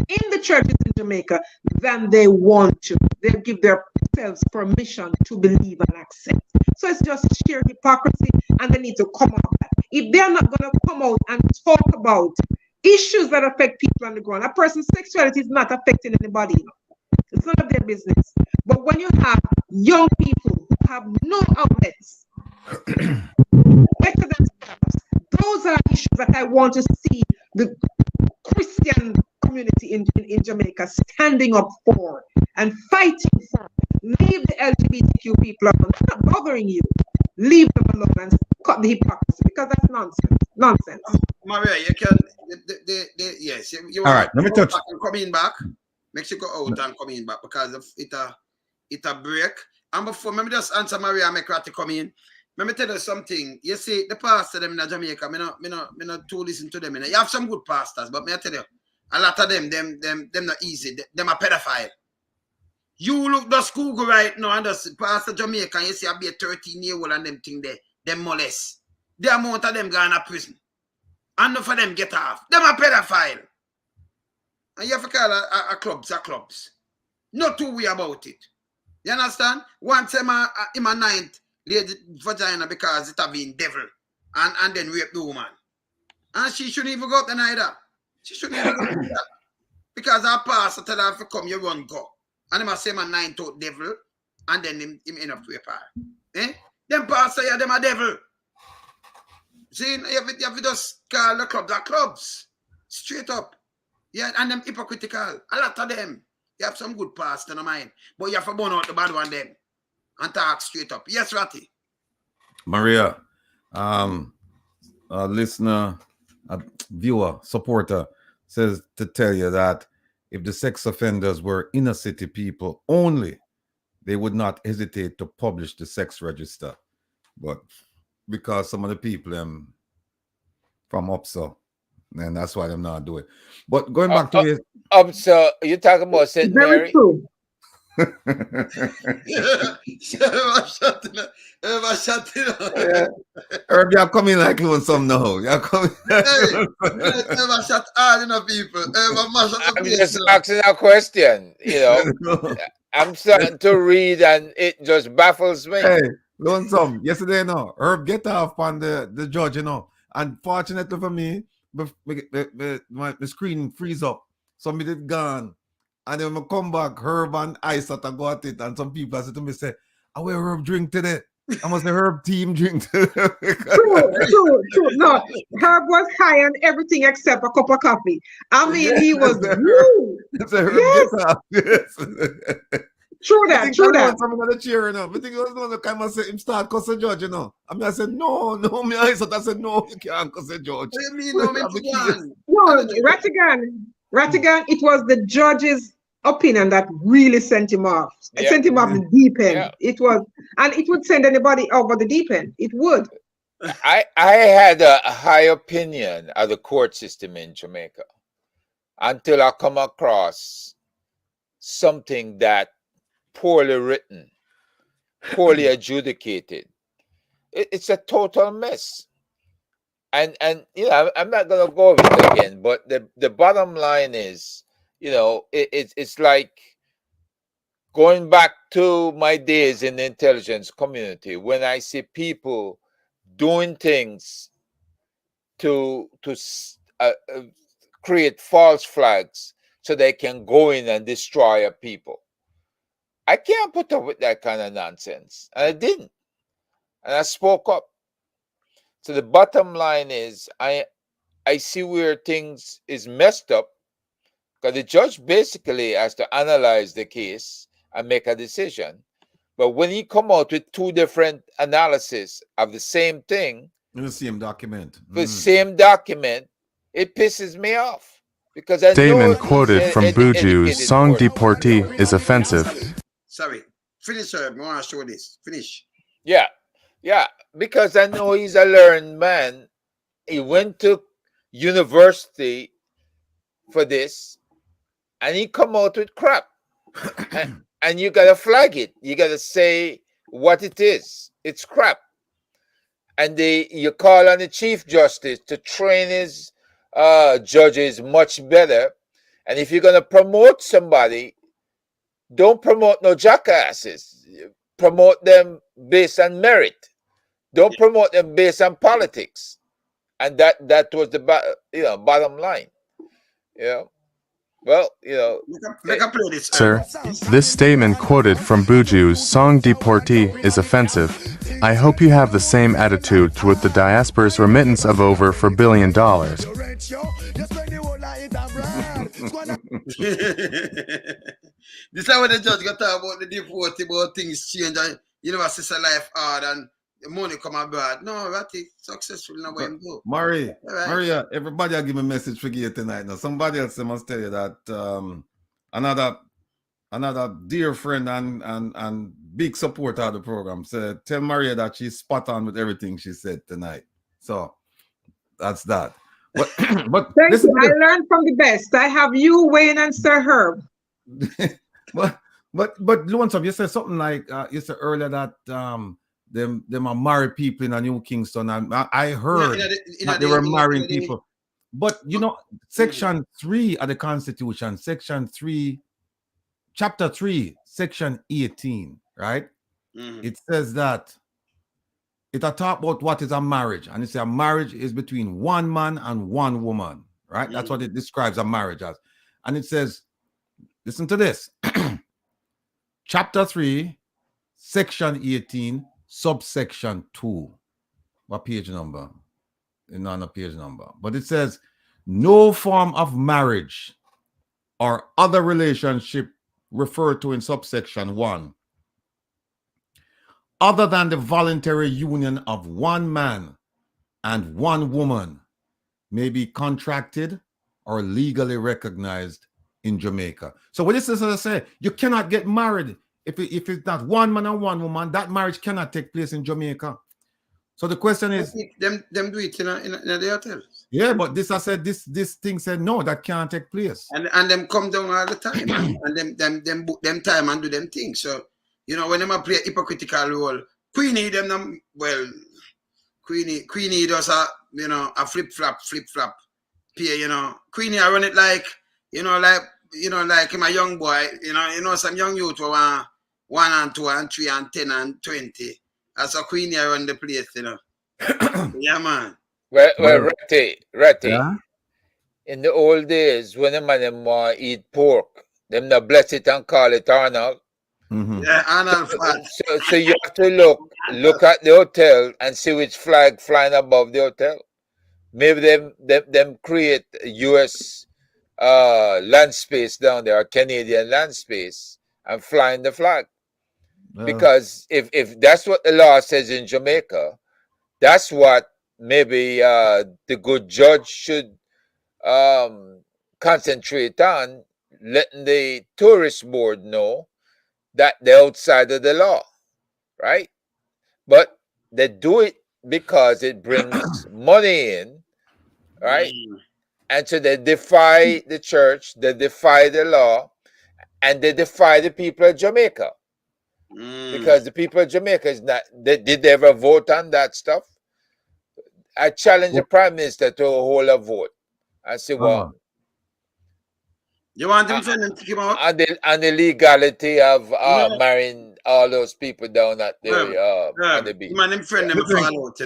in the churches in Jamaica than they want to. They give themselves permission to believe and accept. So it's just sheer hypocrisy, and they need to come out. If they're not going to come out and talk about issues that affect people on the ground, a person's sexuality is not affecting anybody. It's none of their business. But when you have young people who have no outlets better themselves. Those are issues that I want to see the Christian community in Jamaica standing up for and fighting for. Leave the LGBTQ people alone. They're not bothering you. Leave them alone and cut the hypocrisy, because that's nonsense. Nonsense. Maria, you can. Yes. You all right, let me touch. Coming back. Mexico out and coming back because of it a break. And before, let me just answer Maria and make Ratty come in. Let me tell you something. You see, the pastor them in Jamaica, me not too listen to them. You have some good pastors, but me I tell you, a lot of them not easy. Them a pedophile. You look the school right now and just Pastor Jamaica and you see a be a 13-year-old and them thing there, them molest. The amount of them going to prison. And enough of them get off. Them a pedophile. And you have to call a clubs. Not too worry about it. You understand? Once him a ninth lady vagina because it have been devil and then rape the woman. And she shouldn't even go up there neither. She shouldn't even go up there. Because our pastor tell her if you come, you run go. And him a say my ninth out devil and then him end up rape her. Eh? Them pastor, yeah, them a devil. See, you have to just call the clubs. Straight up. Yeah, and them hypocritical. A lot of them. You have some good pastors, no mind. But you have to burn out the bad one them. And talk straight up. Yes, Ratty. Maria, a listener, a viewer, supporter says to tell you that if the sex offenders were inner city people only, they would not hesitate to publish the sex register. But because some of the people from Upso, and that's why I'm not doing it. But going back to it. Upso, you're talking about St. Mary? Very true. Herb, you're coming like you want some now. You're coming. Never shut all enough people. I'm just asking a question. You know, I'm starting to read and it just baffles me. Hey, Lonesome, yesterday, no, Herb get off on the judge, you know. And fortunately for me, my screen freeze up. Somebody did gone. And then when I come back, Herb and I sat and go at it. And some people said to me, say, "I will Herb drink today." I must say Herb team drink today. True. No, Herb was high on everything except a cup of coffee. I mean, he was woo. Yes. True that. Some of the chair, you know. I think it was the kind of say him start cuss the judge, you know. I mean, I said, no, me I said, no, you can't cuss the judge. What do you mean, no, Rattigan, it was the judge's opinion that really sent him off. It sent him off the deep end. Yeah. It was, and it would send anybody over the deep end. It would. I had a high opinion of the court system in Jamaica until I come across something that poorly written, poorly adjudicated. It's a total mess. And you know, I'm not gonna go over it again, but the bottom line is, you know, it's like going back to my days in the intelligence community when I see people doing things to create false flags so they can go in and destroy a people. I can't put up with that kind of nonsense. And I didn't. And I spoke up. So the bottom line is I see where things is messed up because the judge basically has to analyze the case and make a decision. But when he come out with two different analyses of the same thing, in the same document, the same document, it pisses me off. Because statement quoted from Buju's song Deportee is offensive. Sorry, finish, sir. I want to show this. Finish. Yeah, because I know he's a learned man. He went to university for this, and he come out with crap. and you got to flag it. You got to say what it is. It's crap. And you call on the Chief Justice to train his judges much better. And if you're going to promote somebody, don't promote no jackasses. Promote them based on merit. Don't promote them based on politics. And that was the bottom line. Well, Sir, this statement quoted from Buju's song Deportee is offensive. I hope you have the same attitude with the diaspora's remittance of over $4 billion. This is how the judge got to talk about the deportee, about things change and university life hard and the money come abroad. No, Ratty, successful in a way. Maria, everybody will give me a message for you tonight. Now, somebody else must tell you that another dear friend and big supporter of the program said, tell Maria that she's spot on with everything she said tonight. So that's that. But thank you. I learned from the best. I have you, Wayne, and Sir Herb. but Lonesome, you said something like you said earlier that them are married people in a New Kingston, and I heard that they were marrying people. But Section 3 of the Constitution, Chapter 3, Section 18, right? It says that it talk about what is a marriage, and it says a marriage is between one man and one woman, right? That's what it describes a marriage as. And it says, listen to this. Chapter 3, Section 18, subsection 2. What page number? Not a page number. But it says, no form of marriage or other relationship referred to in subsection 1, other than the voluntary union of one man and one woman, may be contracted or legally recognized in Jamaica. So what this is, as I say, you cannot get married if it's not one man and one woman. That marriage cannot take place in Jamaica. So the question is, them do it in the hotels. Yeah, but this I said this thing said no, that can't take place. And them come down all the time and them book them time and do them things. So when them play a hypocritical role, Queenie them Queenie does a flip flop pay, Queenie I run it like like him a young boy, some young youth who want 1 and 2 and 3 and 10 and 20. As a Queenie I run the place, Yeah, man. Well, Ratty. Yeah? In the old days, when the man eat pork, them not bless it and call it Arnold. Yeah, Arnold. So you have to look at the hotel and see which flag flying above the hotel. Maybe them create U.S. Land space down there, or Canadian land space, and flying the flag. Because if that's what the law says in Jamaica, that's what maybe the good judge should concentrate on, letting the tourist board know that they're outside of the law, right? But they do it because it brings money in, right? And so they defy the church, they defy the law, and they defy the people of Jamaica. Because the people of Jamaica is not, did they ever vote on that stuff? I challenge the Prime Minister to hold a vote. I say, well, you want them to keep out? And the legality of marrying all those people down at the beach. Man, them friend them fall out,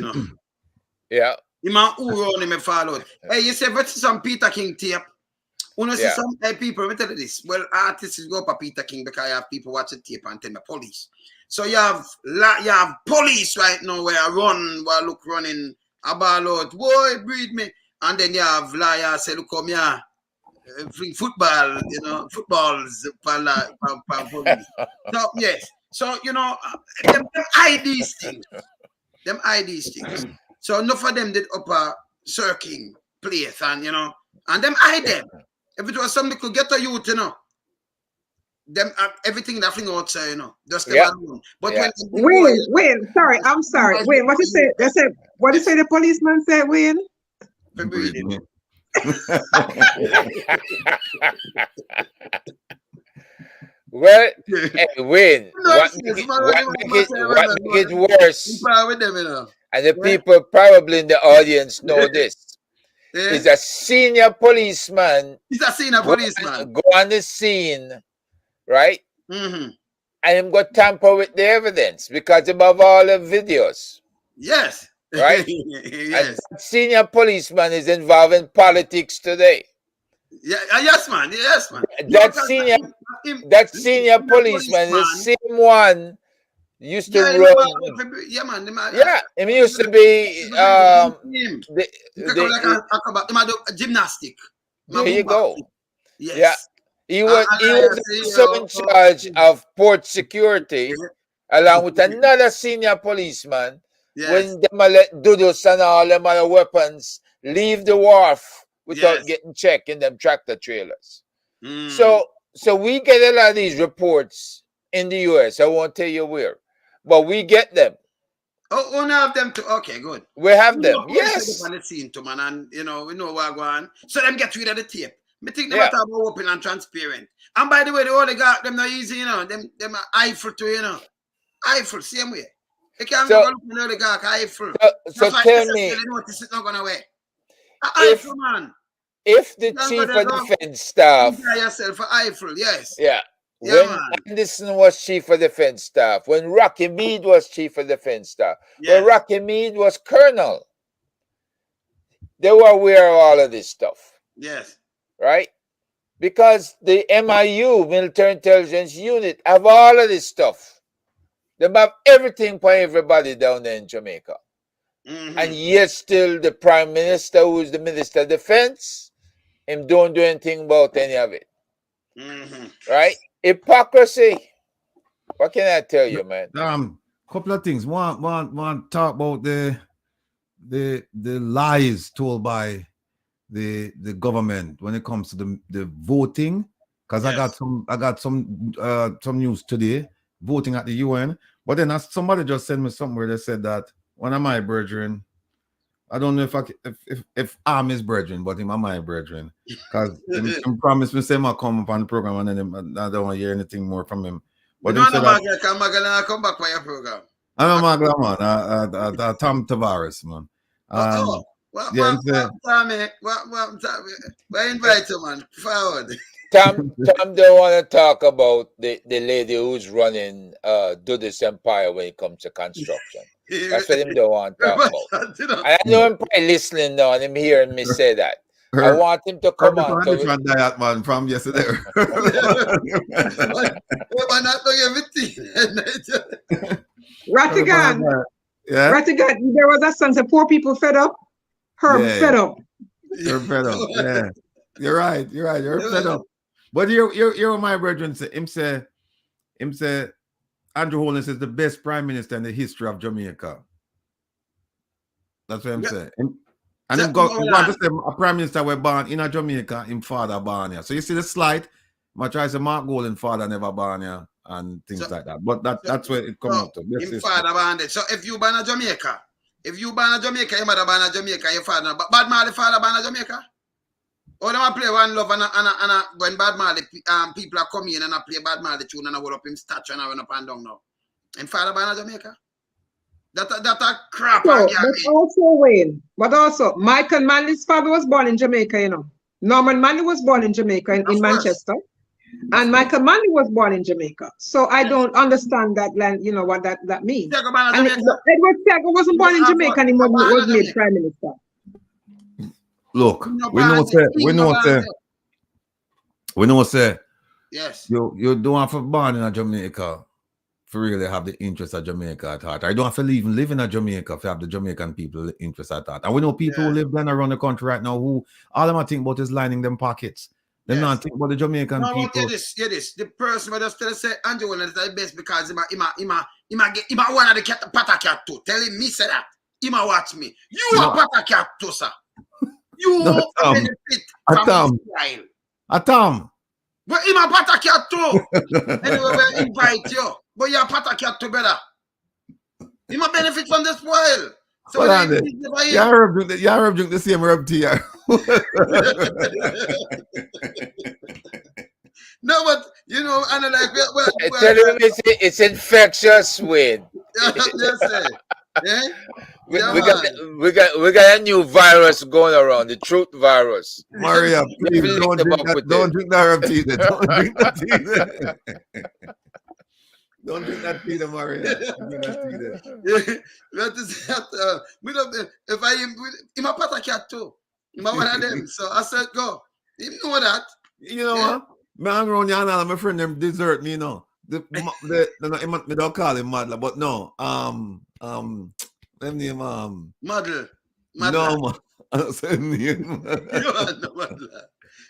Yeah. You man who run him fall out. Hey, you say what's some Peter King tape? When see some people, let me tell you this. Well, artists go up a Peter King because you have people watch the tape and tell me police. So you have police right now where I running a ball out. Boy, breed me. And then you have liars say, look come here. Football, footballs for police. So yes. So them hide these things. Them hide these things. So enough of them did upper circling place and and them hide them. If it was somebody could get a youth, them everything that thing outside, just them alone. But Wayne, sorry, I'm sorry. Wayne, what you say? They said what did you say the policeman said, Wayne? Well, Wayne, what make it worse, and the people probably in the audience know this. Is a senior policeman. He's a senior policeman. Go on the scene, right? And him go tamper with the evidence because him have all the videos. Yes. Right? Yes. And senior policeman is involved in politics today. Yeah, yes, man. Yes, man. That senior policeman is the same one Used to run. Yeah, man. Yeah, it used to be gymnastic. There you go. Yes. Yeah. He was also in charge of port security, along with another senior policeman. When them let Dudus and all them other weapons leave the wharf without getting checked in them tractor trailers. So we get a lot of these reports in the US. I won't tell you where, but we get them. Oh, one of them too. Okay, good. We have them. Yes. On the scene too, man, and we know what going on. So them get rid of the tape. Me think they matter about open and transparent. And by the way, the oligarch them not easy, them are Eiffel too, Eiffel, same way. They can't go look at the oligarch Eiffel. So tell me, this is not gonna work. If, man. If the chief of defense staff, yourself for Eiffel, yes. Yeah. When Anderson was chief of defense staff, when Rocky Mead was chief of defense staff, when Rocky Mead was colonel, they were aware of all of this stuff. Yes. Right? Because the MIU, Military Intelligence Unit, have all of this stuff. They have everything for everybody down there in Jamaica. And yet still the Prime Minister, who is the Minister of Defense, him don't do anything about any of it. Right? Hypocrisy. What can I tell you, man? Couple of things. One talk about the lies told by the government when it comes to the voting. Because I got some news today, voting at the UN. But then somebody just sent me something where they said that one of my brethren, I don't know if I'm his brethren, but him are my brethren. Because he promised me say I'll come up on the program and then I don't want to hear anything more from him. But you don't know come back for your program. I know Magla, man. Tom Tavares, man. We invite you, man. Forward. Tom don't want to talk about the lady who's running Dudus Empire when it comes to construction. That's what him don't want to talk about. And I know him probably listening now and him hearing me say that. I want him to come on. That man from yesterday. Rattigan. Yeah. Rattigan, there was a song that poor people fed up. Fed up. You're fed up. Yeah. You're right. You're fed up. But you're my brethren. Him say Andrew Holness is the best prime minister in the history of Jamaica. That's what I'm saying. And him go to say a prime minister was born in Jamaica, him father born here. So you see the slide, I try to say Mark Golden father never born here and things like that. But that's where it comes out to. Him father born there. So if you born in Jamaica, your mother born in Jamaica, your father, but Bad Marley father born in Jamaica? Or them play One Love and when Bad Marley people are coming in and I play Bad Marley tune and I hold up him statue and I run up and down now. And father born in Jamaica? That a crap. But also, Michael Manley's father was born in Jamaica, Norman Manley was born in Jamaica in Manchester. And Michael Manley was born in Jamaica. So I don't understand that land, what that means. And Edward Tiago wasn't born in Jamaica and he was made prime minister. Look, we know say. Yes. You don't have to born in Jamaica to really have the interest of Jamaica at heart. I don't have to even live in Jamaica to have the Jamaican people interest at heart. And we know people who live then around the country right now who all them are thinking about is lining them pockets. They're not thinking about the Jamaican people. Hear this. The person will just tell us say Andrew is the best because he one of the cat pata cat too. Tell him me say that. He watch me. You are pata cat too, sir. You benefit from this style. Tom. But him a pata cat too. Anyway, we invite you. But you're a pata cat too, brother. He might benefit from this spoil. So you drink the same rub tea. No, but and like it's infectious, Wade. Yes, we got a new virus going around, the truth virus. Maria, please don't drink that rub tea. Don't drink that tea. Don't drink that tea, Maria. If I'm a pata cat too. I'm one of them. So I said, go. You know that. You know what? Man, around here and all my friend them desert me, me don't call him Madler, but no. Them name Model. No man. Same name. No Madler.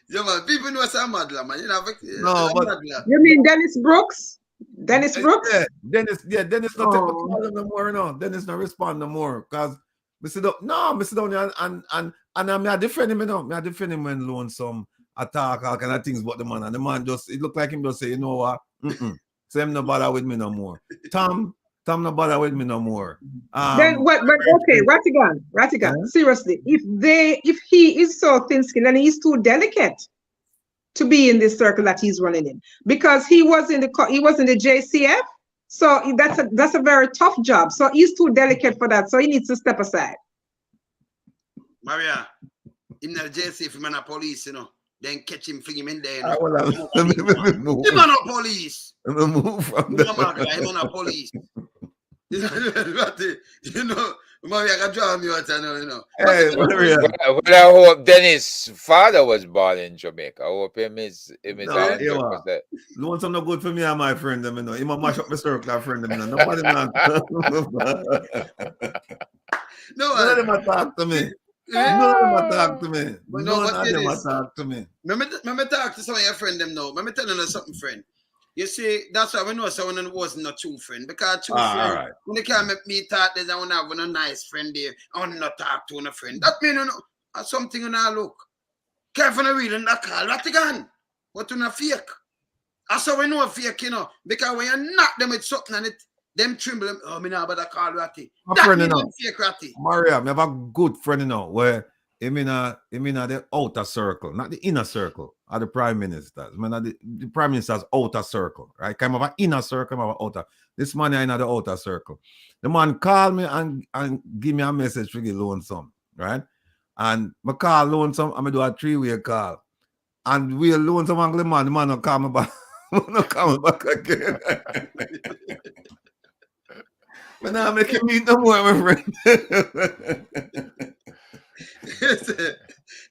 Yeah, man. People know some Madler, man. You know, No, but Madler. You mean Dennis Brooks? Dennis Brooks? Dennis not take my call no more, no. Dennis not respond no more. Cause me sit down here and I defend him, you know. I defend him when Lonesome attack all kind of things about the man. And the man just, it look like him just say, you know what? So him no bother with me no more. Tom no bother with me no more. Then what? But okay, Rattigan. Seriously, if he is so thin-skinned and he's too delicate to be in this circle that he's running in, because he was in the JCF, so that's a very tough job. So he's too delicate for that. So he needs to step aside. Maria, in the JCF, him and the police, you know. Then catch him, fling him in there. Him on a police. Move from there. Him on a police. You know, Maria can draw me out, you know. Hey, Maria. Well, I hope Dennis' father was born in Jamaica. I hope him is that. Lonesome no good for me and my friend, you know. He might mash up my circle, friend, you know. Nobody man. None of them talk to me. None of them talk to me. None of them talk to me. Let me talk to some of your friends them now. Let me tell you something, friend. You see, that's why we know someone wasn't a true friend. Because true friend, right. when they can't make me talk, there's I want to have a nice friend there. I want to not talk to a friend. That means, you know, something you know, look. Careful to read and not call Rattigan. But you know, fake. That's how we know fake, you know. Because when you knock them with something and them tremble, oh, me now better call Ratty. That means fake Ratty. Maria, I have a good friend, you know, where him in the outer circle, not the inner circle of the prime ministers. I mean, the prime minister's outer circle, right? Kind of an inner circle, of an outer. This man is in the outer circle. The man called me and give me a message for the Lonesome, right? And I call Lonesome and I do a 3-way call. And we Lonesome and the man don't call me back. Don't call me back again. But now I'm making me no more, my friend.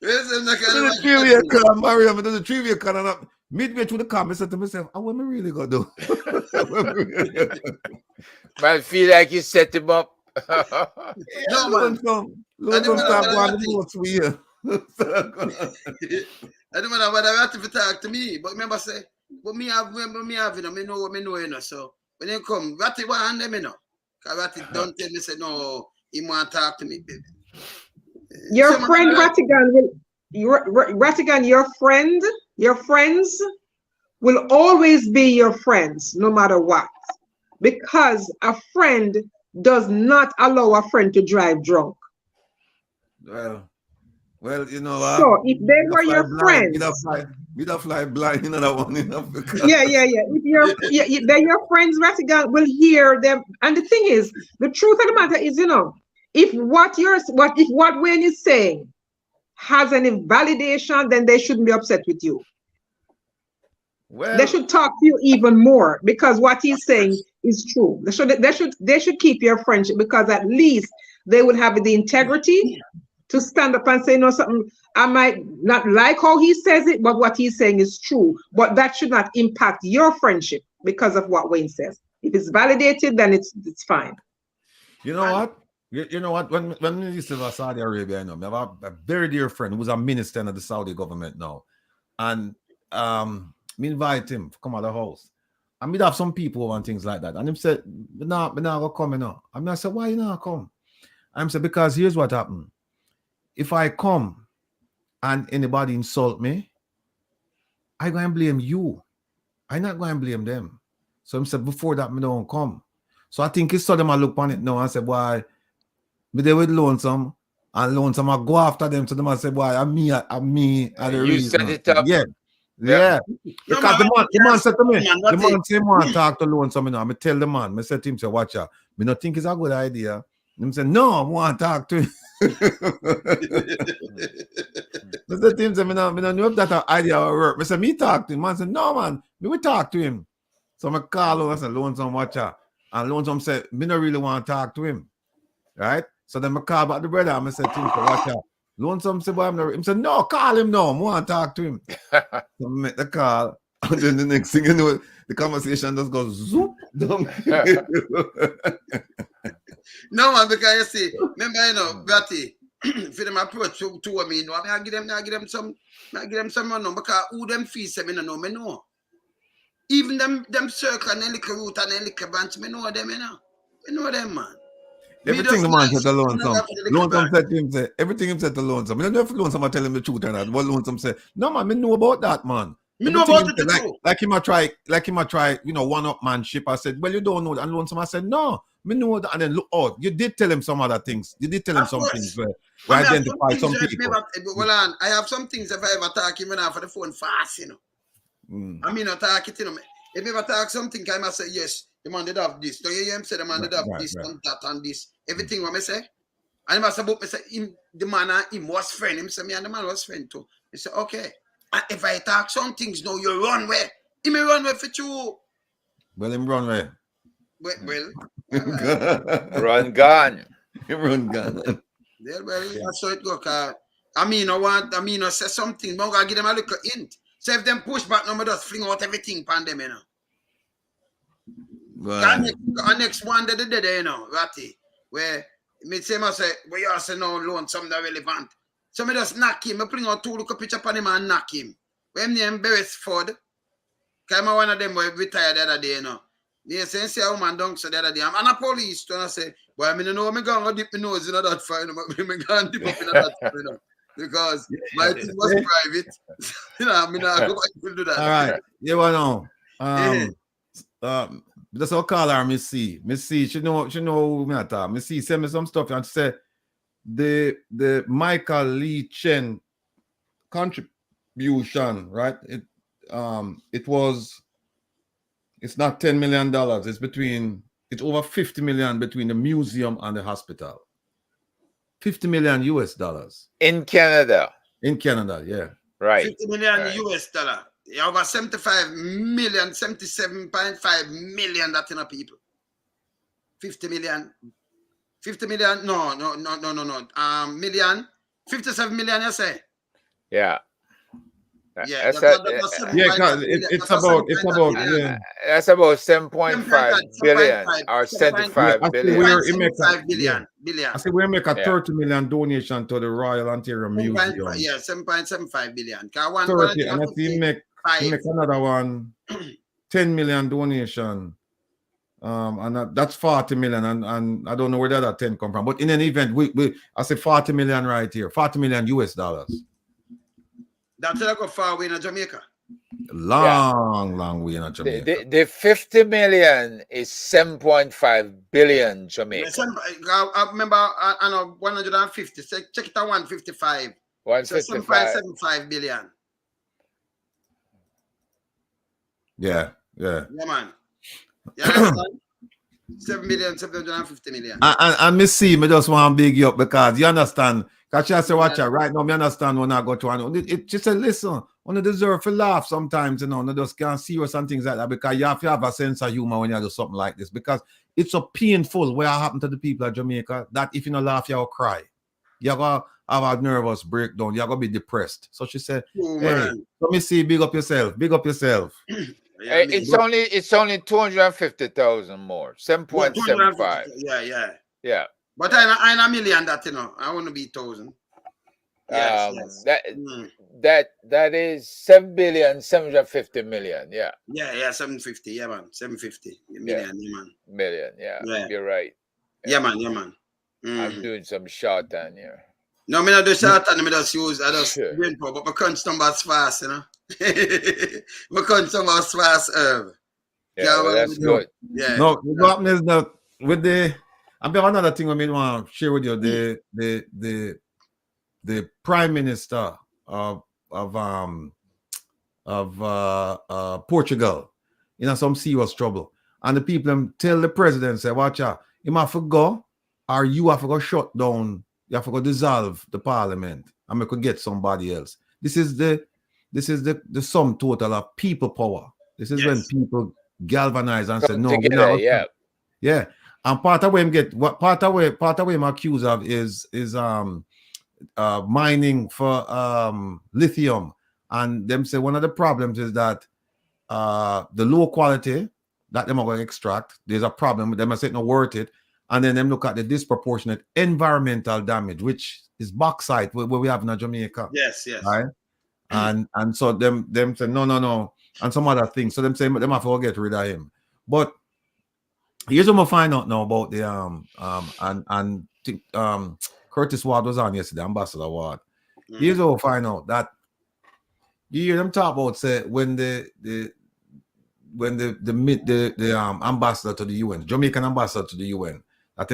The trivia call, Mario. The trivia call, and midway through the call, I said to myself, "What am I really gonna do?" Man, feel like you set him up. No, man. Lonesome start going the most weird. I don't know whether Ratty to talk to me, but remember say, but me have, you know, me know, you know. So when they come, Ratty want them, you know. Cause Ratty don't tell me say no, he want to talk to me, baby. Your friend Rattigan Rattigan, your friends will always be your friends, no matter what. Because a friend does not allow a friend to drive drunk. Well, you know. So if they were your friends, we don't fly blind, you know that one. Yeah. If they're your friends, Rattigan will hear them. And the thing is, the truth of the matter is, you know, if what Wayne is saying has any validation, then they shouldn't be upset with you. Well, they should talk to you even more because what he's saying is true. They should keep your friendship because at least they would have the integrity to stand up and say, no, something I might not like how he says it, but what he's saying is true. But that should not impact your friendship because of what Wayne says. If it's validated, then it's fine. You know what? You know what? When we used to Saudi Arabia, I know, I have a very dear friend who's a minister in the Saudi government now. And me invite him to come out of the house. And we'd have some people and things like that. And him said, I'm not going to come, you know. And I said, why you not come? And I said, because here's what happened. If I come and anybody insult me, I'm going to blame you. I'm not going to blame them. So I said, before that, I don't come. So I think he saw them and look on it now and said, why? But they with Lonesome, and Lonesome I go after them to them and say, boy, I'm me at the reason. You set it up. Yeah. Because the man said to me, the man say, man, talk to Lonesome, you know. I tell the man, I said to him, say, watch out. I don't think it's a good idea. And he said, no, I want to talk to him. I said to him, I don't know if that idea will work. I said, me talk to him. Man said, no, man, me will talk to him. So I call him and said, Lonesome, watch out. And Lonesome said, me don't really want to talk to him. Right? So then I call back the brother and I said to him, watch out. Lonesome said, boy, he said, no, call him now. I want to talk to him. So I make the call. And then the next thing you know, the conversation just goes zoop down. No, man, because you see, remember, you know, Ratty, for them approach to me, you know, I give them some money, because who them fees, me know. Even them circle and little root and little branch, me know them, you know. Me know them, man. Everything the man said to Lonesome. Lonesome said to him, say, everything him said to Lonesome. I don't know if Lonesome will tell him the truth or not. What Lonesome said, no man, me know about that, man. Me know about it said, too. Like him a try, you know, one-upmanship. I said, well, you don't know that. And Lonesome, I said, no, me know that. And then look out, you did tell him some other things. You did tell him some things where identify some people. Well, I have some things if I ever talk him for the phone fast, you know. I mean, I talk it, you know. If I ever talk something, I must say, yes, the man did have this. So you hear him say the man did have this and that and this. Everything what I say. And he must have me say, the man him was friend. Him say, me and the man was friend too. He say, okay. And if I talk some things now, you run where? He may run where for you. Well, him run where? Well. Run gun. Him run gun. Yeah, well, that's how it go. I mean, say something, but I'm going to give them a little hint. So if them push back, no, just fling out everything pan them, you know. Right. Next one, you know, Ratty, where me say, well, you say no loan, something that relevant. So me just knock him, I bring out 2 little picture upon him and knock him. When name Beresford, because I'm one of them who retired the other day, you know. They say a woman don't say the other day. I'm a police, and I say, well, I mean, you know, I'm going to dip my nose in that fire, you know, I'm going to dip up in that fire, you know. Because my thing was private. You know, I mean, I go back to do that. All right. You want to know. That's how I call her Miss C. Miss C, she know who me at talk. Miss C send me some stuff and she said the Michael Lee Chen contribution, right? It's not $10 million. It's over 50 million between the museum and the hospital. 50 million US dollars. In Canada. In Canada, yeah. Right. 50 million US dollar. Over 75 million, 77.5 million Latino people. 50 million. 50 million. No. Million. 57 million, you say? Yeah. Yeah, it's about that's about 7.5 billion or 75 billion. I say we make a 30 million donation to the Royal Ontario Museum. Yeah, 7.75 billion. 30, and I see make another one 10 million donation. And that's 40 million, and I don't know where the other 10 come from. But in any event, I say 40 million right here, 40 million US dollars. That's like go far away in Jamaica. Long way in Jamaica. The 50 million is 7.5 billion Jamaica. I remember I know 150. So check it at 155. 155. So 7.75 billion. Yeah. Yeah, man. You understand? 7 million, 750 million. And me see, me just want to big you up because you understand. Because she said, watch out, right now, me understand when I go to one. She said, listen, you deserve to laugh sometimes, you know, you just can't serious and things like that because you have to have a sense of humor when you do something like this because it's so painful what happened to the people of Jamaica that if you don't laugh, you'll cry. You're going to have a nervous breakdown. You're going to be depressed. So she said, hey, let me see, big up yourself. It's only 250,000 more. 7.75. Yeah. But I'm a million that, you know. I want to be 1,000. Yes. That is 7,750 million. Yeah. Yeah, 750. Yeah, man. 750 million, man. Million, yeah. You're right. Yeah, man. I'm doing some short on here. No, I don't do short on, I just win for, but my crunch numbers fast, you know. My crunch numbers fast, Yeah, well, that's good. Yeah. No, what happens is that with the I have another thing I want to share with you. The Prime Minister of Portugal in some serious trouble, and the people tell the president, say, "Watch out, you have to go, or you have to go shut down. You have to go dissolve the parliament, and we could get somebody else." This is the sum total of people power. This is when people galvanize and say, "No, together, yeah." And part of what I'm accused of is mining for lithium. And them say one of the problems is that the low quality that them are going to extract. There's a problem with them. I say not worth it. And then them look at the disproportionate environmental damage, which is bauxite where we have in Jamaica. Yes. Right. And so them say no, and some other things. So them say them have to get rid of him. But here's what I find out now about the Curtis Ward was on yesterday, Ambassador Ward. Here's what I find out that you hear them talk about say when the ambassador to the UN, Jamaican ambassador to the UN, that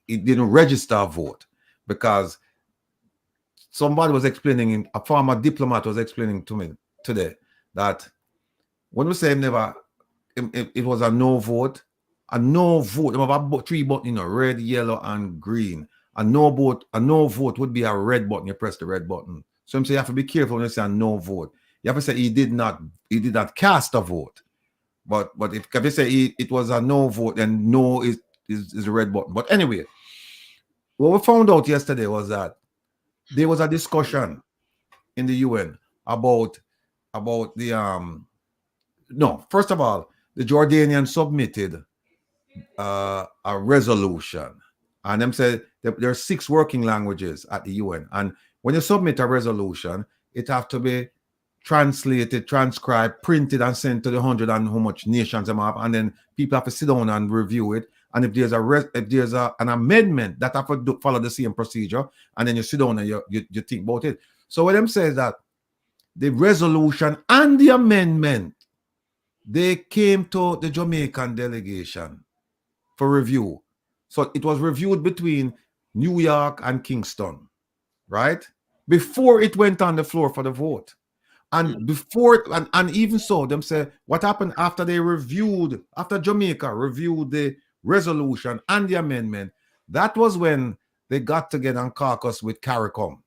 he didn't register a vote because somebody was explaining, a former diplomat was explaining to me today that when we say it was a no vote, there were about 3 buttons, red, yellow, and green. A no vote would be a red button. You press the red button. So I'm saying you have to be careful when you say a no vote. You have to say he did not cast a vote. But if you say it was a no vote, then no is the red button. But anyway, what we found out yesterday was that there was a discussion in the UN about the first of all, the Jordanians submitted a resolution, and them said there are 6 working languages at the UN, and when you submit a resolution, it have to be translated, transcribed, printed, and sent to the 100 and how much nations them have, and then people have to sit down and review it. And if there's an amendment, that have to follow the same procedure, and then you sit down and you think about it. So what them says that the resolution and the amendment, they came to the Jamaican delegation for review. So it was reviewed between New York and Kingston, right? Before it went on the floor for the vote. And and even so, them say what happened after Jamaica reviewed the resolution and the amendment, that was when they got together and caucus with CARICOM.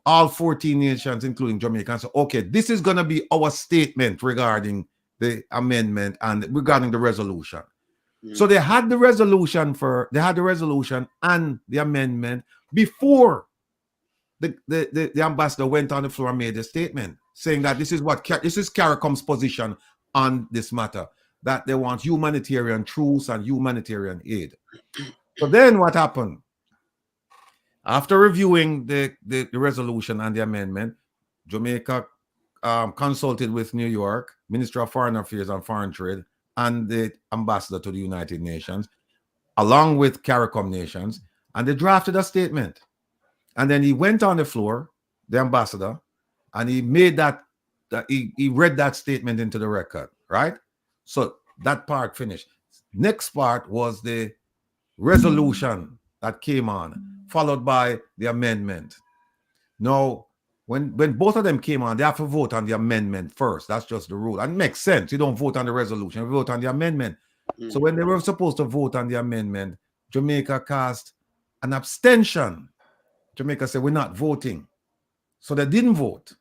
All 14 nations, including Jamaica, and so okay, this is going to be our statement regarding the amendment and regarding the resolution. So they had the resolution and the amendment before the ambassador went on the floor and made a statement saying that this is CARICOM's position on this matter, that they want humanitarian truce and humanitarian aid. So then what happened? After reviewing the resolution and the amendment, Jamaica consulted with New York, Ministry of Foreign Affairs and Foreign Trade, and the ambassador to the United Nations, along with CARICOM nations, and they drafted a statement. And then he went on the floor, the ambassador, and he made he read that statement into the record, right? So that part finished. Next part was the resolution that came on, followed by the amendment. Now, when both of them came on, they have to vote on the amendment first. That's just the rule. And it makes sense. You don't vote on the resolution, you vote on the amendment. So when they were supposed to vote on the amendment, Jamaica cast an abstention. Jamaica said, we're not voting. So they didn't vote.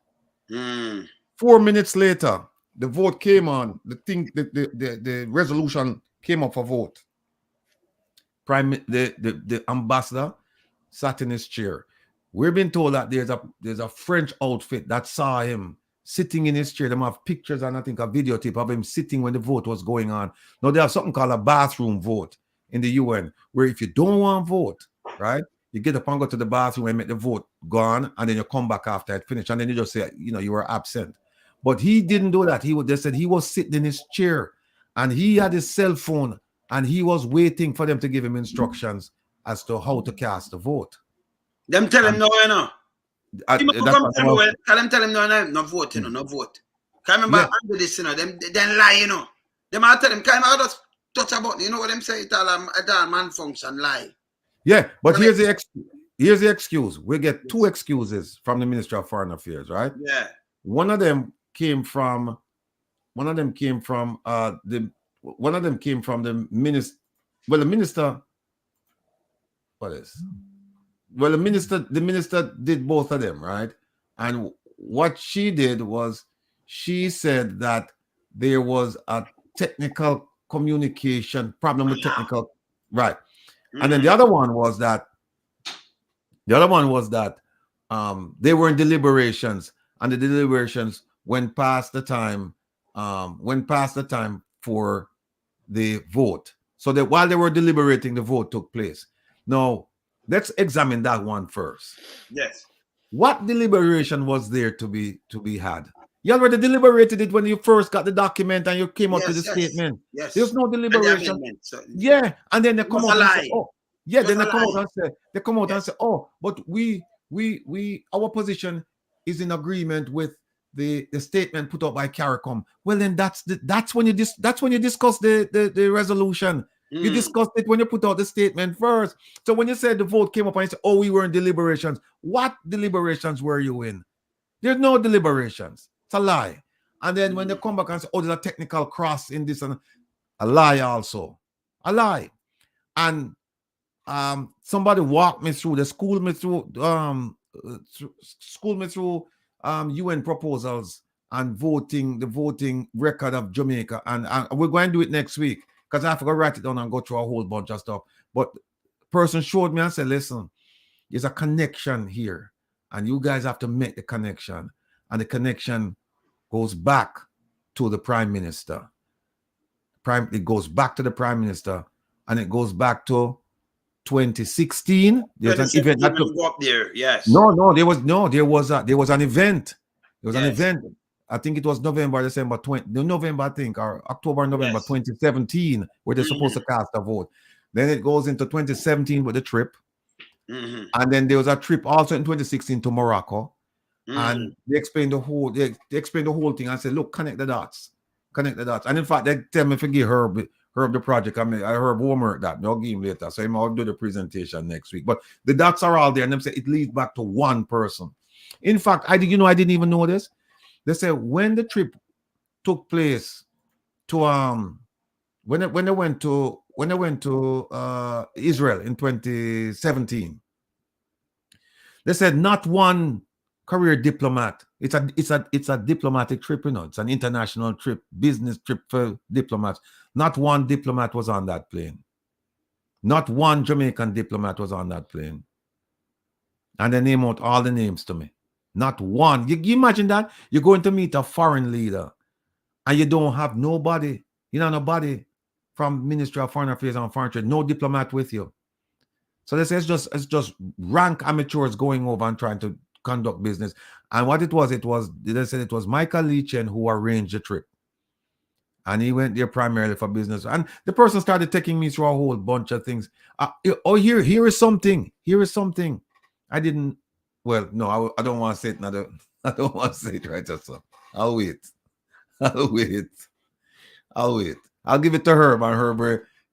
4 minutes later, the vote came on. The resolution came up for vote. The ambassador sat in his chair. We've been told that there's a French outfit that saw him sitting in his chair. They have pictures and I think a videotape of him sitting when the vote was going on. Now they have something called a bathroom vote in the UN, where if you don't want to vote, right, you get up and go to the bathroom and make the vote gone, and then you come back after it finished, and then you just say, you were absent. But he didn't do that. They said he was sitting in his chair, and he had his cell phone, and he was waiting for them to give him instructions as to how to cast the vote. Them tell him no, tell him no, no vote, no vote. Can't remember under this, then lie, Them I tell him, can't just touch a button. You know what them say? It's all malfunction, lie. Yeah, but here's the excuse. We get 2 excuses from the Ministry of Foreign Affairs, right? Yeah. One of them came from the minister. Well, the minister. What is? Well, the minister did both of them, right? And what she did was she said that there was a technical communication problem with technical, right? And then the other one was that they were in deliberations, and the deliberations went past the time went past the time for the vote. So that while they were deliberating, the vote took place. Now, let's examine that one first. Yes. What deliberation was there to be had? You already deliberated it when you first got the document and you came up to the statement. Yes. There's no deliberation. Yeah, and then they come out and say, oh, yeah, then they come out and say, oh, but we our position is in agreement with the statement put up by CARICOM. Well, then that's when you discuss the resolution. You discussed it when you put out the statement first. So when you said the vote came up and you said, oh, we were in deliberations. What deliberations were you in? There's no deliberations. It's a lie. And then when they come back and say, oh, there's a technical cross in this, and a lie also. A lie. And somebody walked me through, schooled me through UN proposals and the voting record of Jamaica. And we're going to do it next week because I have to go write it down and go through a whole bunch of stuff. But the person showed me and said, listen, there's a connection here. And you guys have to make the connection. And the connection goes back to the Prime Minister. It goes back to the Prime Minister. And it goes back to 2016. There's an event that took, go up there. Yes. There was an event. There was an event. I think it was November, I think, or October, November 2017, where they're supposed to cast a vote. Then it goes into 2017 with the trip. And then there was a trip also in 2016 to Morocco. And they explained the whole thing and said, look, connect the dots. And in fact, they tell me to give Herb the project. I Herb homework that. They'll give him later. So I'll do the presentation next week. But the dots are all there. And they say it leads back to one person. In fact, I didn't even know this. They said when the trip took place to when they went to Israel in 2017, they said not one career diplomat. It's a diplomatic trip, It's an international trip, business trip for diplomats. Not one diplomat was on that plane. Not one Jamaican diplomat was on that plane. And they name out all the names to me. Not one. You imagine that? You're going to meet a foreign leader and you don't have nobody, nobody from Ministry of Foreign Affairs and Foreign Trade, no diplomat with you. So they say it's just rank amateurs going over and trying to conduct business. And what they said it was Michael Leachen who arranged the trip. And he went there primarily for business. And the person started taking me through a whole bunch of things. Here is something. I don't want to say it. I don't want to say it right just so. I'll wait. I'll give it to Herb. And Herb,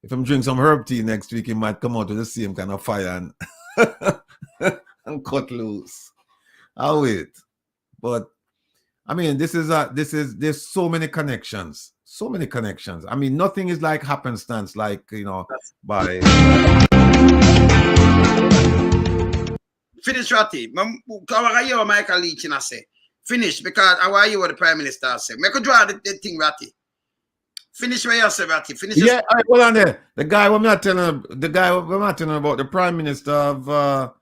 if I'm drinking some herb tea next week, he might come out with the same kind of fire and cut loose. I'll wait. But I mean, there's so many connections. I mean, nothing is like happenstance, by finish, Ratty. Michael Leach say finish because I want you what the Prime Minister say. Make a draw the thing, Ratty. Finish where you say, Ratty. Finish. Yeah, all right, hold on there. The guy we're not telling about the Prime Minister of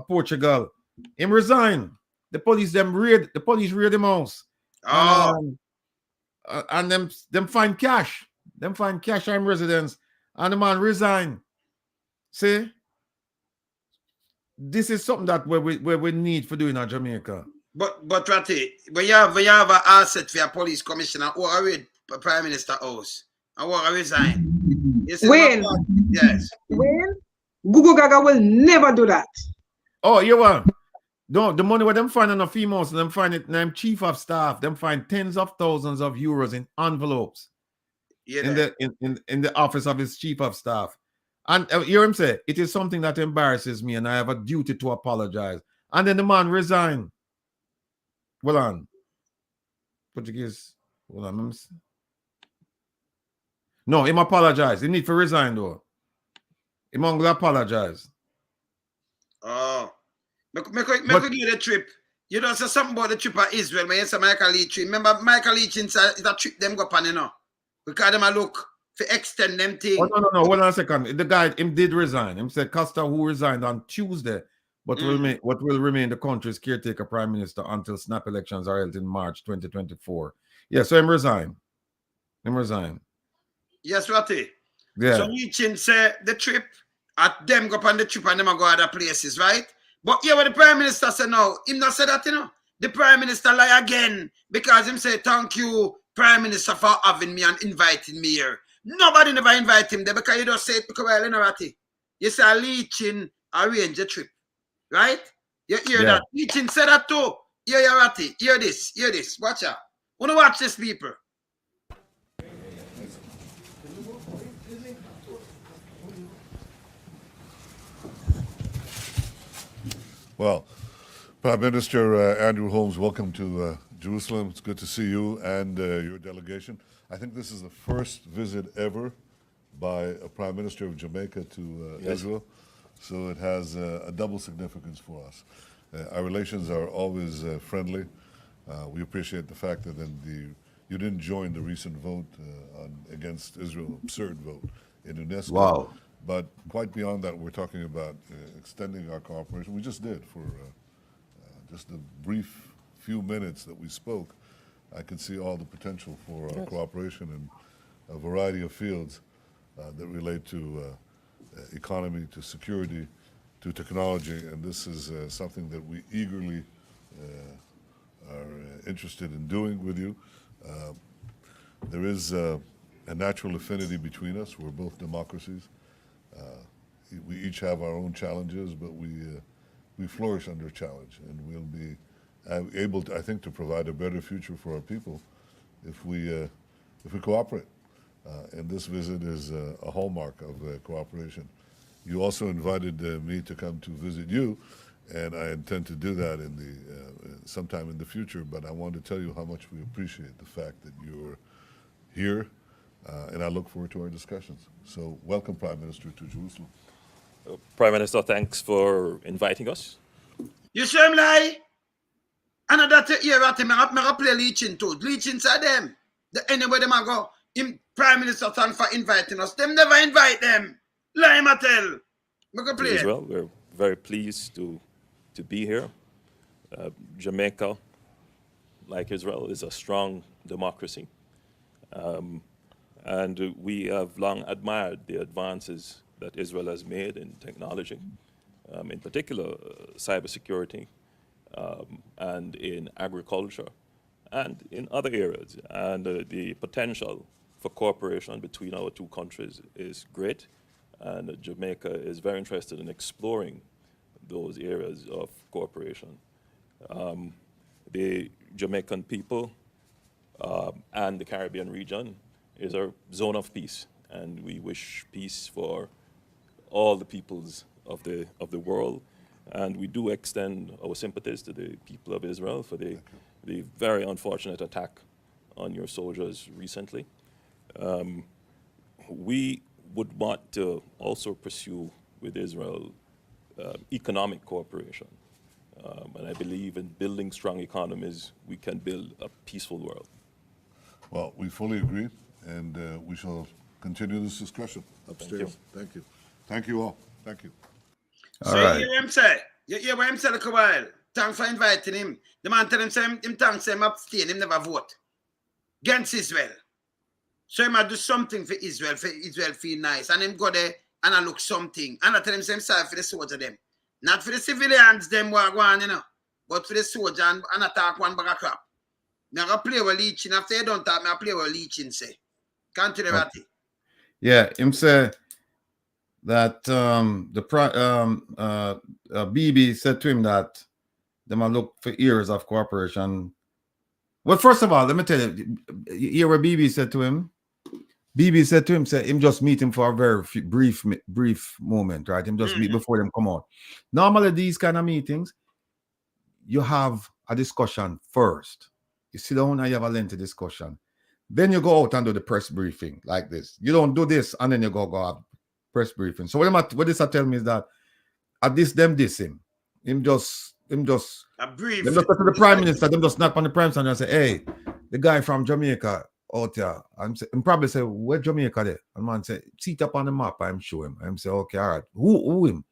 Portugal. Him resign. The police reared him house. And them find cash. Them find cash on residence. And the man resign. See? This is something that we need for doing in Jamaica. But Ratty, when you have an asset for your police commissioner who already Prime Minister house and who resign. When? Yes. When? Google Gaga will never do that. Oh, you want? No, the money where them find on the females, them find it, them chief of staff, them find tens of thousands of euros in envelopes in the office of his chief of staff. And you hear him say, it is something that embarrasses me and I have a duty to apologize. And then the man resigned. Hold on. Portuguese. Hold on. No, him apologize. He need to resign though. Him will apologize. Oh. Make do the trip. You don't say something about the trip of Israel when you say Michael Leach. Remember Michael Leach is a trip them go on, Because them a look to extend them thing. Oh, no. Hold on a second. The guy him did resign. Him said Costa who resigned on Tuesday, but will remain the country's caretaker prime minister until snap elections are held in March 2024. Yeah, so him resign. Yes, Ratty. Yeah. So Leachin say the trip, at them go on the trip and them go other places, right? But yeah, what the Prime Minister said now, him not say that, The Prime Minister lie again because him say, thank you, Prime Minister, for having me and inviting me here. Nobody never invite him there because you don't say it because well, Ratty. You say Leachin arrange a trip, right? You hear that? Leachin said that too. Yeah, Ratty. Hear this. Watch out. Wanna watch this, people? Well, Prime Minister Andrew Holmes, welcome to Jerusalem. It's good to see you and your delegation. I think this is the first visit ever by a Prime Minister of Jamaica to Israel, so it has a double significance for us. Our relations are always friendly. We appreciate the fact that you didn't join the recent vote against Israel, absurd vote in UNESCO. Wow. But quite beyond that, we're talking about extending our cooperation. We just did for just the brief few minutes that we spoke. I could see all the potential for cooperation in a variety of fields that relate to economy, to security, to technology, and this is something that we eagerly are interested in doing with you. There is a natural affinity between us. We're both democracies. We each have our own challenges, but we flourish under challenge, and we'll be able to, I think, to provide a better future for our people if we cooperate. And this visit is a hallmark of cooperation. You also invited me to come to visit you, and I intend to do that in sometime in the future. But I want to tell you how much we appreciate the fact that you're here. And I look forward to our discussions. So welcome, Prime Minister, to Jerusalem. Prime Minister, thanks for inviting us. You see him lie? Another year at him, I play Leachin too. Leachin said them. Anywhere them I go, him Prime Minister thanks for inviting us. Them never invite them. Lie him I tell. We go play. Israel, we're very pleased to be here. Jamaica, like Israel, is a strong democracy. And we have long admired the advances that Israel has made in technology, in particular cybersecurity, and in agriculture, and in other areas. And the potential for cooperation between our two countries is great, and Jamaica is very interested in exploring those areas of cooperation. The Jamaican people and the Caribbean region is a zone of peace, and we wish peace for all the peoples of the world. And we do extend our sympathies to the people of Israel for the very unfortunate attack on your soldiers recently. We would want to also pursue with Israel economic cooperation. And I believe in building strong economies, we can build a peaceful world. Well, we fully agree, and we shall continue this discussion upstairs. Thank you. Thank you all. Thank you. So you hear him say? You hear what him say like a while? Thanks for inviting him. The man tell him say him thanks him abstain, him never vote. Against Israel. So he might do something for Israel feel nice. And him go there and I look something. And I tell him say him sorry for the soldier them. Not for the civilians them who are going, but for the soldier and attack one bag of crap. Now I play with Leachin. After you don't talk, I play with Leachin say. Continue, Ratty. Yeah, him say that BB said to him that they might look for years of cooperation. Well, first of all, let me tell you, hear what BB said to him. BB said to him, say him just meet him for a very brief moment, right? Him just meet before them come out. Normally, these kind of meetings, you have a discussion first. You sit down and you have a lengthy discussion. Then you go out and do the press briefing like this. You don't do this and then you go have press briefing. So what this tell me is that at this them diss him. Him just a brief. Them just go to the Prime Minister, them just knock on the Prime Minister and say, hey, the guy from Jamaica out here. I'm probably say, where Jamaica there? And man say, see it up on the map, I'm show him. I'm say, okay, all right. Who him?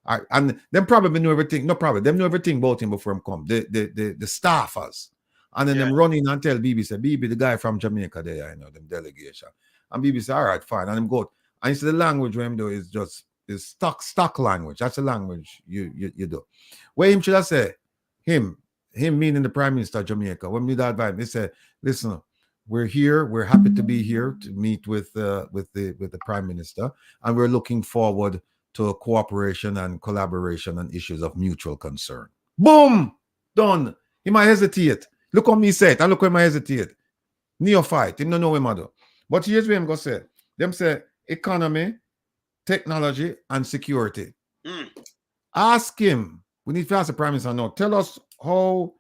All right. And them probably know everything. No problem. Them know everything about him before him come. The staffers. And then them run in and tell BBC, BB, the guy from Jamaica there, I know, them delegation. And BBC, all right, fine. And him go, and you see the language where him do is just is stock language. That's the language you do. Where him should I say, him meaning the Prime Minister of Jamaica, when me that advise, he said, listen, we're here, we're happy to be here to meet with the Prime Minister, and we're looking forward to a cooperation and collaboration on issues of mutual concern. Boom! Done. He might hesitate. Look how me say it, and look how he might hesitate. Neophyte, he don't know him do. But here's what I'm going to say. Them say economy, technology, and security. Ask him. We need to ask the Prime Minister now. Tell us how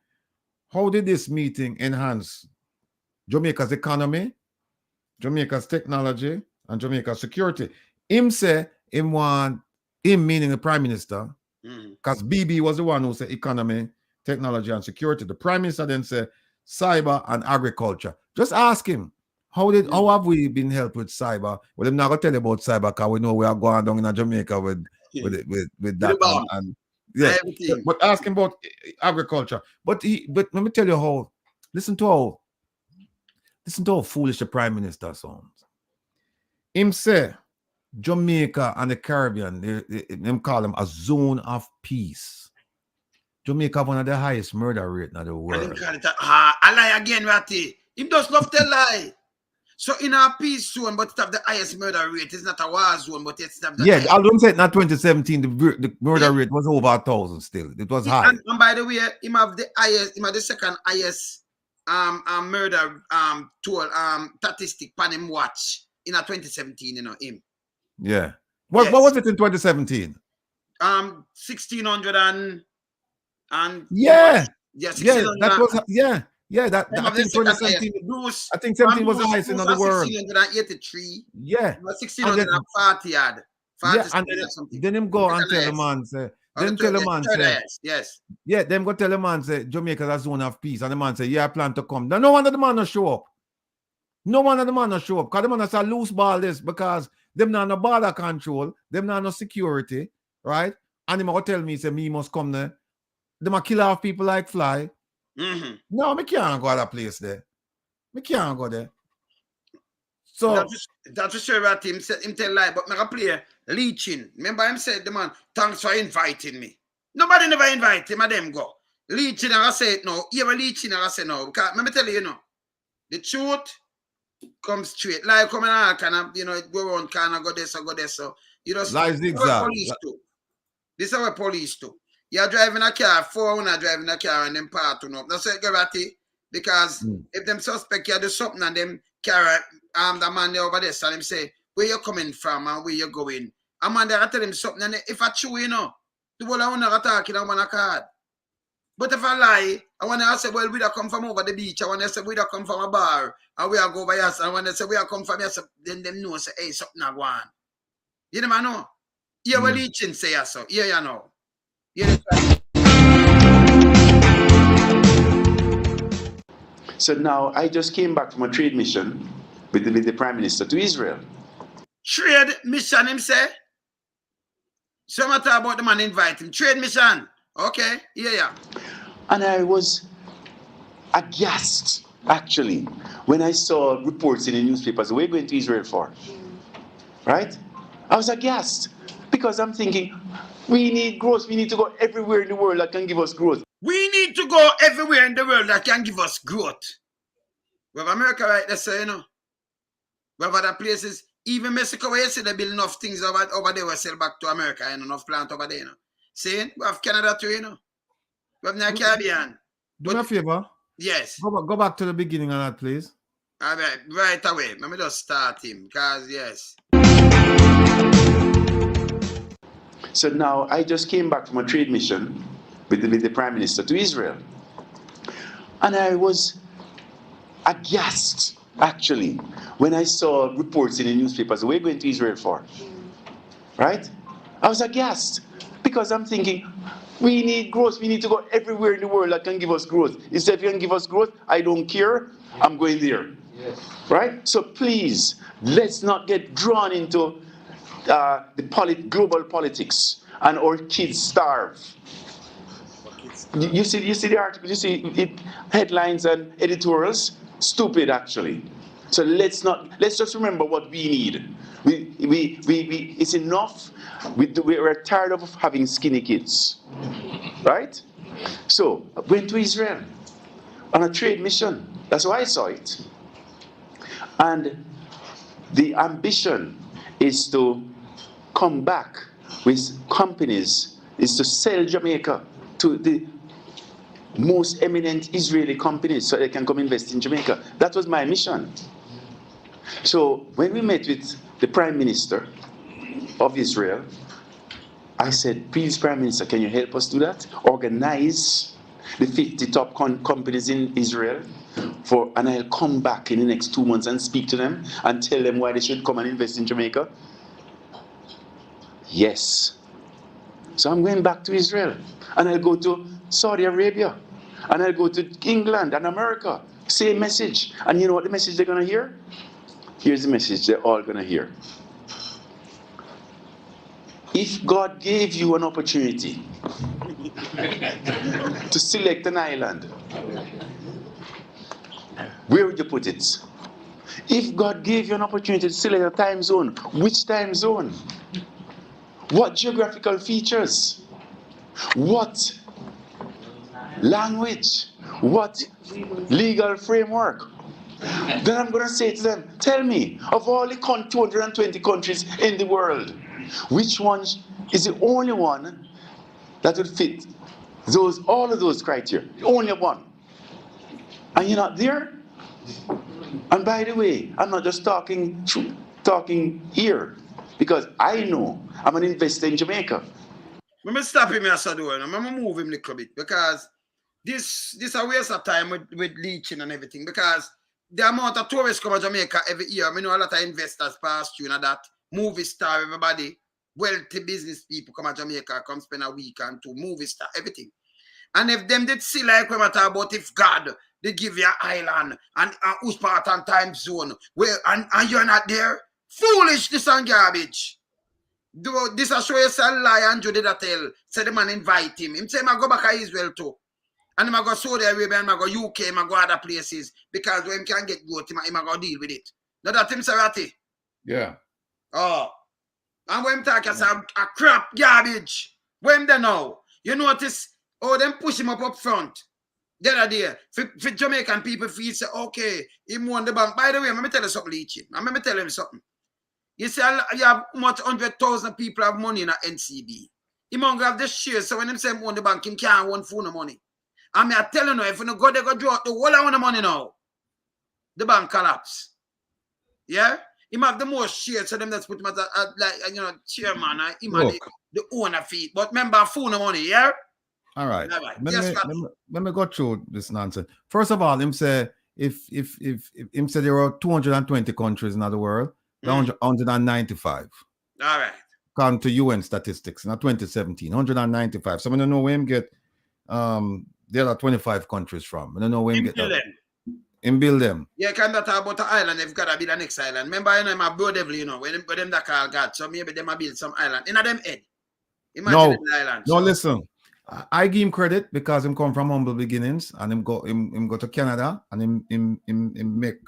did this meeting enhance Jamaica's economy, Jamaica's technology, and Jamaica's security? Him say him want, him meaning the Prime Minister, because BB was the one who said economy, technology, and security. The Prime Minister then said cyber and agriculture. Just ask him. How have we been helped with cyber? Well, I'm not gonna tell you about cyber because we know we are going down in Jamaica with that and yeah. But ask him about agriculture. But let me tell you how. Listen to how foolish the Prime Minister sounds. Him say Jamaica and the Caribbean, them call them a zone of peace. Jamaica have one of the highest murder rate in the world. I lie again, Ratty. Him just love to lie. So in a peace zone, but it have the highest murder rate. It's not a war zone, but it's have the highest. I don't say it not 2017. The murder rate was over 1,000 still. It was high. And by the way, him have the highest, him have the second highest murder statistic pan him watch in a 2017, him. Yeah. What was it in 2017? 1600 and yeah. Yeah, that was that I think 2017. I think 17 was the highest in the world. 1683. Yeah. 1640 yard. Then him go and tell the man say. Then tell the man say. Yes. Yeah. Then go tell the man say Jamaica's a zone of peace, and the man say I plan to come. No one of the man no show up. No one of the man no show up because the man say loose ball this because them not no border control, them not no security, right? And him go tell me say me must come there. Them a kill off people like fly. No, me can't go to that place there. Me can't go there. So that's for sure that him tell lie, but me a play leeching. Remember him said the man, thanks for inviting me. Nobody never invite him, and them go. Leeching, I say it now. You ever leeching, I say no. Because let me tell you, the truth comes straight. Lie coming out, kind of, go around, kind of go there, so. You just lie zigzag. This is our police too. You're driving a car, 400 driving a car, and them part up. That's what Gov't, because if them suspect you do something and them carry the man there over there, so them say, where you coming from and where you going? A man there tell him something, and if I true, the whole I want to talk in a card. But if I lie, I want to say, well, we don't come from over the beach. I want to say, we don't come from a bar, and we are go over here. I want to say, we are come from here. So then them know, say, hey, something not going on. You never know. You will leeching say so. Yeah, you know. Yeah. So now I just came back from a trade mission with the Prime Minister to Israel. Trade mission, him say? So much about the man invite him. Trade mission. Okay. Yeah. And I was aghast, actually, when I saw reports in the newspapers, we're going to Israel for. Right? I was aghast because I'm thinking, we need growth. We need to go everywhere in the world that can give us growth. We need to go everywhere in the world that can give us growth. We have America right there, so, we have other places. Even Mexico, where you see they build enough things over there, we sell back to America, enough plant over there, See? We have Canada too, We have the Caribbean. Do me a favor. Yes. Go back to the beginning of that, please. All right away. Let me just start him, because, yes. So now I just came back from a trade mission with the Prime Minister to Israel. And I was aghast, actually, when I saw reports in the newspapers, we're going to Israel for. Right? I was aghast because I'm thinking, we need growth. We need to go everywhere in the world that can give us growth. Instead, if you can give us growth, I don't care. I'm going there. Yes. Right? So please, let's not get drawn into the global politics and our kids starve. You see the article, you see it, headlines and editorials, stupid actually. So let's just remember what we need. It's enough. We're tired of having skinny kids, right? So I went to Israel on a trade mission. That's why I saw it. And the ambition is to come back with companies, is to sell Jamaica to the most eminent Israeli companies so they can come invest in Jamaica. That was my mission. So when we met with the Prime Minister of Israel, I said, please, Prime Minister, can you help us do that? Organize the 50 top companies in Israel, and I'll come back in the next 2 months and speak to them and tell them why they should come and invest in Jamaica. Yes. So I'm going back to Israel, and I'll go to Saudi Arabia, and I'll go to England and America. Same message. And you know what the message they're going to hear? Here's the message they're all going to hear. If God gave you an opportunity to select an island, where would you put it? If God gave you an opportunity to select a time zone, which time zone? What geographical features? What language? What legal framework? Then I'm going to say to them, tell me, of all the 220 countries in the world, which one is the only one that would fit all of those criteria? Only one. And you're not there? And by the way, I'm not just talking here, because I know I'm an investor in Jamaica. Let me stop him here, Sadu, and I'm going to move him a little bit, because this is a waste of time with leeching and everything, because the amount of tourists come to Jamaica every year, I know a lot of investors pass through that, movie star, everybody, wealthy business people come to Jamaica, come spend a week and two, movie star, everything. And if them did see like we talk about, if God, they give you an island and who's part and time zone, where and you're not there, foolish, this and garbage. This I show you a lie and Judy that tell, say the man invite him. Him say, I go back to Israel too. And I go Saudi Arabia, and I go UK, I go other places, because when he can get good, I go deal with it. Now that him say Ratty. Yeah. Oh. And when him talk, I say a crap garbage. When they know, you notice, them push him up front. The other day, for Jamaican people feel say, okay, he won the bank. By the way, let me tell you something, Leachy. Let me tell him something. You see, you have much 100,000 people have money in a NCB. He might have the shares, so when him say him own the bank, he can't own full of money. I mean, I tell you now, if you go there, go draw the whole of the money now, the bank collapse. Yeah? He have the most shares, so them that's put him as a chairman, he have the owner fee. But remember, full of money, yeah? All right. Yes, let me go through this nonsense. First of all, him say if him say there are 220 countries in the world, 195. All right. According to UN statistics, not 2017, 195. So I don't know where him get there are 25 countries from. I don't know where him get him build them. Yeah, can that talk about the island? They've got to be the next island. Remember, you know, my bro devil, you know, when them that call God, so maybe they might build some island. In them head. Imagine the island. No, listen. I give him credit because him come from humble beginnings, and him go to Canada, and him make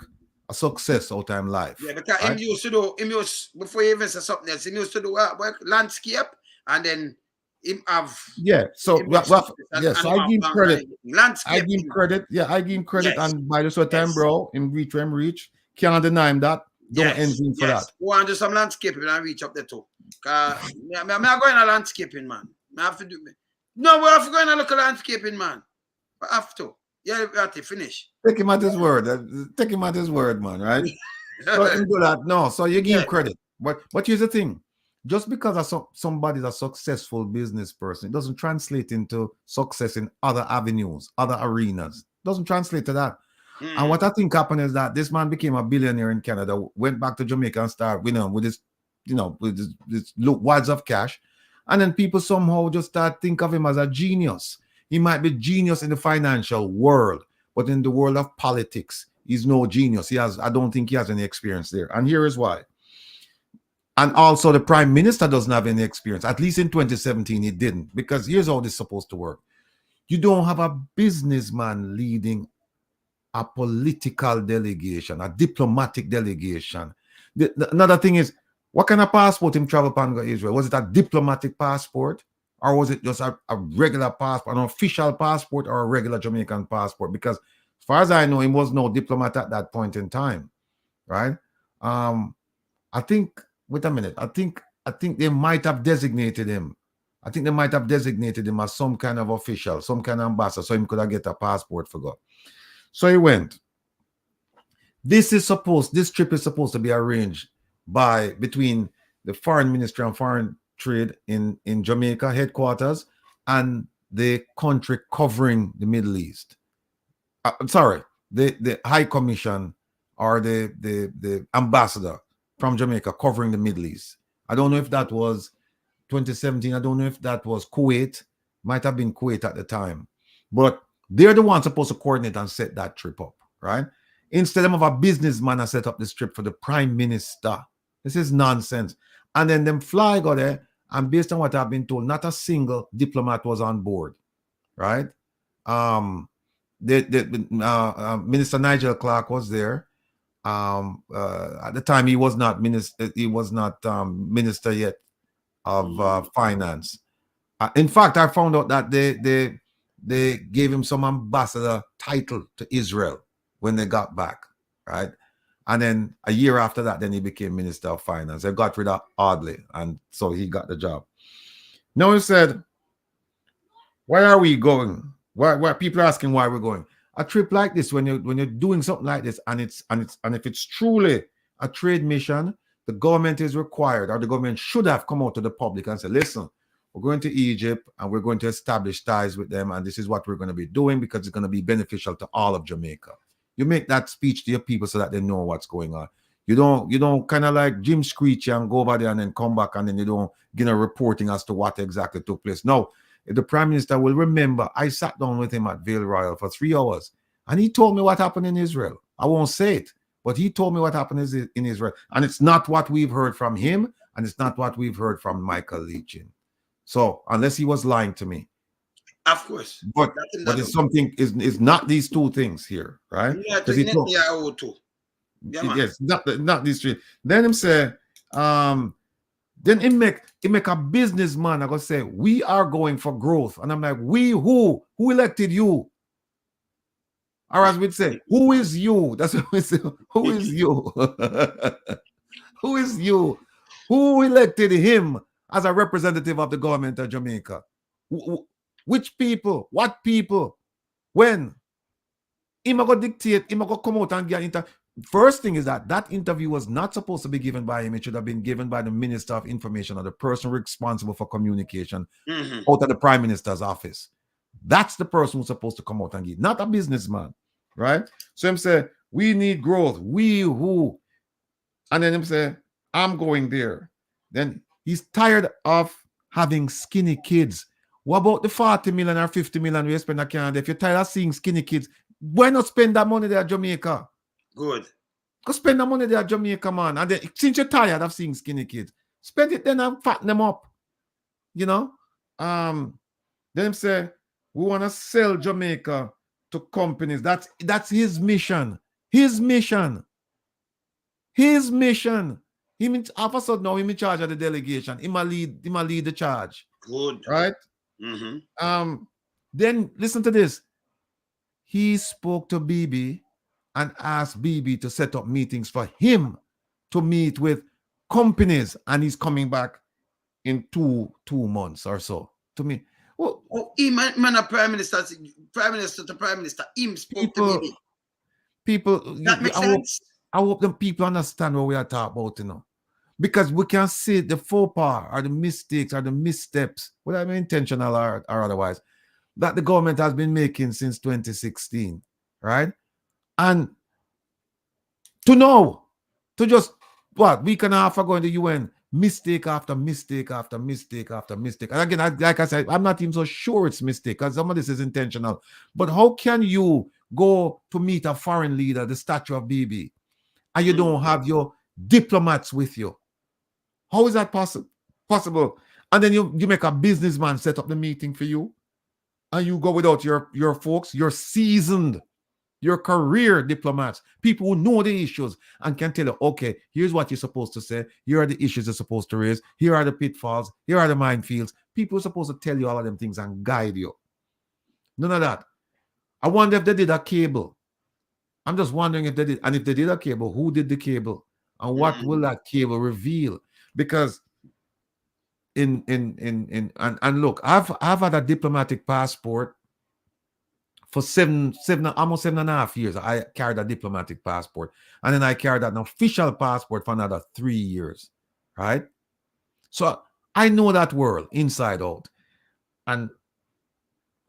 a success out of him life. Yeah, because him used to do before he even said something else, him used to do work landscape, and then him have So I give him credit. Landscape. I give him credit. Yeah, I give him credit, and by this time, bro, him reach. Can't deny him that. Don't envy him for that. Go and do some landscaping and reach up there too. Cause I'm going to landscaping, man. I have to do me. No, we have to go in and look at landscaping, man. I have to. Yeah, we have to finish. Take him at his word. Take him at his word, man, right? So him do that. No, so you give him credit. But here's the thing. Just because somebody's a successful business person, it doesn't translate into success in other avenues, other arenas. It doesn't translate to that. And what I think happened is that this man became a billionaire in Canada, went back to Jamaica and started with his wads of cash. And then people somehow just start think of him as a genius. He might be genius in the financial world, but in the world of politics, he's no genius. I don't think he has any experience there. And here is why. And also the prime minister doesn't have any experience. At least in 2017, he didn't. Because here's how this is supposed to work. You don't have a businessman leading a political delegation, a diplomatic delegation. Another thing is, what kind of passport him travel upon go Israel? Was it a diplomatic passport? Or was it just a regular passport, an official passport, or a regular Jamaican passport? Because as far as I know, he was no diplomat at that point in time, right? I think, wait a minute, I think they might have designated him. I think they might have designated him as some kind of official, some kind of ambassador, so he could have get a passport for God. So he went. This trip is supposed to be arranged between the foreign ministry and foreign trade in Jamaica headquarters and the country covering the Middle East. Sorry, the High Commission or the ambassador from Jamaica covering the Middle East. I don't know if that was 2017. I don't know if that was Kuwait. Might have been Kuwait at the time. But they're the ones supposed to coordinate and set that trip up, right? Instead of a businessman I set up this trip for the prime minister. This is nonsense. And then them fly go there, and based on what I've been told, not a single diplomat was on board, right? Minister Nigel Clark was there. At the time, he was not minister. He was not minister yet of finance. In fact, I found out that they gave him some ambassador title to Israel when they got back, right? And then a year after that, then he became Minister of Finance. They got rid of Audley, and so he got the job. Now he said, where are we going? Why people are asking why we're going? A trip like this, when you're doing something like this, and if it's truly a trade mission, the government is required, or the government should have come out to the public and said, listen, we're going to Egypt and we're going to establish ties with them, and this is what we're going to be doing because it's going to be beneficial to all of Jamaica. You make that speech to your people so that they know what's going on. You don't kind of like Jim Screechy and go over there and then come back and then you don't get a reporting as to what exactly took place. No, the Prime Minister will remember, I sat down with him at Vale Royal for 3 hours and he told me what happened in Israel. I won't say it, but he told me what happened in Israel. And it's not what we've heard from him, and it's not what we've heard from Michael Leachin. So unless he was lying to me. Of course. But it's something is not these two things here, right? Yes, not these three. Then him say, then he make a businessman. I go say, we are going for growth. And I'm like, we who? Who elected you? Or as we'd say, who is you? That's what we say. Who is you? Who is you? Who elected him as a representative of the government of Jamaica? Which people? What people? When? Him go dictate, him go come out and get interview. First thing is that interview was not supposed to be given by him. It should have been given by the Minister of Information or the person responsible for communication out of the Prime Minister's office. That's the person who's supposed to come out and give, not a businessman, right? So him say, we need growth. We who? And then him say, I'm going there. Then he's tired of having skinny kids. What about the 40 million or 50 million we spend in Canada? If you're tired of seeing skinny kids, why not spend that money there at Jamaica? Good. Go spend that money there at Jamaica, man. And then, since you're tired of seeing skinny kids, spend it then and fatten them up. You know? Then say, we want to sell Jamaica to companies. That's his mission. His mission. His mission. He means all of a sudden now he's in charge of the delegation. He might lead the charge. Good. Right? Then listen to this. He spoke to BB and asked BB to set up meetings for him to meet with companies, and he's coming back in two months or so. To me, man, a prime minister to prime minister, him spoke to BB. People, that makes sense. I hope the people understand what we are talking about, you know. Because we can see the faux pas or the mistakes or the missteps, whether intentional or otherwise, that the government has been making since 2016, right? And to just, week and a half ago in the UN, mistake after mistake after mistake after mistake. And again, like I said, I'm not even so sure it's mistake because some of this is intentional. But how can you go to meet a foreign leader, the statue of BB, and you don't have your diplomats with you? How is that possible? And then you make a businessman set up the meeting for you. and you go without your folks, you're seasoned. Your career diplomats, people who know the issues and can tell you, okay, here's what you're supposed to say. Here are the issues you're supposed to raise. Here are the pitfalls. Here are the minefields. People are supposed to tell you all of them things and guide you. None of that. I wonder if they did a cable. I'm just wondering if they did. And if they did a cable, who did the cable? And what will that cable reveal? Because and look, I've had a diplomatic passport for almost 7.5 years. I carried a diplomatic passport, and then I carried an official passport for another 3 years, right? So I know that world inside out, and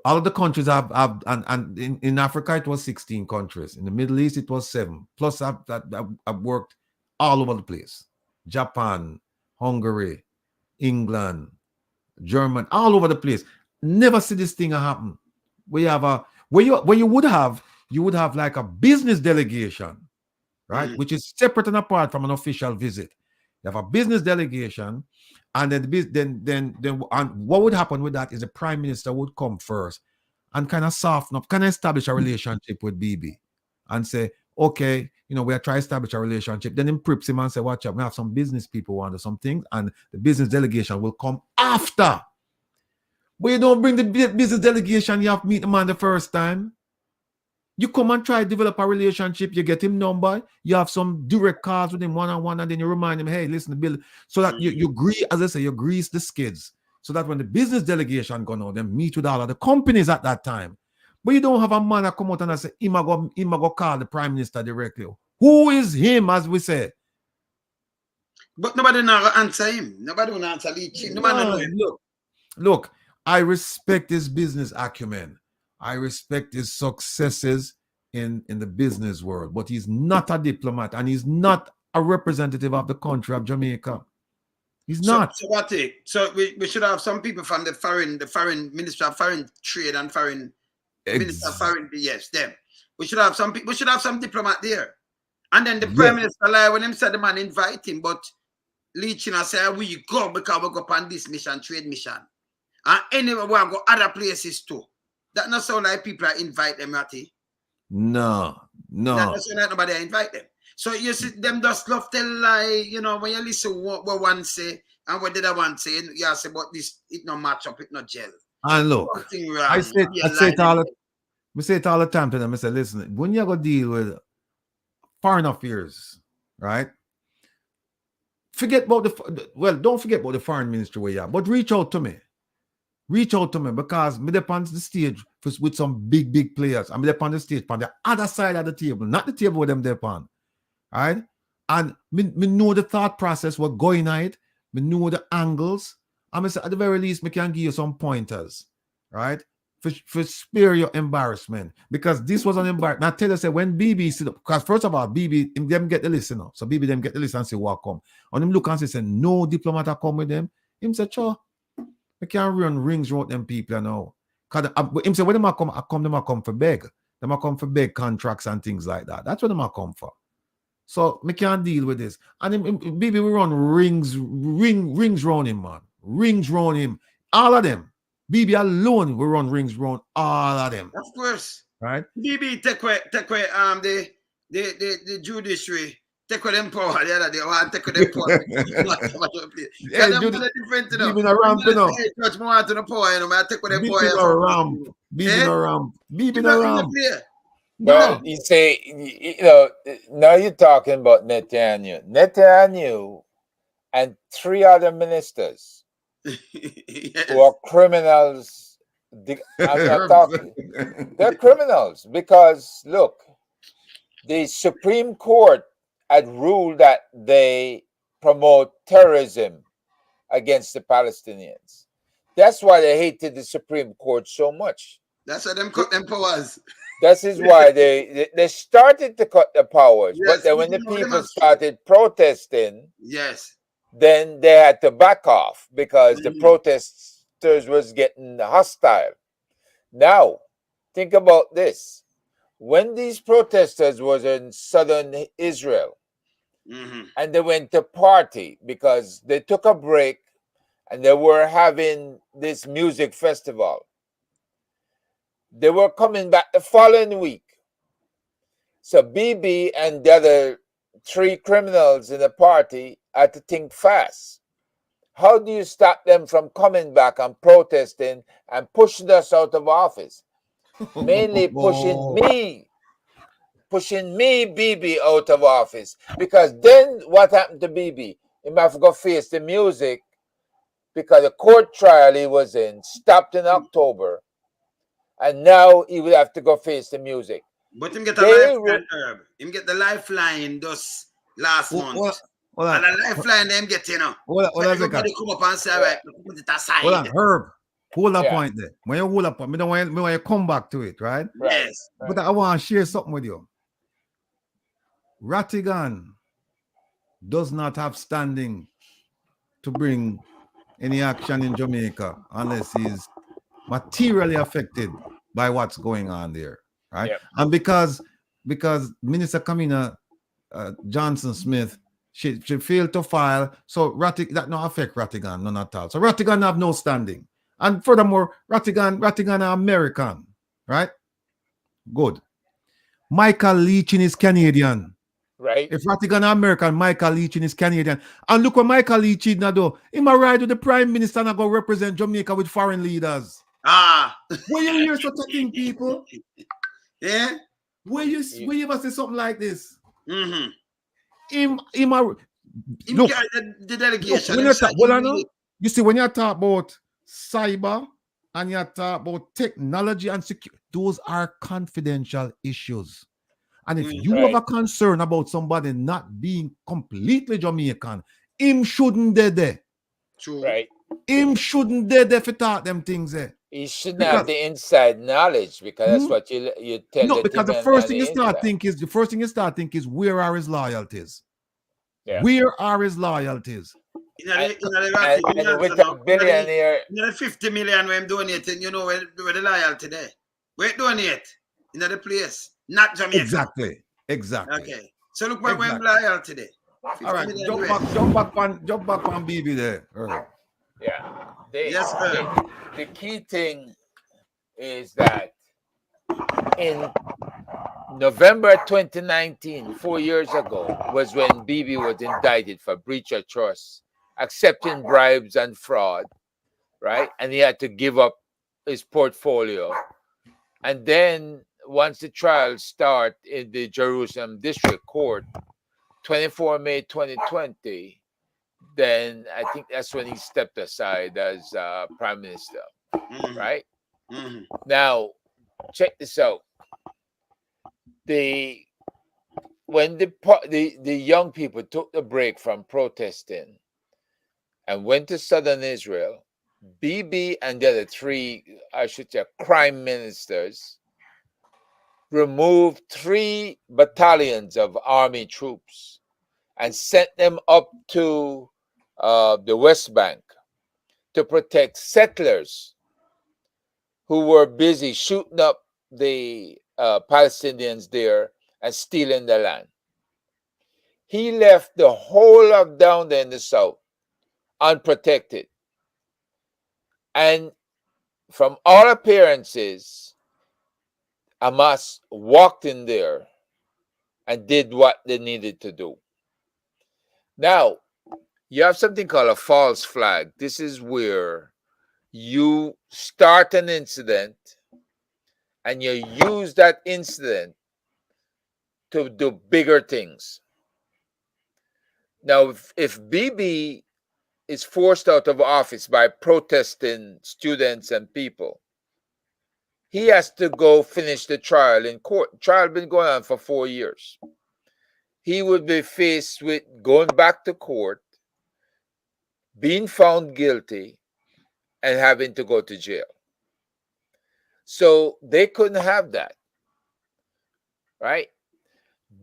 all of the countries and in Africa it was 16 countries. In the Middle East it was 7. Plus I've worked all over the place: Japan, Hungary, England, Germany, all over the place. Never see this thing happen. We have a where you would have like a business delegation, right? Which is separate and apart from an official visit. You have a business delegation, and then and what would happen with that is the prime minister would come first and kind of soften up, kind of establish a relationship with BB and say, okay, we are trying to establish a relationship. Then him preps him and say, watch out, we have some business people who want to do some things, and the business delegation will come after. But you don't bring the business delegation, you have to meet the man the first time. You come and try to develop a relationship, you get him number, you have some direct calls with him one-on-one, and then you remind him, hey, listen, the bill, so that you grease, as I say, you grease the skids, so that when the business delegation go out, then meet with all of the companies at that time. But you don't have a man that come out and say, him go call the prime minister directly. Who is him, as we say? But nobody now answer him. Nobody will answer him. Nobody know him. Look, I respect his business acumen. I respect his successes in the business world, but he's not a diplomat, and he's not a representative of the country of Jamaica. He's not. So what? So we should have some people from the foreign Ministry of Foreign Trade and Foreign Minister of Foreign. Yes, them. We should have some people. We should have some diplomat there, and then the prime minister, like when him said the man invite him, but Leaching and say we go because we go on this mission, trade mission. And anyway, we go other places too. That not sound like people invite them, Ratty. No. That not sound like nobody invite them. So you see them just love tell lie, when you listen what one say and what the other one say, you say about this, it no match up, it no gel. And look, I say it all the time to them. I say, listen, when you go deal with foreign affairs, right? Don't forget about the foreign ministry where you are, but reach out to me. Reach out to me, because me up on the stage with some big players. I'm up on the stage on the other side of the table, not the table with them there on. All right? And me know the thought process, what going on it. Me know the angles. And I say, at the very least, me can give you some pointers. Right? For spare your embarrassment. Because this was an embarrassment. Now tell us, when BB sit up, because first of all, BB, them get the list, So BB them get the list and say, what come. And him look and say, no diplomat come with them. Him say, sure. I can't run rings around them people now. Because him say, when them come for beg. Them come for beg contracts and things like that. That's what them come for. So me can't deal with this. And BB, we run rings round him, man. Rings round him. All of them. BB alone will run rings round all of them. Of course. Right? BB take away the judiciary. Take away them power the other day. Or take away them power. Yeah, BB no ramp, Judge more to the power, I take away them power. BB no ramp. BB no ramp. BB no ramp. Well, you say, now you're talking about Netanyahu. Netanyahu and 3 other ministers who are criminals. I'm not talking. They're criminals because, look, the Supreme Court had ruled that they promote terrorism against the Palestinians. That's why they hated the Supreme Court so much. That's why them cut them powers. That is why they started to cut the powers. Yes, but then when the people started protesting, then they had to back off because the protesters was getting hostile. Now, think about this. When these protesters was in southern Israel, and they went to party because they took a break and they were having this music festival. They were coming back the following week. So BB and the other 3 criminals in the party had to think fast. How do you stop them from coming back and protesting and pushing us out of office? Mainly pushing me, BB, out of office. Because then what happened to BB? He might have to go face the music because the court trial he was in stopped in October. And now he will have to go face the music. But him get a lifeline, Herb. Him get the lifeline just last month. And the lifeline them get, you know. Everybody come up and say, all right, put it aside. Hold on, Herb. Hold a point there. When you hold a point, I want you come back to it, right? Yes. But I want to share something with you. Rattigan does not have standing to bring any action in Jamaica unless he's materially affected by what's going on there, right? Yep. And because Minister Kamina Johnson Smith, she failed to file, so that no affect Rattigan, none at all. So Rattigan have no standing. And furthermore, Rattigan are American, right? Good. Michael Leachin is Canadian. Right. If Rattigan American, Michael Leachin is Canadian. And look what Michael Leachin now do. He might ride with the Prime Minister and go represent Jamaica with foreign leaders. Where you hear such a thing, people? Yeah. Where you ever say something like this? Mm-hmm. Look, the delegation. You see, when you talk about cyber and you talk about technology and security, those are confidential issues. And if you have a concern about somebody not being completely Jamaican, him shouldn't be there. True. Right. Him shouldn't be there if he taught them things there. He shouldn't have the inside knowledge because that's what you tell. No, because the first thing you start think is where are his loyalties? Yeah. Where are his loyalties? And with a billionaire, 50 million when I'm donating, you know where the loyalty there. Where donate? In the place. Not Jamaica. Exactly. Okay. So look where we're loyal today. All right. Jump back on BB there. Right. Yeah. Yes, the key thing is that in November 2019, 4 years ago, was when BB was indicted for breach of trust, accepting bribes and fraud, right? And he had to give up his portfolio. And then once the trial started in the Jerusalem District Court, 24 May 2020, then I think that's when he stepped aside as Prime Minister, right? Mm-hmm. Now, check this out. When the young people took the break from protesting and went to southern Israel, BB and the other 3, I should say, crime ministers removed 3 battalions of army troops and sent them up to the West Bank to protect settlers who were busy shooting up the Palestinians there and stealing the land. He left the whole of down there in the south unprotected. And from all appearances, Hamas walked in there and did what they needed to do. Now, you have something called a false flag. This is where you start an incident and you use that incident to do bigger things. Now, if BB is forced out of office by protesting students and people, he has to go finish the trial in court. The trial been going on for 4 years. He would be faced with going back to court, being found guilty, and having to go to jail. So they couldn't have that, right?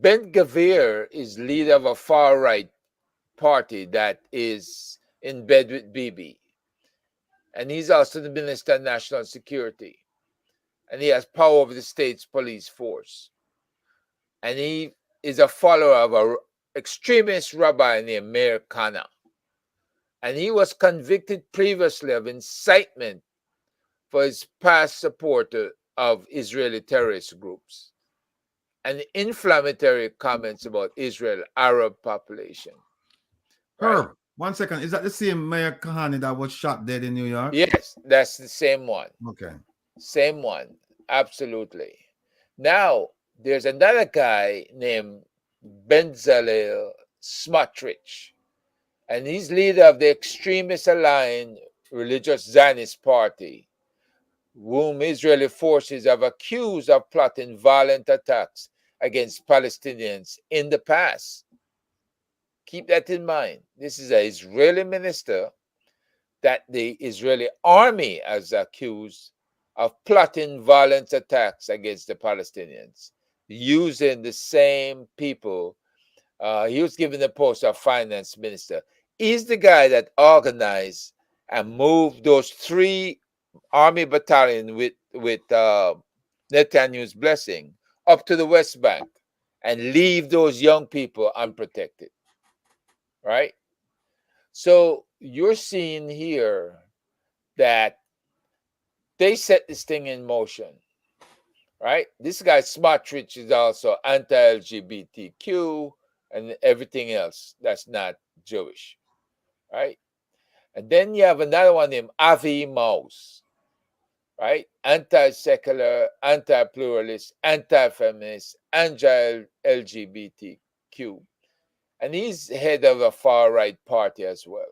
Gov't is leader of a far-right party that is in bed with BB. And he's also the Minister of National Security. And he has power over the state's police force. And he is a follower of an extremist rabbi named Meir Kana. And he was convicted previously of incitement for his past support to of Israeli terrorist groups and inflammatory comments about Israel Arab population. Herb, 1 second. Is that the same Mayor Kahani that was shot dead in New York? Yes, that's the same one. Okay. Same one. Absolutely. Now, there's another guy named Bezalel Smotrich, and he's leader of the extremist aligned religious Zionist party, whom Israeli forces have accused of plotting violent attacks against Palestinians in the past. Keep that in mind. This is an Israeli minister that the Israeli army has accused of plotting violent attacks against the Palestinians, using the same people. He was given the post of finance minister. He's the guy that organized and moved those 3 army battalions with Netanyahu's blessing up to the West Bank and leave those young people unprotected. Right? So you're seeing here that they set this thing in motion, right? This guy Smotrich is also anti-LGBTQ and everything else that's not Jewish, right? And then you have another one named Avi Maus, right? Anti-secular, anti-pluralist, anti-feminist, anti-LGBTQ. And he's head of a far-right party as well.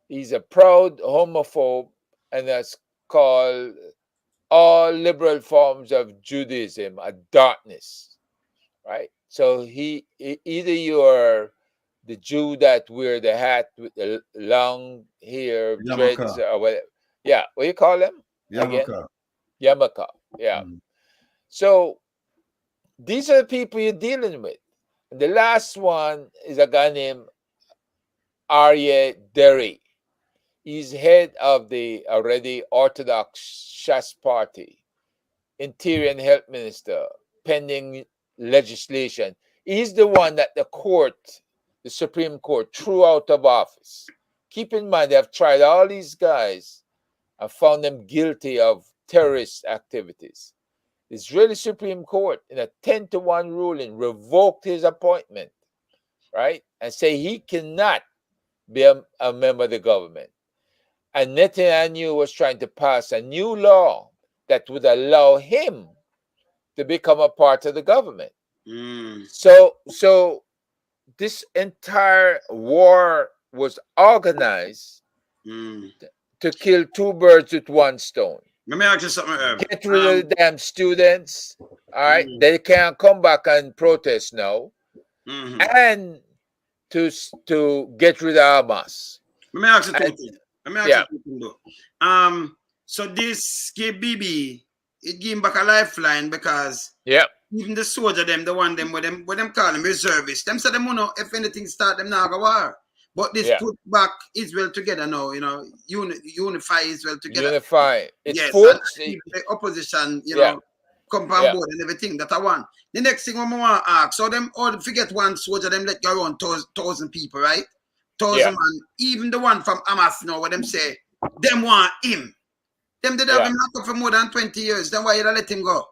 He's a proud homophobe and has called all liberal forms of Judaism a darkness, right? So either you're the Jew that wear the hat with the long hair, dreads, or whatever. Yeah, what do you call them? Yarmulke. Yarmulke, yeah. So these are the people you're dealing with. And the last one is a guy named Aryeh Deri. He's head of the already Orthodox Shas party, Interior and Health Minister, pending legislation. He's the one that the Supreme Court, threw out of office. Keep in mind, they have tried all these guys and found them guilty of terrorist activities. The Israeli Supreme Court, in a 10-1 ruling, revoked his appointment, right? And say he cannot be a member of the government. And Netanyahu was trying to pass a new law that would allow him to become a part of the government. So this entire war was organized to kill 2 birds with 1 stone. Let me ask you something, Herb. Get rid of the damn students. All right, they can't come back and protest now, and to get rid of Hamas. Let me ask you something. So this give BB, it give him back a lifeline because even the soldier them, the one them what them call them reservists, them say them know if anything start them now go war. But this put back Israel together now, you know, unify Israel together. Unify. It's the opposition, you know, come on board and everything that I want. The next thing I want to ask, so them all forget one soldier, them let go around 1,000 people, right? 1,000 man. Even the one from Hamas now, what them say, them want him. Them did have him locked up for more than 20 years. Then why you let him go?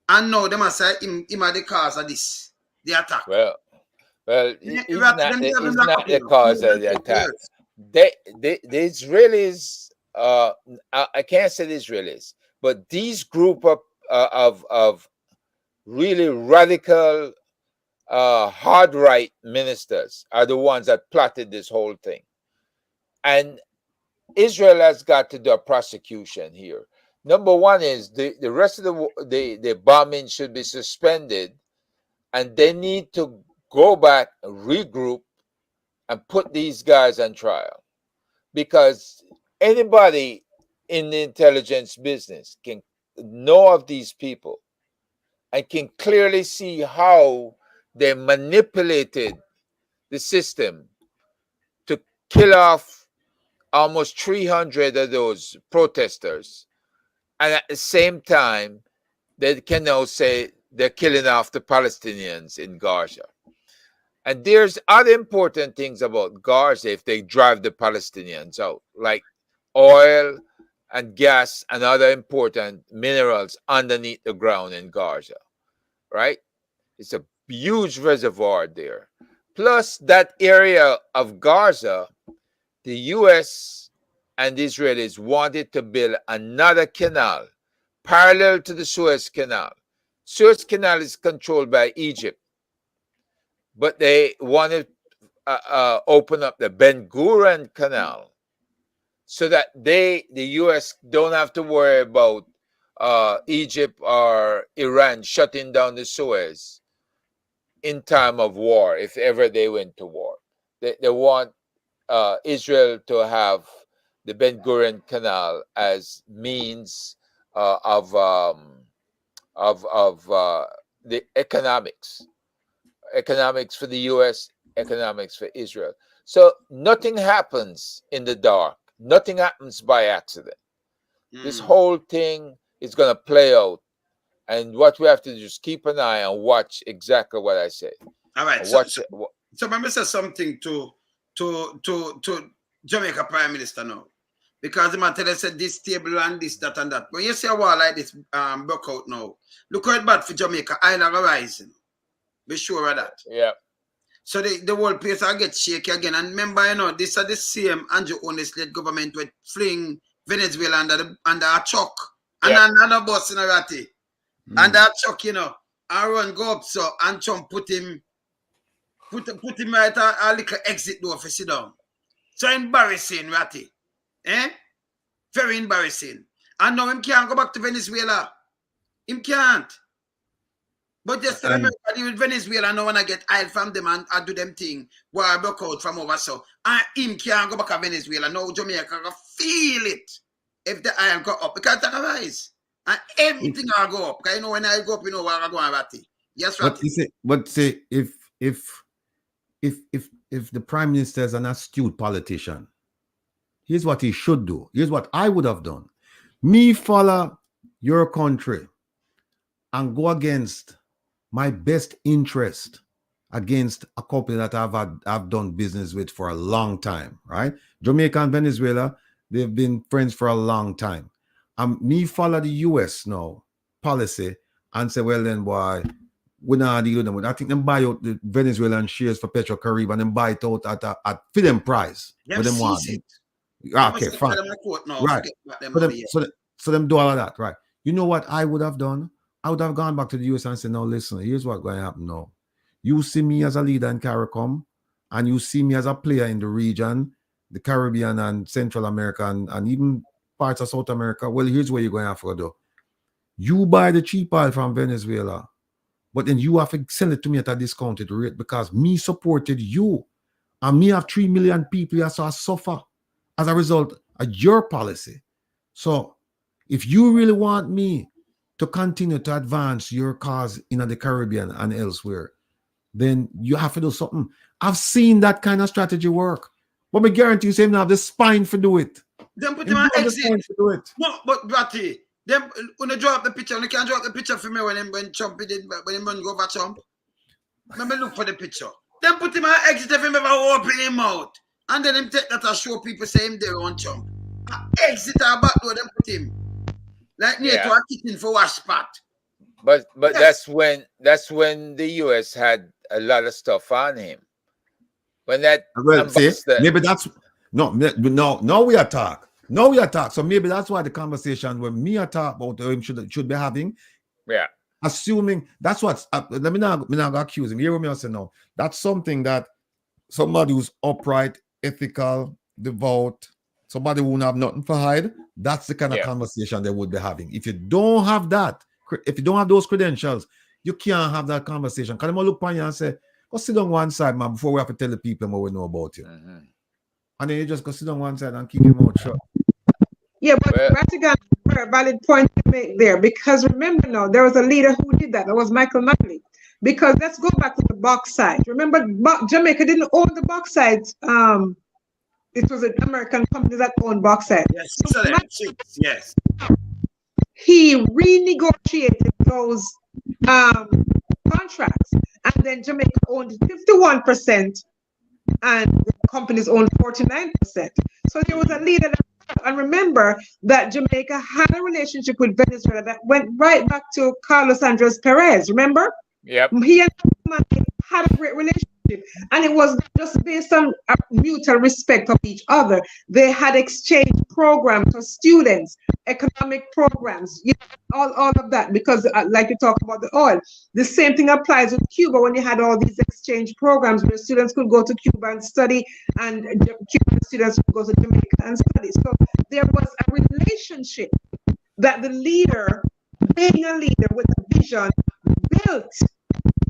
And now them say him are the cause of this, the attack. Well, he's not the cause of the attack. The Israelis, I can't say the Israelis, but these group of really radical, hard right ministers are the ones that plotted this whole thing. And Israel has got to do a prosecution here. Number one is the rest of the bombing should be suspended, and they need to go back, regroup, and put these guys on trial. Because anybody in the intelligence business can know of these people and can clearly see how they manipulated the system to kill off almost 300 of those protesters. And at the same time, they can now say they're killing off the Palestinians in Gaza. And there's other important things about Gaza if they drive the Palestinians out, like oil and gas and other important minerals underneath the ground in Gaza, right? It's a huge reservoir there. Plus, that area of Gaza, the U.S. and the Israelis wanted to build another canal parallel to the Suez Canal. Suez Canal is controlled by Egypt, but they wanted to open up the Ben Gurion Canal so that the U.S. don't have to worry about Egypt or Iran shutting down the Suez in time of war, if ever they went to war. They want Israel to have the Ben Gurion Canal as means of the economics for the U.S., economics for Israel. So nothing happens in the dark. Nothing happens by accident. This whole thing is going to play out. And what we have to do is keep an eye and watch exactly what I say. All right. So let me say something to Jamaica Prime Minister now. Because the matter said this table and this, that, and that. When you see a war like this broke out now, look how it's bad for Jamaica. Island rising. Be sure of that. Yeah. So the whole place will get shaky again. And remember, you know, this is the same Andrew Onis-led government with fling Venezuela under a chuck. And another boss in a ratty. And that chuck, you know, Aaron go up so and Trump put him right at a little exit door for sit down. So embarrassing, ratty. Very embarrassing. And now him can't go back to Venezuela. Him can't. But just remember, with Venezuela, no one get oil from them and do them thing where I broke out from over so. And him can't go back to Venezuela. Now Jamaica can feel it if the oil go up. Because it rise. And everything will go up. Because you know when I go up, you know where I go on Ratty. Yes, Ratty. But say if the Prime Minister is an astute politician, here's what he should do. Here's what I would have done. Me follow your country and go against my best interest against a company that I've done business with for a long time, right? Jamaica and Venezuela, they've been friends for a long time. Me follow the US now policy and say, well then, boy, we're not dealing with them. I think them buy out the Venezuelan shares for Petrocaribe and then buy it out at for them price. Them them want. Okay, fine. Right. So them do all of that, right? You know what I would have done? I would have gone back to the US and said, no, listen, here's what's going to happen now. You see me as a leader in CARICOM, and you see me as a player in the region, the Caribbean and Central America, and even parts of South America. Well, here's what you're going to have to do. You buy the cheap oil from Venezuela, but then you have to sell it to me at a discounted rate because me supported you. And me have 3 million people here, so I suffer as a result of your policy. So if you really want me to continue to advance your cause in the Caribbean and elsewhere, then you have to do something. I've seen that kind of strategy work. But I guarantee you, say, have the spine to do it. Then put him on exit. No, but Ratty, then when you draw up the picture, you can't draw up the picture for me when Trump did, when he go over Trump. Let me look for the picture. Then put him on exit if him ever open him out. And then him take that and show people say him there on Trump. Exit our back door, then put him. Like near to a kitchen for wash spot. But yes. that's when the US had a lot of stuff on him. When that maybe that's no we attack. No, we attack. So maybe that's why the conversation when me attack about him should be having. Yeah. Assuming that's what let me not accuse him. Hear what me say now. That's something that somebody who's upright, ethical, devout, somebody who won't have nothing to hide. That's the kind of conversation they would be having. If you don't have that, if you don't have those credentials, you can't have that conversation. Because I'm going to look on you and say, go sit on one side, man, before we have to tell the people what we know about you. Mm-hmm. And then you just go sit on one side and keep your mouth shut. Yeah, but Rattigan, a valid point to make there. Because remember now, there was a leader who did that. That was Michael Manley. Because let's go back to the bauxite. Remember, Jamaica didn't own the bauxite. It was an American company that owned bauxite. Yes, yes. He renegotiated those contracts, and then Jamaica owned 51%, and the companies owned 49%. So there was a leader that And remember that Jamaica had a relationship with Venezuela that went right back to Carlos Andres Perez. Remember? Yep. He and Mike had a great relationship, and it was just based on a mutual respect of each other. They had exchange programs for students, economic programs, you know, all of that, because like you talk about the oil, the same thing applies with Cuba when you had all these exchange programs where students could go to Cuba and study, and Cuban students could go to Jamaica and study. So there was a relationship that the leader, being a leader with a vision, built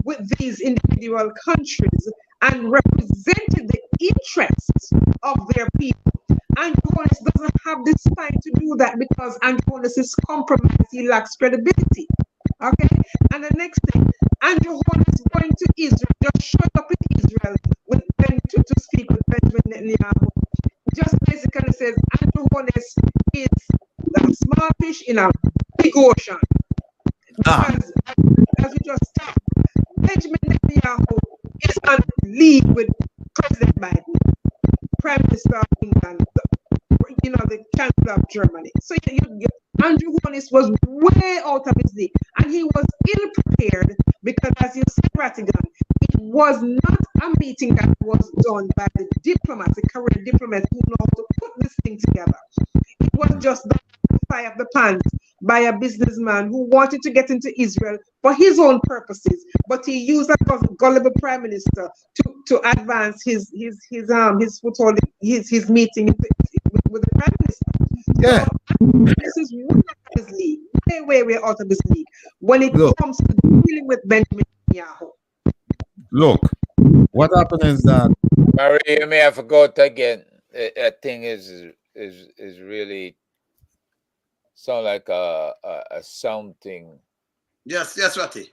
with these individual countries and represented the interests of their people. Andrew Holness doesn't have the spine to do that because Andrew Holness is compromised. He lacks credibility. Okay? And the next thing, Andrew Holness going to Israel, just showing up in Israel with to speak with Benjamin Netanyahu, just basically says Andrew Holness is a small fish in a big ocean. Because, as we just talked, Benjamin Netanyahu is on league with President Biden, Prime Minister of England, you know, the Chancellor of Germany. So Andrew Holness was way out of his league, and he was ill prepared because, as you said, Rattigan, it was not a meeting that was done by the diplomats, the career diplomats who know how to put this thing together. It was just the fly of the pants by a businessman who wanted to get into Israel for his own purposes, but he used a gullible prime minister to advance his foothold, his meeting with the prime minister. Yeah. So, this is way out of his league, way out of his league when it comes to dealing with Benjamin Netanyahu. Look, what happened is that Marie, you may have forgot again. That thing is really sound like a sound thing. Yes, Ratty.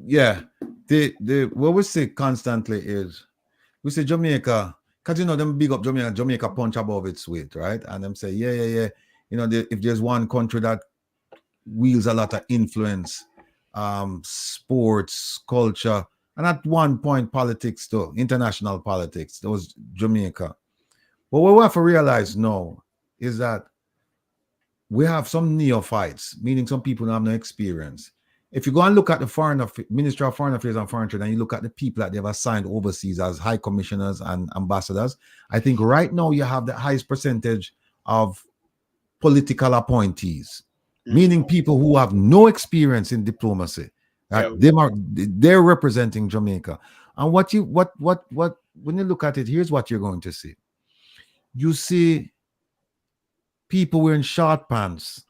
Yeah, the what we say constantly is we say Jamaica, because you know them big up Jamaica punch above its weight, right? And them say, yeah. You know, if there's one country that wields a lot of influence, sports, culture, and at one point politics too, international politics, that was Jamaica. But what we have to realize now is that we have some neophytes, meaning some people don't have no experience. If you go and look at the Ministry of Foreign Affairs and Foreign Trade, and you look at the people that they've assigned overseas as high commissioners and ambassadors, I think right now you have the highest percentage of political appointees, meaning people who have no experience in diplomacy. They're representing Jamaica. And what when you look at it, here's what you're going to see. You see people wearing short pants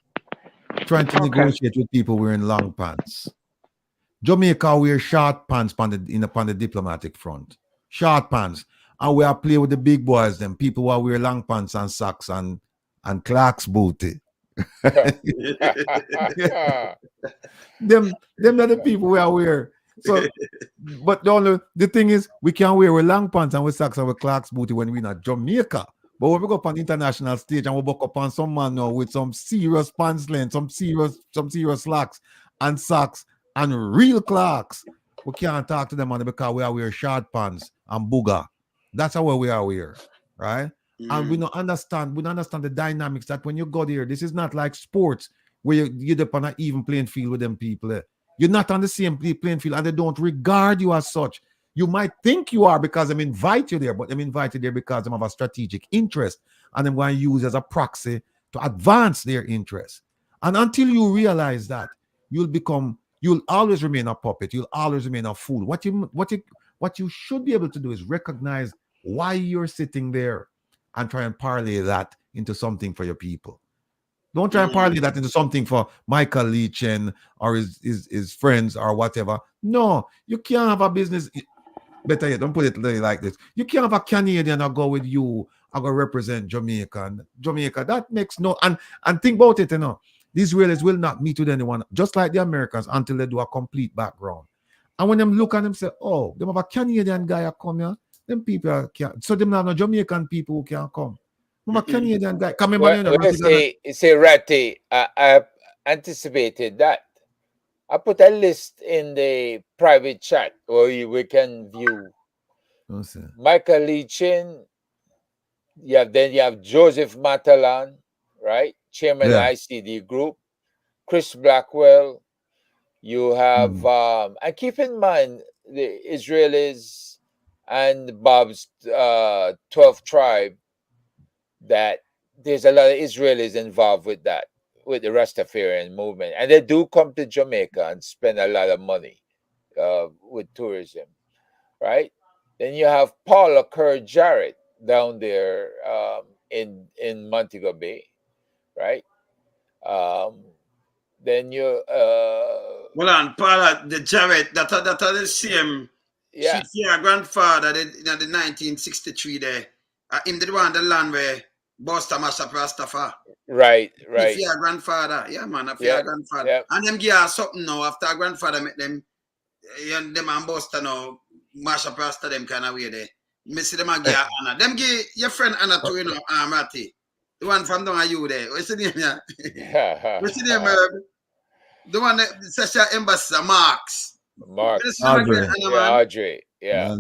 trying to negotiate with people wearing long pants. Jamaica wear short pants upon the diplomatic front. Short pants. And we are play with the big boys, them people who wear long pants and socks and Clark's booty. them are the people we are wear. So, but the thing is, we can wear with long pants and with socks and with Clark's booty when we're not Jamaica. But when we go up on the international stage and we buck up on some man now with some serious pants length, some serious slacks and socks and real Clarks, we can't talk to them on because we are wear short pants and booger. That's how we are wear, right? And we don't understand the dynamics that when you go there, this is not like sports where you're up on an even playing field with them people. You're not on the same playing field and they don't regard you as such. You might think you are because I'm invite you there, but I'm invited there because they have a strategic interest and I'm going to use as a proxy to advance their interest. And until you realize that, you'll always remain a puppet. You'll always remain a fool. What you should be able to do is recognize why you're sitting there and try and parlay that into something for your people. Don't try and parlay that into something for Michael Leachin or his friends or whatever. No, you can't have a business. Better yet, don't put it like this. You can't have a Canadian or go with you or go represent Jamaica. That makes no... And think about it, you know. The Israelis will not meet with anyone, just like the Americans, until they do a complete background. And when them look at them say, oh, them have a Canadian guy come here, them people can't. So them have no Jamaican people who can't come. Them a Canadian guy. Come say Ratty, I anticipated that. I put a list in the private chat where we can view Michael Leachin, Then you have Joseph Matalan, right? Chairman of Yeah. ICD Group. Chris Blackwell. You have, and keep in mind the Israelis and Bob's 12th tribe, that there's a lot of Israelis involved with that, with the Rastafarian movement. And they do come to Jamaica and spend a lot of money with tourism, right? Then you have Paula Kerr Jarrett down there in Montego Bay, right? Then you Hold on, Paula the Jarrett, that are the same. yeah. She her grandfather in the 1963 there. Him the one the land where Buster mash up Rastafari. Right. If your grandfather, yeah man, if your grandfather. Yep. And them give her something now after her grandfather met them, them and Buster now mash up Rasta them kind of way there. Me see them and give her Anna. Them give your friend Anna too, you know, Ratty. The one from down you there. What's the name, yeah? What's the name, Herb? The one that says your ambassador, Marks. Audrey. Audrey. Yeah.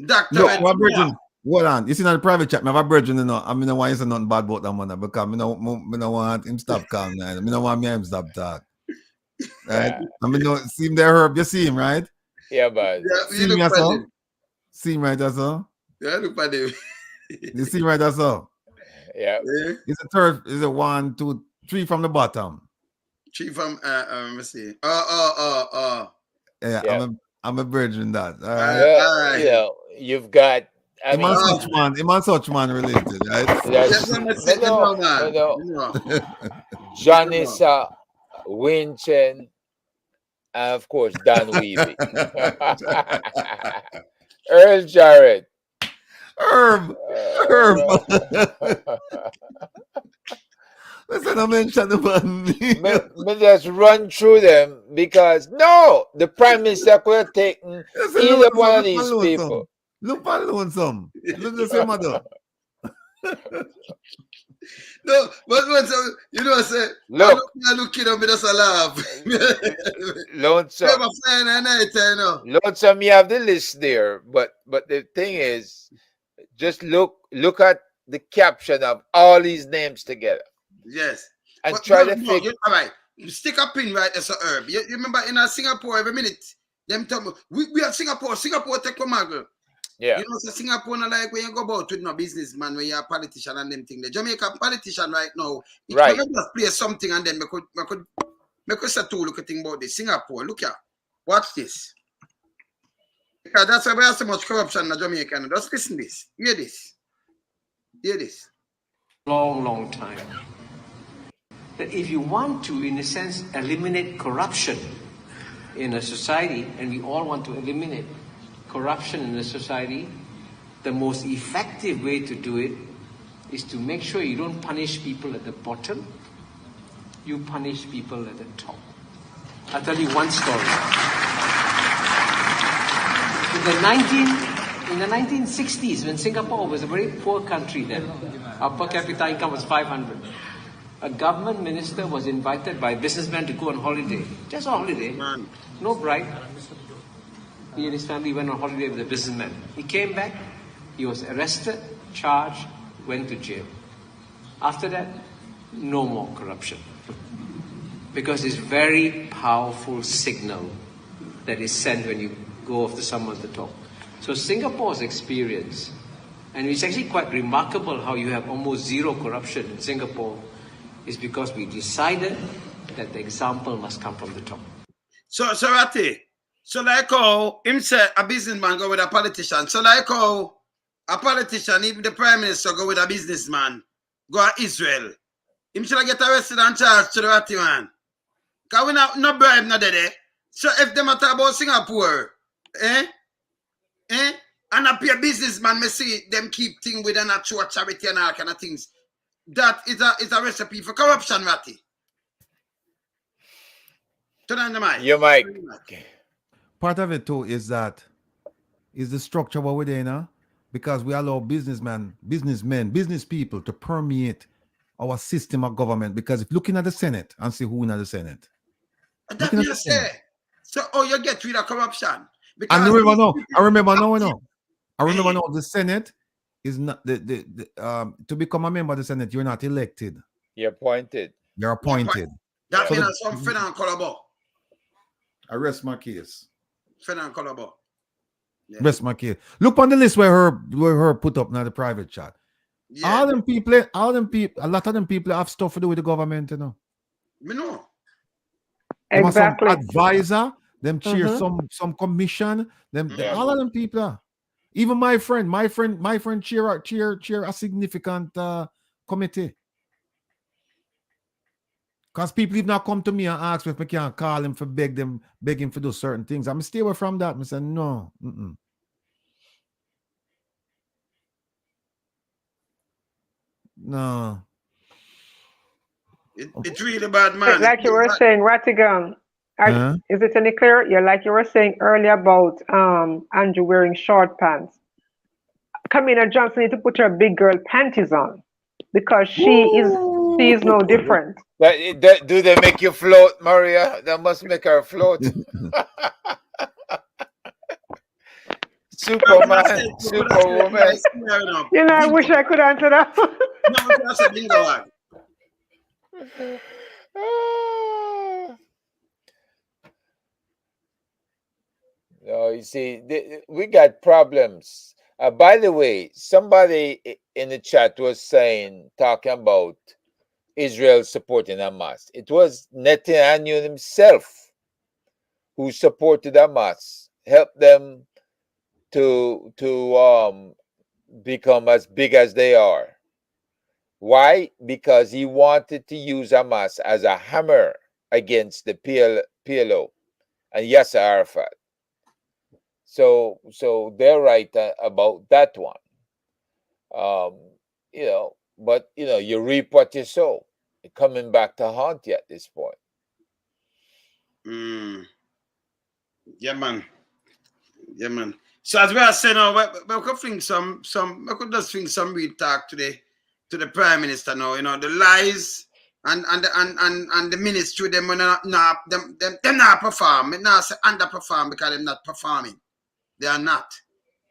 Doctor. Look, what Virgin? Hold on. You see in the private chat, I have a Virgin, you know. I mean, I want to say nothing bad about that man because I don't want him stop calm. I don't want him stop talk. Right? I mean, no, see him there, Herb. You see him, right? Yeah, but see him, that's all. See him, right? That's all. Yeah, look at him. You see him, right? That's all. Yeah. It's a third. It's a 1, 2, 3 from the bottom. 3 from let me see. Yeah. I'm a virgin that. All right. You know, you've got Iman such man related, right? Janissa Winchen, and of course Dan Weavy. Earl Jarrett. Herb. Listen, I mentioned the man. Me just run through them because the Prime Minister could have taken either one of these people. Look at Lonesome. Look the same mother. No, but you know, say look at me, just a laugh. Lonesome. Lonesome, you have the list there, but the thing is, just look at the caption of all these names together. Yes. And try to figure. All right. Stick a pin right there, so Herb. You remember in Singapore every minute, them tell me, we are Singapore take a girl. Yeah. You know, so Singapore not like when you go about with no businessman, when you're a politician and them thing. The Jamaican politician right now, it can just play something and then we could start to look at thing about this. Singapore, look here. Watch this. Because that's why we have so much corruption in Jamaica. Just listen this. Hear this. Hear this. Long time. That if you want to, in a sense, eliminate corruption in a society, and we all want to eliminate corruption in a society, the most effective way to do it is to make sure you don't punish people at the bottom, you punish people at the top. I'll tell you one story. In the 1960s, when Singapore was a very poor country then, our per capita income was 500. A government minister was invited by businessmen to go on holiday. Just on holiday. No bride. He and his family went on holiday with a businessman. He came back, he was arrested, charged, went to jail. After that, no more corruption. Because it's a very powerful signal that is sent when you go after someone at the top. So Singapore's experience, and it's actually quite remarkable how you have almost zero corruption in Singapore, is because we decided that the example must come from the top. So Ratty, so like how him say a businessman go with a politician. So like how a politician, even the prime minister go with a businessman, go to Israel. Him should get arrested and charged to the Ratty man. Because we no bribe not there. So if them talk about Singapore, and a peer businessman may see them keep things with a natural charity and all kind of things. That is a recipe for corruption, Ratty. Turn on the mic. Your mic. Part of it too is the structure what we're doing now, because we allow business people to permeate our system of government. Because if looking at the Senate and see who in the Senate, that you say. So you get rid of corruption. Because I remember now. The Senate is not to become a member of the Senate, you're not elected. You're appointed. You're appointed. That means some Fernand Colabo. I rest my case. Fernand Colabo. Yeah. Rest my case. Look on the list where her put up now the private chat. Yeah. All them people, a lot of them people have stuff to do with the government, you know. Me know. Exactly. Some advisor, them chair some commission, all of them people are. Even my friend chair a significant committee. Because people even now come to me and ask me if I can call him for beg him for do certain things. I'm stay away from that. I say no. No. It's really bad, man. Like you were saying, Rattigan. Is it any clear? Yeah, like you were saying earlier about Andrew wearing short pants. Camilla Johnson need to put her big girl panties on because she is no different. Do they make you float, Maria? That must make her float. Superman, Superwoman. You know, I wish I could answer that. No, you see, we got problems. By the way, somebody in the chat was talking about Israel supporting Hamas. It was Netanyahu himself who supported Hamas, helped them to become as big as they are. Why? Because he wanted to use Hamas as a hammer against the PLO and Yasser Arafat. So they're right about that one. But you reap what you sow. It's coming back to haunt you at this point. Yeah, man. So as we are saying now, we could think some real talk today to the Prime Minister now. You know, the lies and the ministry them not perform. It not say underperform because they're not performing. They are not.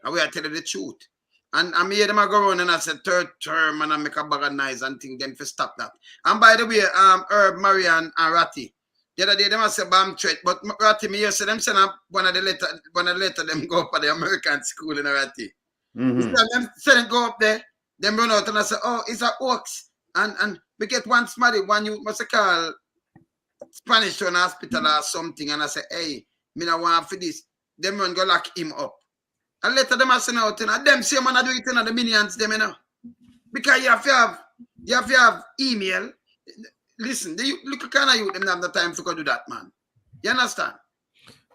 And we are telling the truth. And I hear them go around and I say third term and I make a bag of noise and think them to stop that. And by the way, Herb, Marian and Ratty, the other day them say bomb threat, but Ratty me say them send up one of the letter them go up at the American school in Ratty. Them send go up there, them run out and I say, oh, it's a hoax. And we get one you must call Spanish to an hospital or something and I say, hey, me not want for this. Them run go lock him up. And later them send out and them say man I do it in the minions them, you know. Because you have to have email. Listen, look kind of you them have the time to go do that, man. You understand?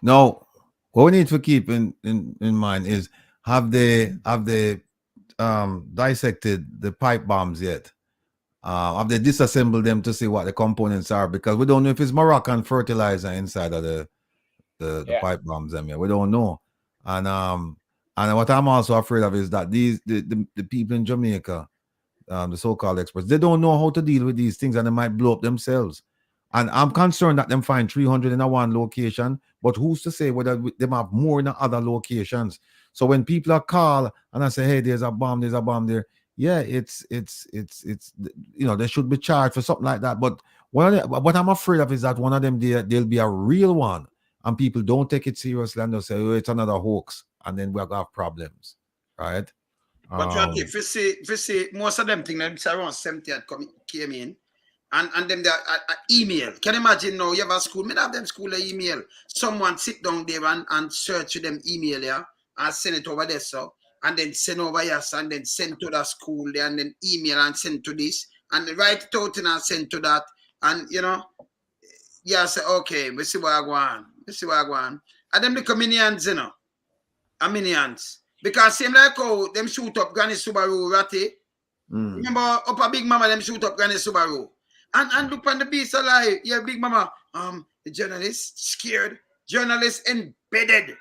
No, what we need to keep in mind is have they dissected the pipe bombs yet? Have they disassembled them to see what the components are? Because we don't know if it's Moroccan fertilizer inside of the pipe bombs. We don't know. And what I'm also afraid of is that the people in Jamaica, the so-called experts, they don't know how to deal with these things and they might blow up themselves. And I'm concerned that them find 300 in one location, but who's to say whether them have more in other locations? So when people are called and I say, hey, there's a bomb there. Yeah, it's they should be charged for something like that. But what I'm afraid of is that one of them there'll be a real one and people don't take it seriously and they'll say, oh, it's another hoax, and then we're gonna have problems, right? But if you see most of them things around 70 came in and then the email. Can you imagine now you have a school, me have them school email. Someone sit down there and search them email here and send it over there, so and then send over here and then send to the school there and then email and send to this and write it out and send to that and say okay, we see what I go on. And them the minions, minions. Because same like how them shoot up Granny Subaru Ratty. Remember up a Big Mama them shoot up Granny Subaru. And look on the beast alive. Yeah, Big Mama. The journalists scared. Journalists embedded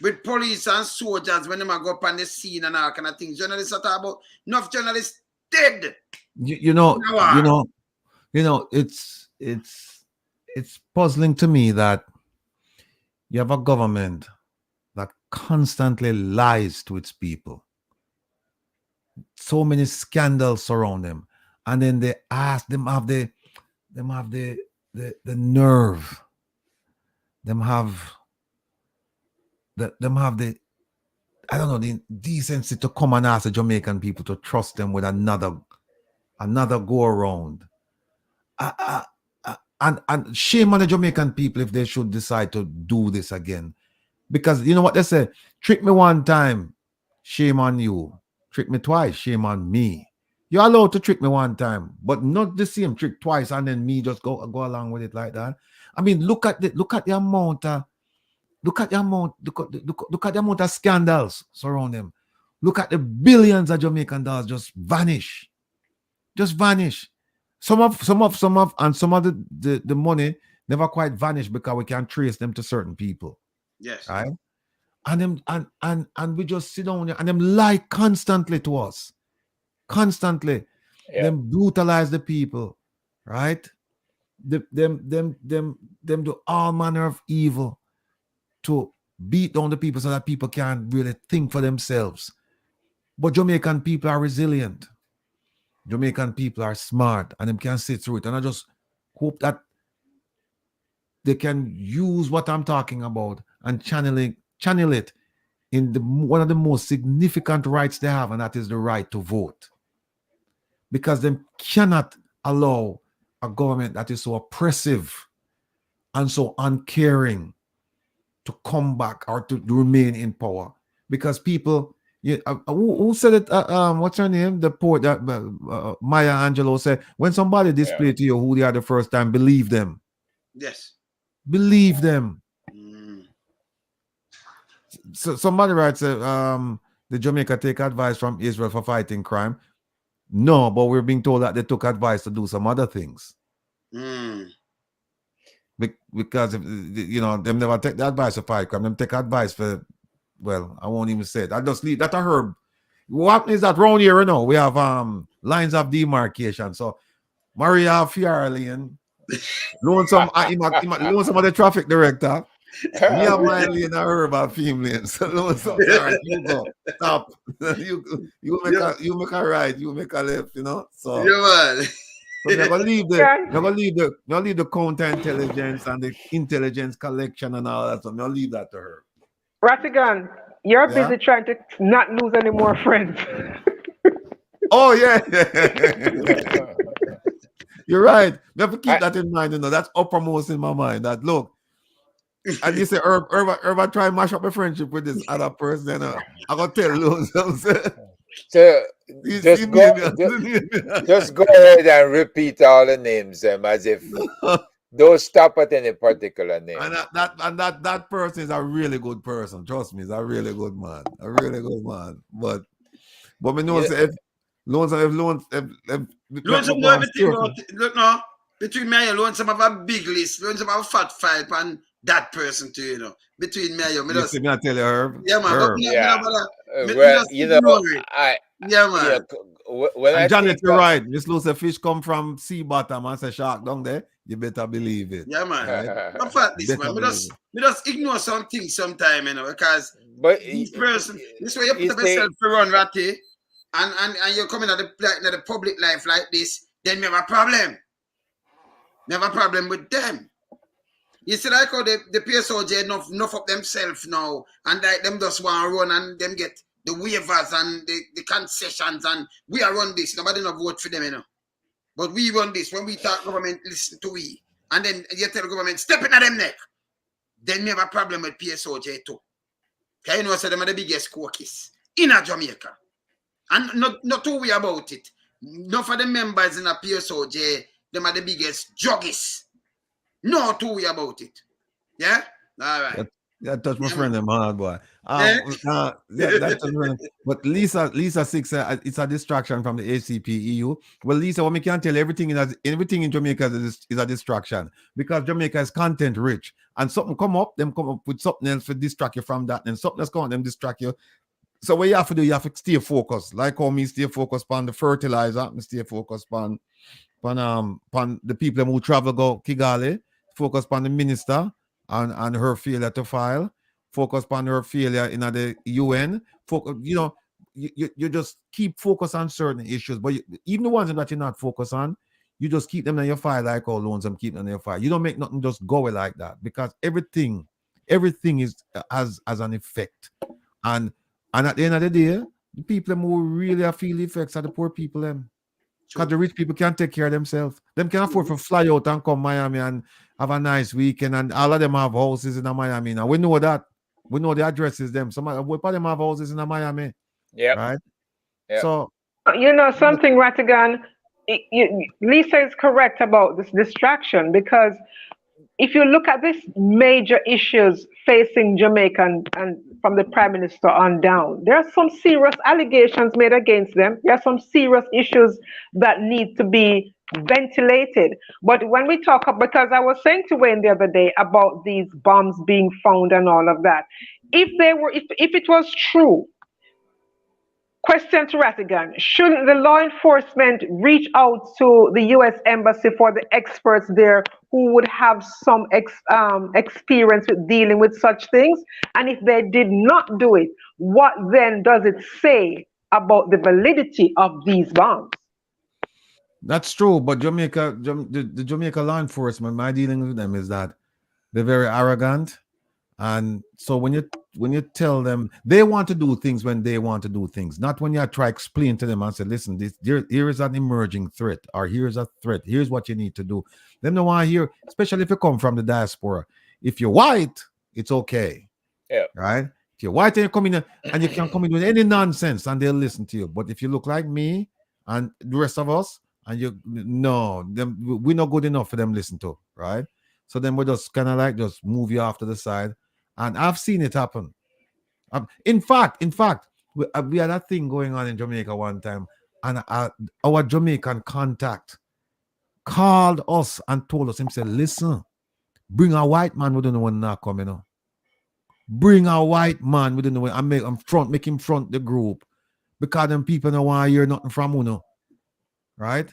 with police and soldiers when they go up on the scene and all kind of things. Journalists are talking about enough journalists dead. It's puzzling to me that you have a government that constantly lies to its people. so many scandals surround them, and then they ask them have the nerve, them have the I don't know, the decency to come and ask the Jamaican people to trust them with another go around. And shame on the Jamaican people if they should decide to do this again. Because you know what they say, trick me one time, shame on you. Trick me twice, shame on me. You're allowed to trick me one time, but not the same trick twice and then me just go along with it like that. I mean, look at the amount of scandals surround them. Look at the billions of Jamaican dollars just vanish. Some of the money never quite vanish because we can trace them to certain people. Yes. Right? And we just sit down there and them lie constantly to us. Constantly. Yeah. Them brutalize the people. Right? Them do all manner of evil to beat down the people so that people can't really think for themselves. But Jamaican people are resilient. Jamaican people are smart and them can sit through it. And I just hope that they can use what I'm talking about and channel it in one of the most significant rights they have, and that is the right to vote. Because they cannot allow a government that is so oppressive and so uncaring to come back or to remain in power. Because people, who said it? What's her name? The poet that Maya Angelou said, when somebody display to you who they are the first time, believe them. Yes. Believe them. So somebody writes, the Jamaica take advice from Israel for fighting crime. No, but we're being told that they took advice to do some other things. Because if, them never take the advice to fight crime. Them take advice for, well, I won't even say it. I just leave that. I heard. What is that round here? We have lines of demarcation. So Maria Fiarlane, Lonesome, Lonesome of the traffic director. Me have my lane, I heard about film lanes. Lonesome, sorry, you go. Stop. you make a right, you make a left, So yeah, man. So they're gonna leave the counterintelligence and the intelligence collection and all that. So they'll leave that to her. Rattigan, you're busy trying to not lose any more friends. Oh yeah. You're right. You have to keep that in mind. That's uppermost in my mind. That look, and you say, Herb, try and mash up a friendship with this other person. I'm gonna tell you. So just go ahead and repeat all the names as if don't stop at any particular name. And that person is a really good person. Trust me, he's a really good man. A really good man. But we know if Lonesome know everything about it. Look now, between me and Lonesome have a big list. Lonesome have a fat fight and that person too, Between me and you. You see me, I tell you, Herb. Yeah, man. Yeah, man. And Janet, you're right. Miss Lucy Fish come from sea bottom and say shark down there. You better believe it. Yeah, man. I'm fat this, man. We just ignore some things sometime, because this person, this way you put up yourself to run Ratty, and you're coming at the public life like this, then we have a problem. We have a problem with them. You see, like how the PSOJ enough of themselves now, and like them just want to run and them get the waivers and the concessions, and we are run this. Nobody no vote for them, But we run this. When we talk government, listen to we. And then you tell the government, step in at them neck. Then we have a problem with PSOJ too. Okay, so them are the biggest cookies in Jamaica. And not too we about it. None of the members in a PSOJ, them are the biggest juggies. No too we about it. Yeah? All right. That touch my friend, them hard boy. But Lisa Six, it's a distraction from the ACP EU. Well, Lisa, what we can tell everything in Jamaica is a distraction because Jamaica is content rich, and something come up with something else to distract you from that, and something else come up, them distract you. So what you have to do, you have to stay focused. Like how me stay focused on the fertilizer, me stay focused on the people who travel go Kigali, focus on the minister. And her failure to file, focus on her failure in the UN, you just keep focus on certain issues, but even the ones that you're not focused on, you just keep them in your fire, like all Lonesome keep them in your fire. You don't make nothing just go away like that, because everything is has an effect, and at the end of the day, the people who really feel the effects are the poor people them. Because the rich people can't take care of themselves. Them can afford to fly out and come Miami and have a nice weekend, and all of them have houses in Miami. Now we know that. We know the addresses them. Some of them have houses in Miami. Yeah. Right? Yep. So you know something, Rattigan, Lisa is correct about this distraction, because if you look at these major issues facing Jamaica and from the Prime Minister on down, there are some serious allegations made against them. There are some serious issues that need to be ventilated. But when we talk, because I was saying to Wayne the other day about these bombs being found and all of that, if it was true, question to Rattigan, shouldn't the law enforcement reach out to the U.S. Embassy for the experts there who would have some experience with dealing with such things? And if they did not do it, what then does it say about the validity of these bombs? that's true, but the Jamaica law enforcement, my dealing with them is that they're very arrogant. And so when you tell them, they want to do things when they want to do things, not when you try to explain to them and say, listen, here is an emerging threat, or here's a threat, here's what you need to do. Them don't want to hear, especially if you come from the diaspora. If you're white, it's okay. Yeah. Right? If you're white and you come in and you can come in with any nonsense and they'll listen to you. But if you look like me and the rest of us, and we're not good enough for them to listen to, right? So then we just kind of like just move you off to the side. And I've seen it happen. In fact, we had a thing going on in Jamaica one time, and our Jamaican contact called us and told us, he said, listen, bring a white man, we don't know when not coming on. Bring a white man, we don't know when, and make him front the group, because them people don't want to hear nothing from Uno. Right?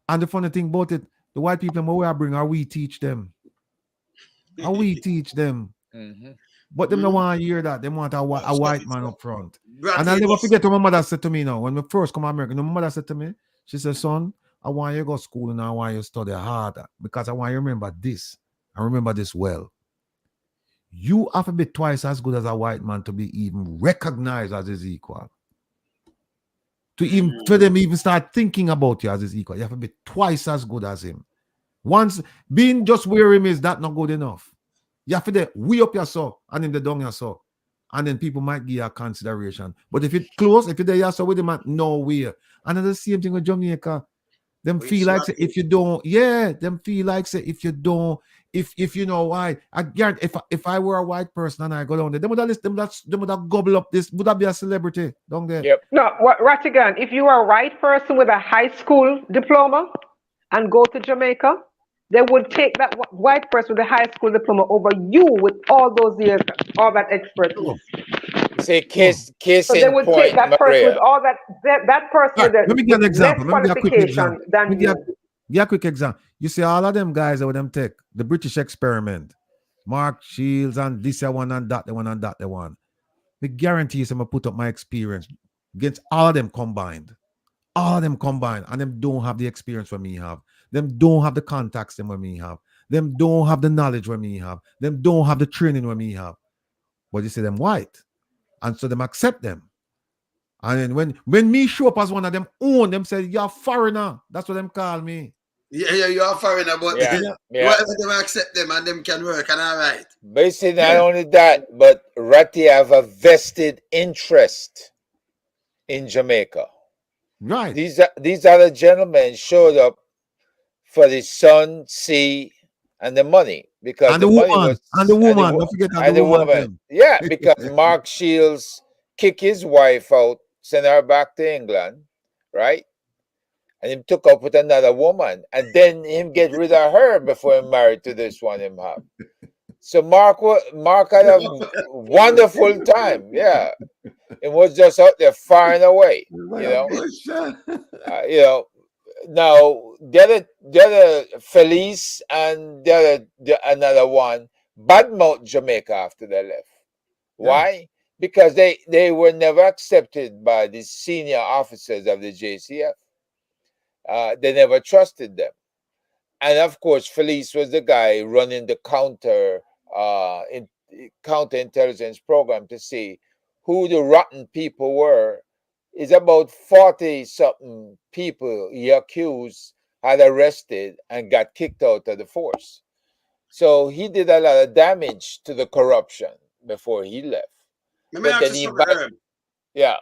And the funny thing about it, the white people we bring, or we teach them. How we teach them. Mm-hmm. But them don't want to hear that. They want a white man up front. And I'll never forget what my mother said to me now. When we first come to America, my mother said to me, she said, son, I want you to go to school and I want you to study harder, because I want you to remember this. I remember this well. You have to be twice as good as a white man to be even recognized as his equal. For them even start thinking about you as his equal, you have to be twice as good as him. Once being just where him is, that not good enough. You have to be way up your soul and in the down your soul. And then people might give you a consideration. But if it's close, if you're there, so with them at nowhere. And it's the same thing with Jamaica. Them feel like say, if you don't, them feel like say if you don't, if you know why. I guarantee if I were a white person and I go down there, they would have gobble up this, would that be a celebrity down there? Yep. No, Rattigan, if you are a white person with a high school diploma and go to Jamaica, they would take that white person with a high school diploma over you with all those years, all that expertise. Say case so in they would point, take that person Maria. with all that person with let me give an example. less qualification than you. Give a quick example. You see all of them guys that with them take the British experiment, Mark Shields and this one and that one and that one. I guarantee you, I'm gonna put up my experience against all of them combined. All of them combined, and them don't have the experience what me have. Them don't have the contacts them what me have. Them don't have the knowledge what me have. Them don't have the training what me have. But you see them white, and so them accept them. And then when me show up as one of them own, them say you're a foreigner. That's what them call me. Yeah, you're a foreigner, but whatever them accept them and them can work and all right. Basically, not only that, but Ratty have a vested interest in Jamaica. Right. These other gentlemen showed up for the sun, sea, and the money, because and the money woman, was and the woman. Don't forget and the woman. Yeah, because Mark Shields kicked his wife out, sent her back to England, right? And him took up with another woman, and then him get rid of her before he married to this one him have. So Mark had a wonderful time. Yeah, it was just out there firing away. Now the other Felice and the another one badmouth Jamaica after they left. Why? because they were never accepted by the senior officers of the JCF. They never trusted them. And of course, Felice was the guy running the counterintelligence program to see who the rotten people were. It's about 40-something people he accused had arrested and got kicked out of the force. So he did a lot of damage to the corruption before he left. But then he yeah.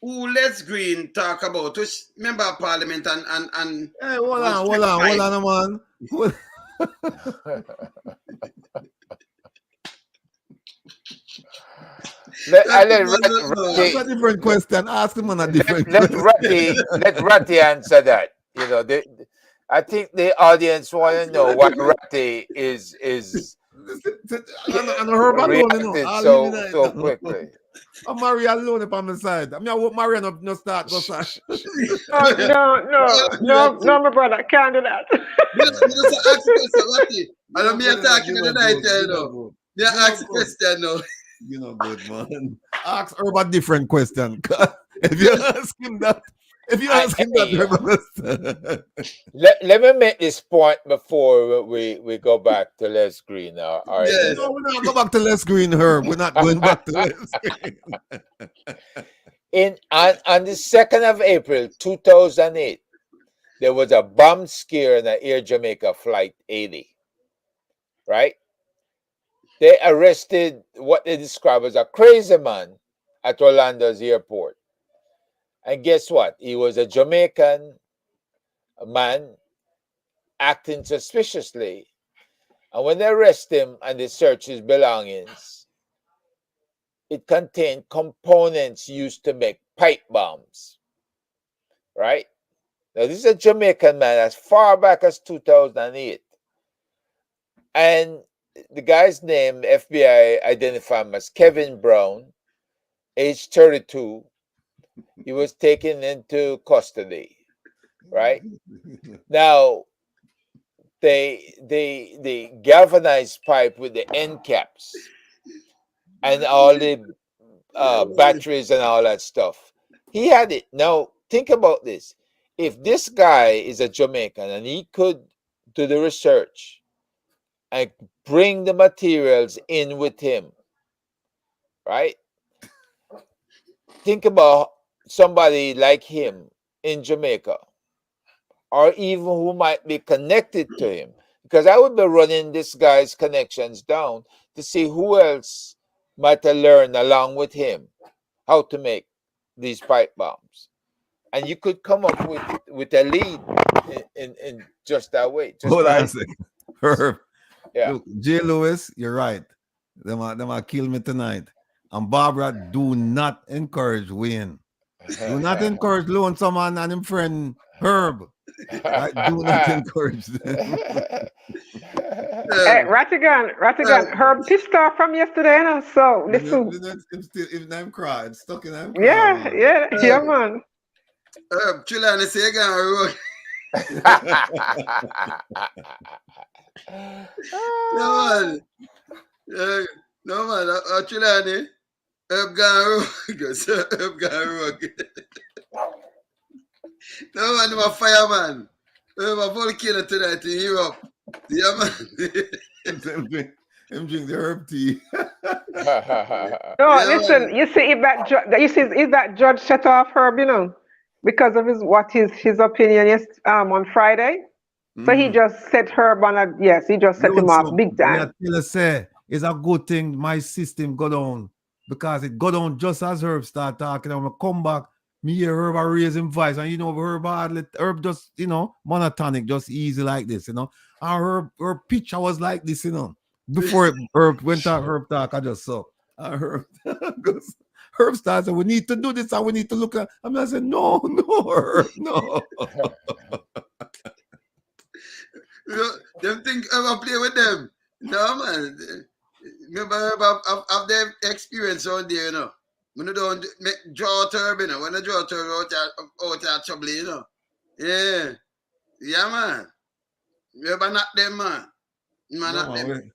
Who Let's Green talk about? Which member of parliament and hey, hold on, man. That's a different question. Ask him on a different question. Let Ratty answer that. You know, I think the audience want to know why Ratty is reacted so quickly. I'm Maria alone up on my side. I mean, I want Maria no start go side. No, my brother, I can't do that. I don't mean talking tonight, you know. Yeah, ask question now. You know, good man. Ask Herb a different question. If you ask him that, let me make this point before we go back to Les Green. No, we're not go back to Les Green, Herb. We're not going back to Les Green. On the 2nd of April 2008, there was a bomb scare on the Air Jamaica Flight 80. Right? They arrested what they describe as a crazy man at Orlando's airport. And guess what? He was a Jamaican man acting suspiciously. And when they arrest him and they search his belongings, it contained components used to make pipe bombs. Right? Now, this is a Jamaican man as far back as 2008. And the guy's name, FBI identified him as Kevin Brown, age 32. He was taken into custody, right? Now, they galvanized pipe with the end caps and all the batteries and all that stuff. He had it. Now, think about this. If this guy is a Jamaican and he could do the research and bring the materials in with him, right? Think about somebody like him in Jamaica, or even who might be connected to him, because I would be running this guy's connections down to see who else might have learned along with him how to make these pipe bombs. And you could come up with a lead in just that way. Just hold on a second. Herb. Yeah. Look, J. Lewis, you're right. Them are kill me tonight. And Barbara, do not encourage Wayne. Do not encourage Lonesome and him friend Herb. Right? Do not encourage them. Hey, Rattigan, Herb pissed off from yesterday, you know, so listen. If I'm crying, stuck in I'm crying. Yeah, man. Herb, chill and say again. No man, Chilani. Herb gone rogue. No man, I'm a fireman. I'm a volcano tonight in Europe. Yeah man. I'm drinking the herb tea. No, listen, you see if that judge shut off Herb, you know, because of his opinion on Friday. So he just set Herb on he just set him off big time. It's a good thing my system go down, because it go down just as Herb start talking. I'm gonna come back, me hear Herb raise him voice, and you know Herb just, you know, monotonic, just easy like this, you know. And her pitch was like this, you know. Before Herb went out, Herb talk, I just saw. Herb started saying, we need to do this and we need to look at. I said, no, Herb, no. Them think ever play with them. No man. Remember of their experience out there, you know. When you don't draw turb, you know. When you draw turb out of trouble, you know. Yeah. Yeah, man. Remember not them, man. Man, not them.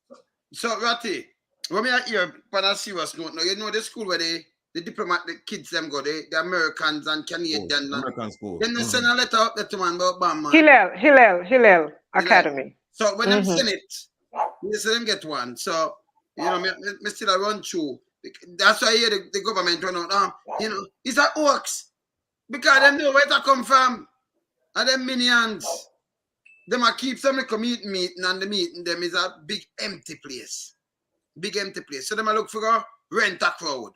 So, Ratty, when me hear on a serious note, now you know the school where the diplomat, the kids them go, the Americans and Canadians. American school. Then they send a letter up there to man about Bam, man. Hillel Academy. So when them send it, they say them get one. So, you know, me still a run through. That's why I hear the government run out. You know, it's a hoax. Because them know where to come from. And them minions. Them a keep some meeting and the meeting them is a big empty place. Big empty place. So them a look for a rent a crowd.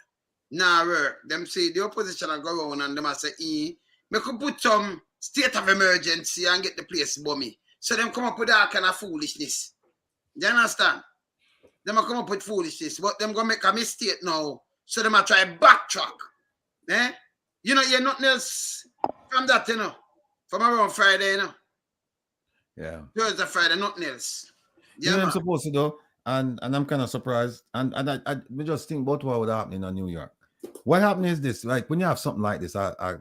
Nah, work. Them say the opposition will go around and them a say, me could put some state of emergency and get the place bummy. So them come up with that kind of foolishness. Do you understand? Them a come up with foolishness, but them gonna make a mistake now. So them a try backtrack. Eh? You know, you're nothing else from that, you know. From around Friday, you know. Yeah. Thursday, Friday, nothing else. Yeah, you know, I'm supposed to do, and I'm kind of surprised. And I just think about what would happen in New York. What happened is this, like when you have something like this, I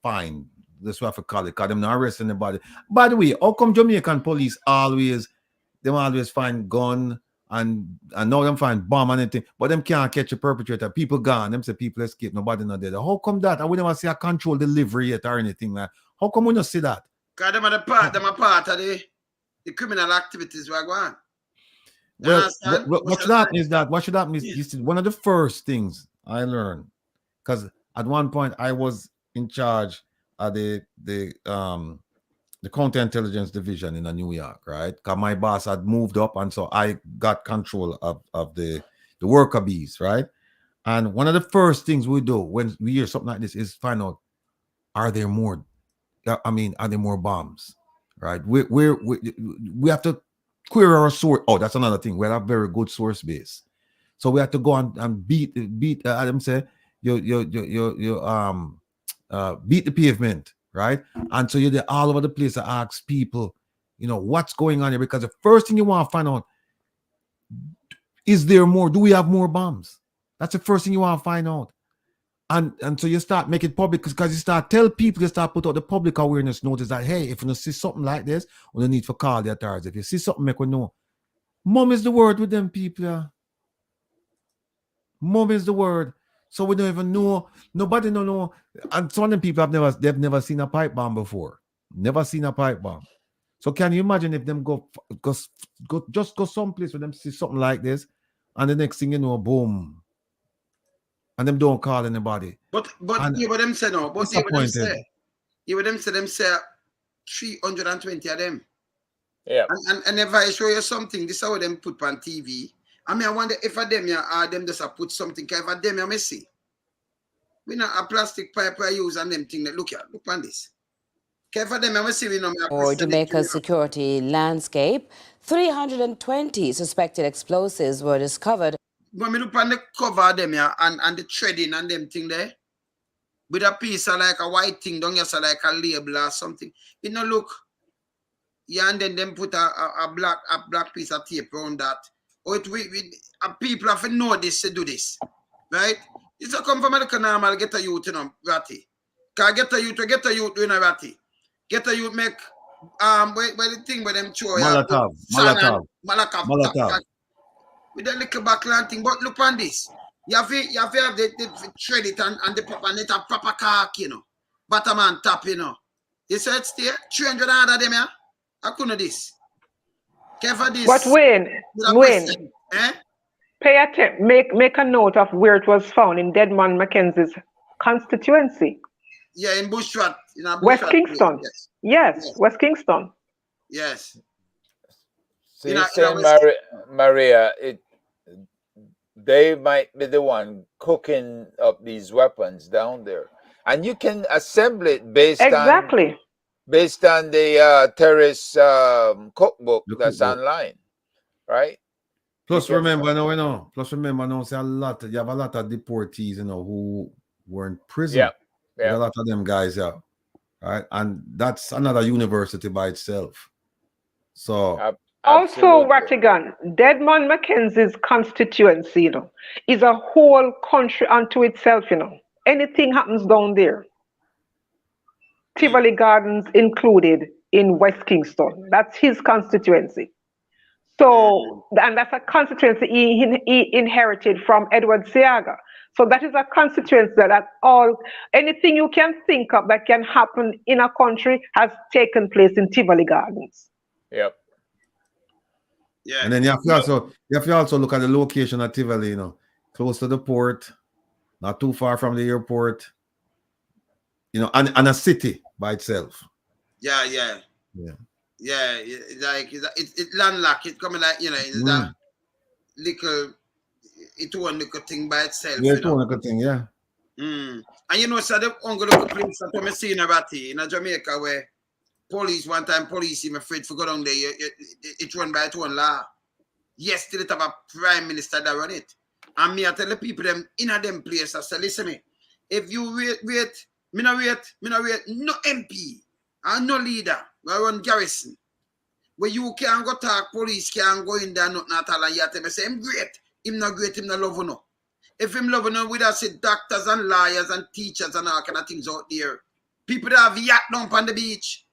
find this way I call it, because them not arresting anybody. By the way, how come Jamaican police always find gun and now them find bomb and anything, but them can't catch a perpetrator? People gone, them say people escape, nobody not dead. How come that? I would never see a control delivery yet or anything like. How come we not see that? Because them are part of the criminal activities we're going. Well, what should happen is one of the first things I learned, because at one point I was in charge of the counterintelligence division in New York, right? Because my boss had moved up, and so I got control of the worker bees, right? And one of the first things we do when we hear something like this is find out, are there more bombs, right? We have to query our source. Oh, that's another thing. We have a very good source base, so we have to go and beat. Adam say you beat the pavement, right? And so you're there all over the place to ask people, you know, what's going on here, because the first thing you want to find out, is there more? Do we have more bombs? That's the first thing you want to find out. And so you start making public, because you start tell people, you start put out the public awareness notice that, hey, if you see something like this, we don't need to call the authorities. If you see something, make we know. Mom is the word with them people. Yeah. Mom is the word. So we don't even know. Nobody don't know. And some of them people they've never seen a pipe bomb before. Never seen a pipe bomb. So can you imagine if them go someplace where them see something like this, and the next thing you know, boom. And them don't call anybody. But you what them say now. But you what them say 320 of them. Yeah. And if I show you something, this is how them put on TV. I mean, I wonder if a them them just put something. If a them you see. We not a plastic pipe I use and them thing that look on this. For Jamaica's security landscape, 320 suspected explosives were discovered. When we look on the cover of them and the threading and them thing there, with a piece of like a white thing down here, so like a label or something, it no look. Yeah, and then them put a black piece of tape around that. Or people have to know this to do this, right? It's a come from a normal get a youth, you know, Ratty. Cause get a youth doing a Ratty. Get a youth make where the thing where them throw Molotov. With the little backland thing, but look on this. You have to the thread it and the proper net a proper caulk, you know. Bottom and top, you know. You said it's there 300 of them, yeah. I couldn't this. Cover this. But Wayne, eh? Pay attention. Make a note of where it was found in Deadman Mackenzie's constituency. Yeah, in Bushrat. West Kingston. Yes, West Kingston. Yes. See, Maria, they might be the one cooking up these weapons down there, and you can assemble it based on the terrorist cookbook that's online, right? Plus, remember now, say you have a lot of deportees, you know, who were in prison. Yeah. A lot of them guys, right? And that's another university by itself. So. Also, Rattigan, Deadman Mackenzie's constituency, you know, is a whole country unto itself, you know. Anything happens down there. Tivoli Gardens included in West Kingston. That's his constituency. So, and that's a constituency he inherited from Edward Seaga. So that is a constituency that anything you can think of that can happen in a country has taken place in Tivoli Gardens. Yep. Yeah. And then you have to also look at the location of Tivoli, close to the port, not too far from the airport, and a city by itself. Yeah. Like it landlocked. It coming like that little. It one little thing by itself. Yeah, it one little thing. Yeah. And so the only little place that I'm seeing in Jamaica where police even afraid to go down there. It run by its own law. Yes, still it have a prime minister that run it. And me I tell the people them in them place, I say, listen me, if you wait, me no MP and no leader, I run garrison. Where you can't go talk, police can't go in there, nothing at all, and you tell me say, him great, him not great, him not love no. If him love no, we'd have said doctors and lawyers and teachers and all kind of things out there. People that have yacht dump on the beach,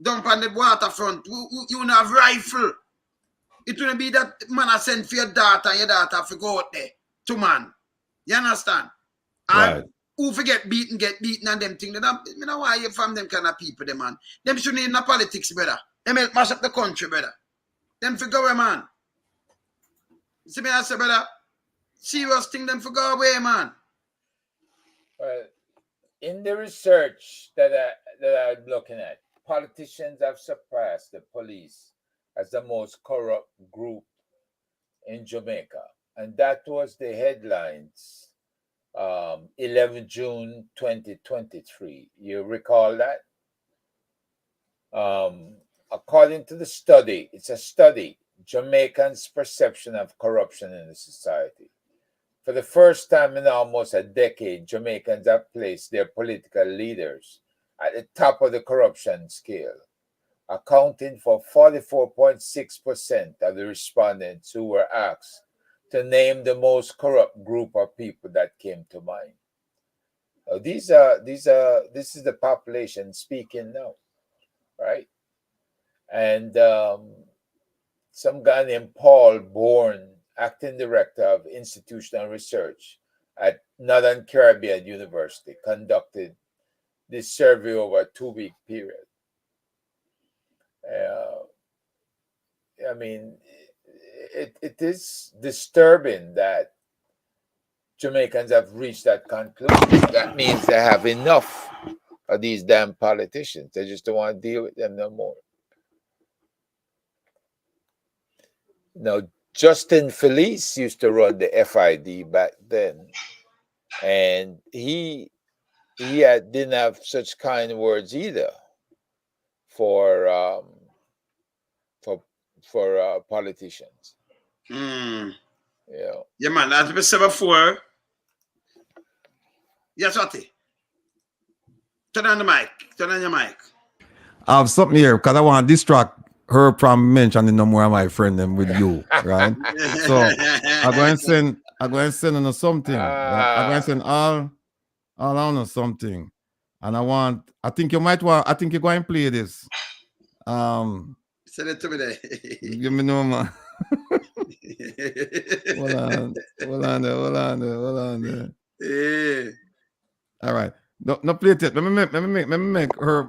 dump on the waterfront, you don't have rifle. It will be that man I send for your daughter and your daughter have to go out there to man. You understand? And who forget beaten, get beaten and them things. You know why you from them kind of people, them man. Them shouldn't in the politics, brother. Them help mash up the country, brother. Them for go away, man. You see me, I say, brother, serious thing, them for go away, man. Well, in the research that I'm looking at, politicians have surpassed the police as the most corrupt group in Jamaica. And that was the headlines 11 June 2023. You recall that? According to the study, it's a study, Jamaicans' perception of corruption in the society. For the first time in almost a decade, Jamaicans have placed their political leaders at the top of the corruption scale, accounting for 44.6% of the respondents who were asked to name the most corrupt group of people that came to mind. This is the population speaking now, right? And some guy named Paul Bourne, acting director of institutional research at Northern Caribbean University, conducted this survey over a 2-week period. I mean, it is disturbing that Jamaicans have reached that conclusion. That means they have enough of these damn politicians. They just don't want to deal with them no more. Now, Justin Felice used to run the FID back then, and he didn't have such kind words either for politicians. Yeah, man. As we said before, yes, Ati. Turn on the mic. Turn on your mic. I have something here because I want to distract her from mentioning no more of my friend them with you, right? So I'm going to send her something. I'm going to send all on her something, and I think you're going to play this. Send it to me there. Give me no man. Hold on there. Yeah. All right. No play it yet. Let me make her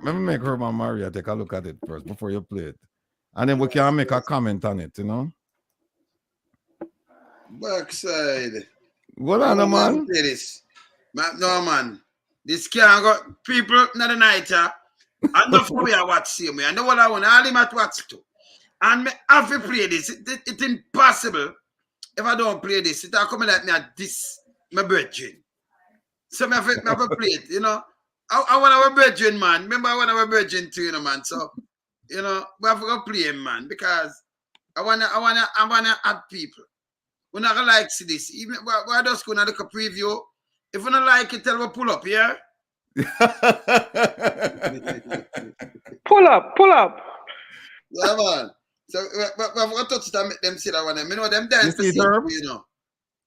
Mama Maria take a look at it first before you play it. And then we can make a comment on it, Backside. What on, man? Play this. No, man. This can't go. People, not the night, and not for me, I watch see me. I know what I want. All him at watch too. And me have to play this. It's impossible if I don't play this. It's coming like me at this, my brethren. So I have to play it, I want our brethren, man. Remember, I want our brethren too, man. So, we have to play him, man, because I wanna add people. We're not gonna like see this. Even we're just gonna look a preview. If we don't like it, tell we pull up, yeah? Pull up. Yeah, man. So we're gonna touch it and make them see that one. Them dance to see,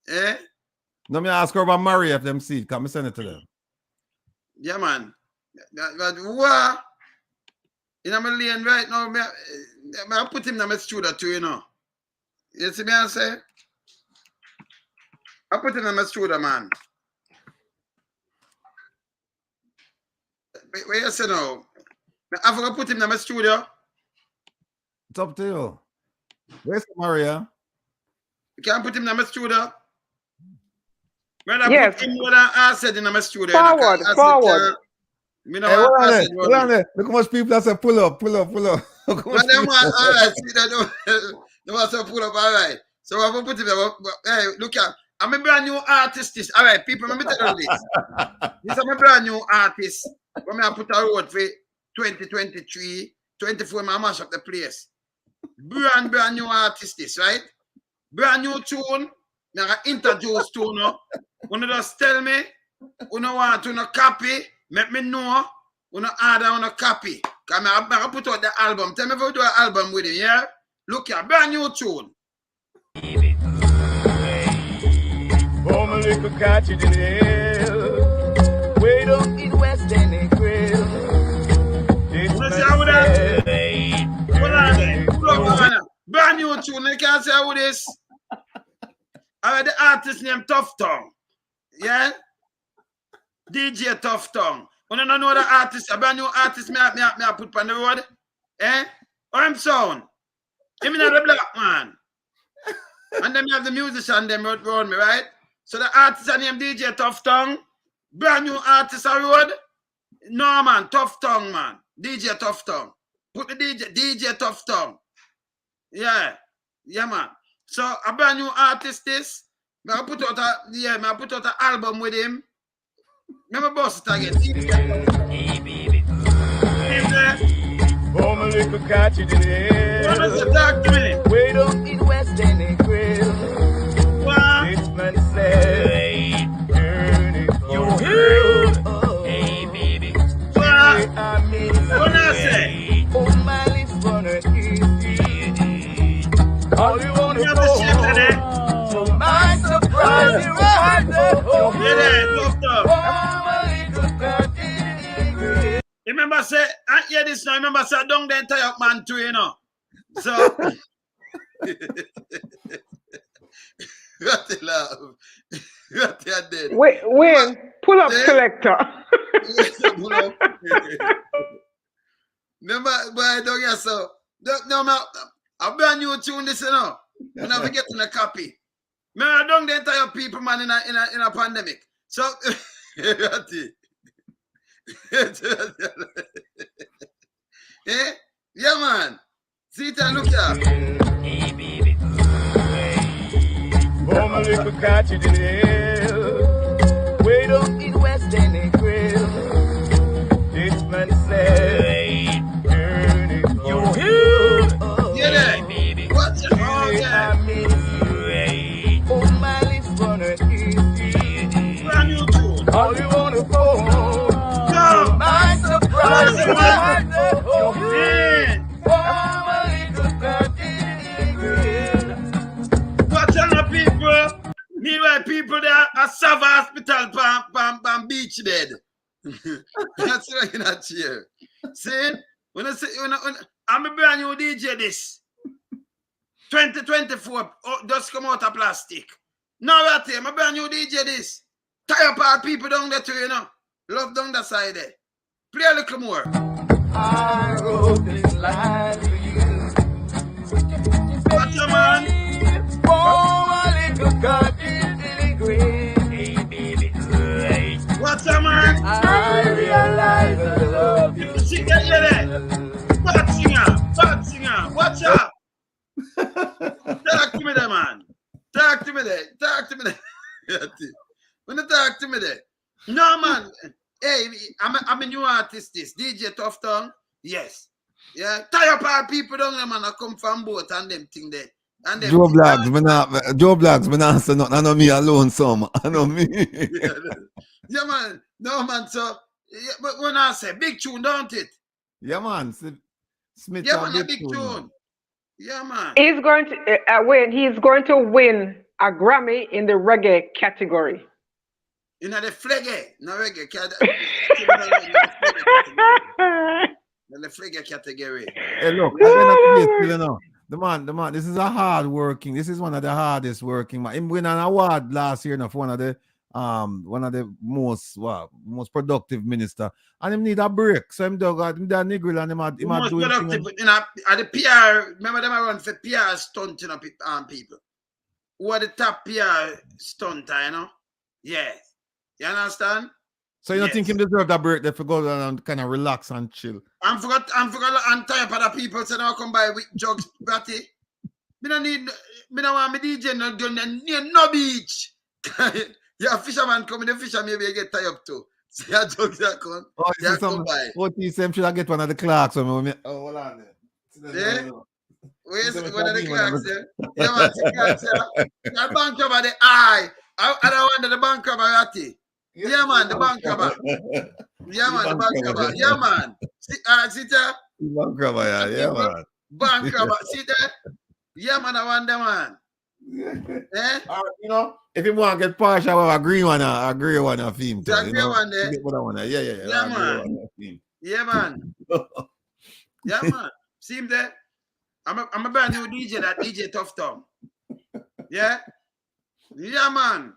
Eh? No, me ask her about Maria if them see it. Come send it to them. Yeah, man. But what? In my lane right now, I put him in my studio too, You see me I say? I put it in my studio, man. Where you say now? I forgot to put him in my studio. It's up to you. Where's Maria? You can't put him in my studio. When I Yes. put him what I said in my studio. Forward, forward. Me know Hey, what I hold said. on there. Look how much people that say pull up. Well, them want, all right, see that they want to pull up, all right. So I will put him there. Hey, look at, I'm a brand new artist. This, all right, people, let me tell you this. This is a brand new artist. When I put a road for 2023, 24, I mash up the place. Brand new artist, this, right? Brand new tune. I got introduce tune. When you just tell me, you don't want to copy, make me know, you don't order on a copy. Because I put out the album. Tell me if you do an album with it, yeah? Look here, brand new tune. Home a little cottage in the hill, way up in West End Grill. Let's see how that. Hold on there. Hold on. Brand new tune, you can't say how this. I had the artist named Tough Tongue. Yeah? DJ Tough Tongue. When you don't know the artist, a brand new artist, me I put on the road. Eh? Or I'm sound. Even the black man. And then you have the musician them around me, right? So the artist are named DJ Tough Tongue. Brand new artist on road. No man, Tough Tongue, man. DJ Tough Tongue. Put the DJ Tough Tongue. Yeah. Yeah, man. So a brand new artist this. I put out an album with him. Remember boss it again. Hey baby. Home a little cottage in the hill. Talk to me. Way up in West End Grill. What? This man said, you hear? Hey baby. What? I mean, What I say? oh my lips wanna kiss you. All you wanna You have the shape today. to my surprise, you right there. Remember say, I hear this now. Remember say, don't then tie up man too, you know. So, what the love? What the dead? Wait, pull up selector. Pull up. Remember, boy, don't get so. No, a brand new tune this, you know. When I forget in a copy. Man, I don't then tie up people, man, in a pandemic. So, eh? Yeah, man. See it and look here. Hey, baby. Home a little cottage in the hill. Way up in West End Grill. This man said, turn it on. You hear? Yeah, there. Baby. What's it? Oh, yeah. Oh, my lips wanna kiss you. Brand new tune. All you wanna go. No. My surprise. Oh, man. What's on the people? Meanwhile, people there are Sava Hospital, bam, beach dead. That's why you're not here. See? When I say, I'm a brand new DJ this. 2024, just come out of plastic. No, right here, I'm a brand new DJ this. Tie up our people down there too, you know. Love down the side there. Play a little more. I wrote this line for you. What's your man? Oh, a little cottage green. Hey, baby, what's your man? I realize I love you. She get you there. Bad singer. Watch out. Talk to me there, man. Talk to me there. When you talk to me there. No, man. Hey, I'm a new artist, this. DJ Tough Tongue. Yes. Yeah. Tie up our people down there, man. I come from both and them thing there. And them Joe Blacks, me not say nothing. I know me alone, some. I know me. Yeah, man. No, man. So, yeah, but when I say big tune, don't it? Yeah, man. Smith, yeah, man, a big tune. Yeah, man. He's going to he's going to win a Grammy in the reggae category. In the fleggy, no reggae in the fleggy category. Hey, look, I don't know. The man, this is a hard working. This is one of the hardest working. Man. He won an award last year for one of the most productive minister. And him need a break. So him got him that niggle and him most productive at the PR. Remember them I run for PR stunt, you know, people. Who are the top PR stunter, you know? Yeah. You understand? So you don't think him deserve that break there for go and kind of relax and chill? I'm forgot and tired of the people say now come by with jugs, Ratty. Me don't want me DJ no beach. Yeah, fisherman come in the fisher maybe you get tired up too. See how jugs that come. Oh, you come by. What you say? Should I get one of the clocks? Oh, hold on there. Yeah. Where's one of the clocks there? Yeah, man, the clocks there. That bank robber the eye. I don't want the bank robber, Ratty. Yeah, man, the bank robber. Yeah, man, the bank robber. Yeah, man. See there? Bank robber, yeah, man. Bank robber. See there? Yeah, man, I want them, man. Eh? You know, if you want to get partial, I agree one, a grey one, a theme. The grey one there. Yeah, man. Yeah, man. Yeah, man. See him there? I'm a brand new DJ, that DJ Tough Tom. Yeah? Yeah, man.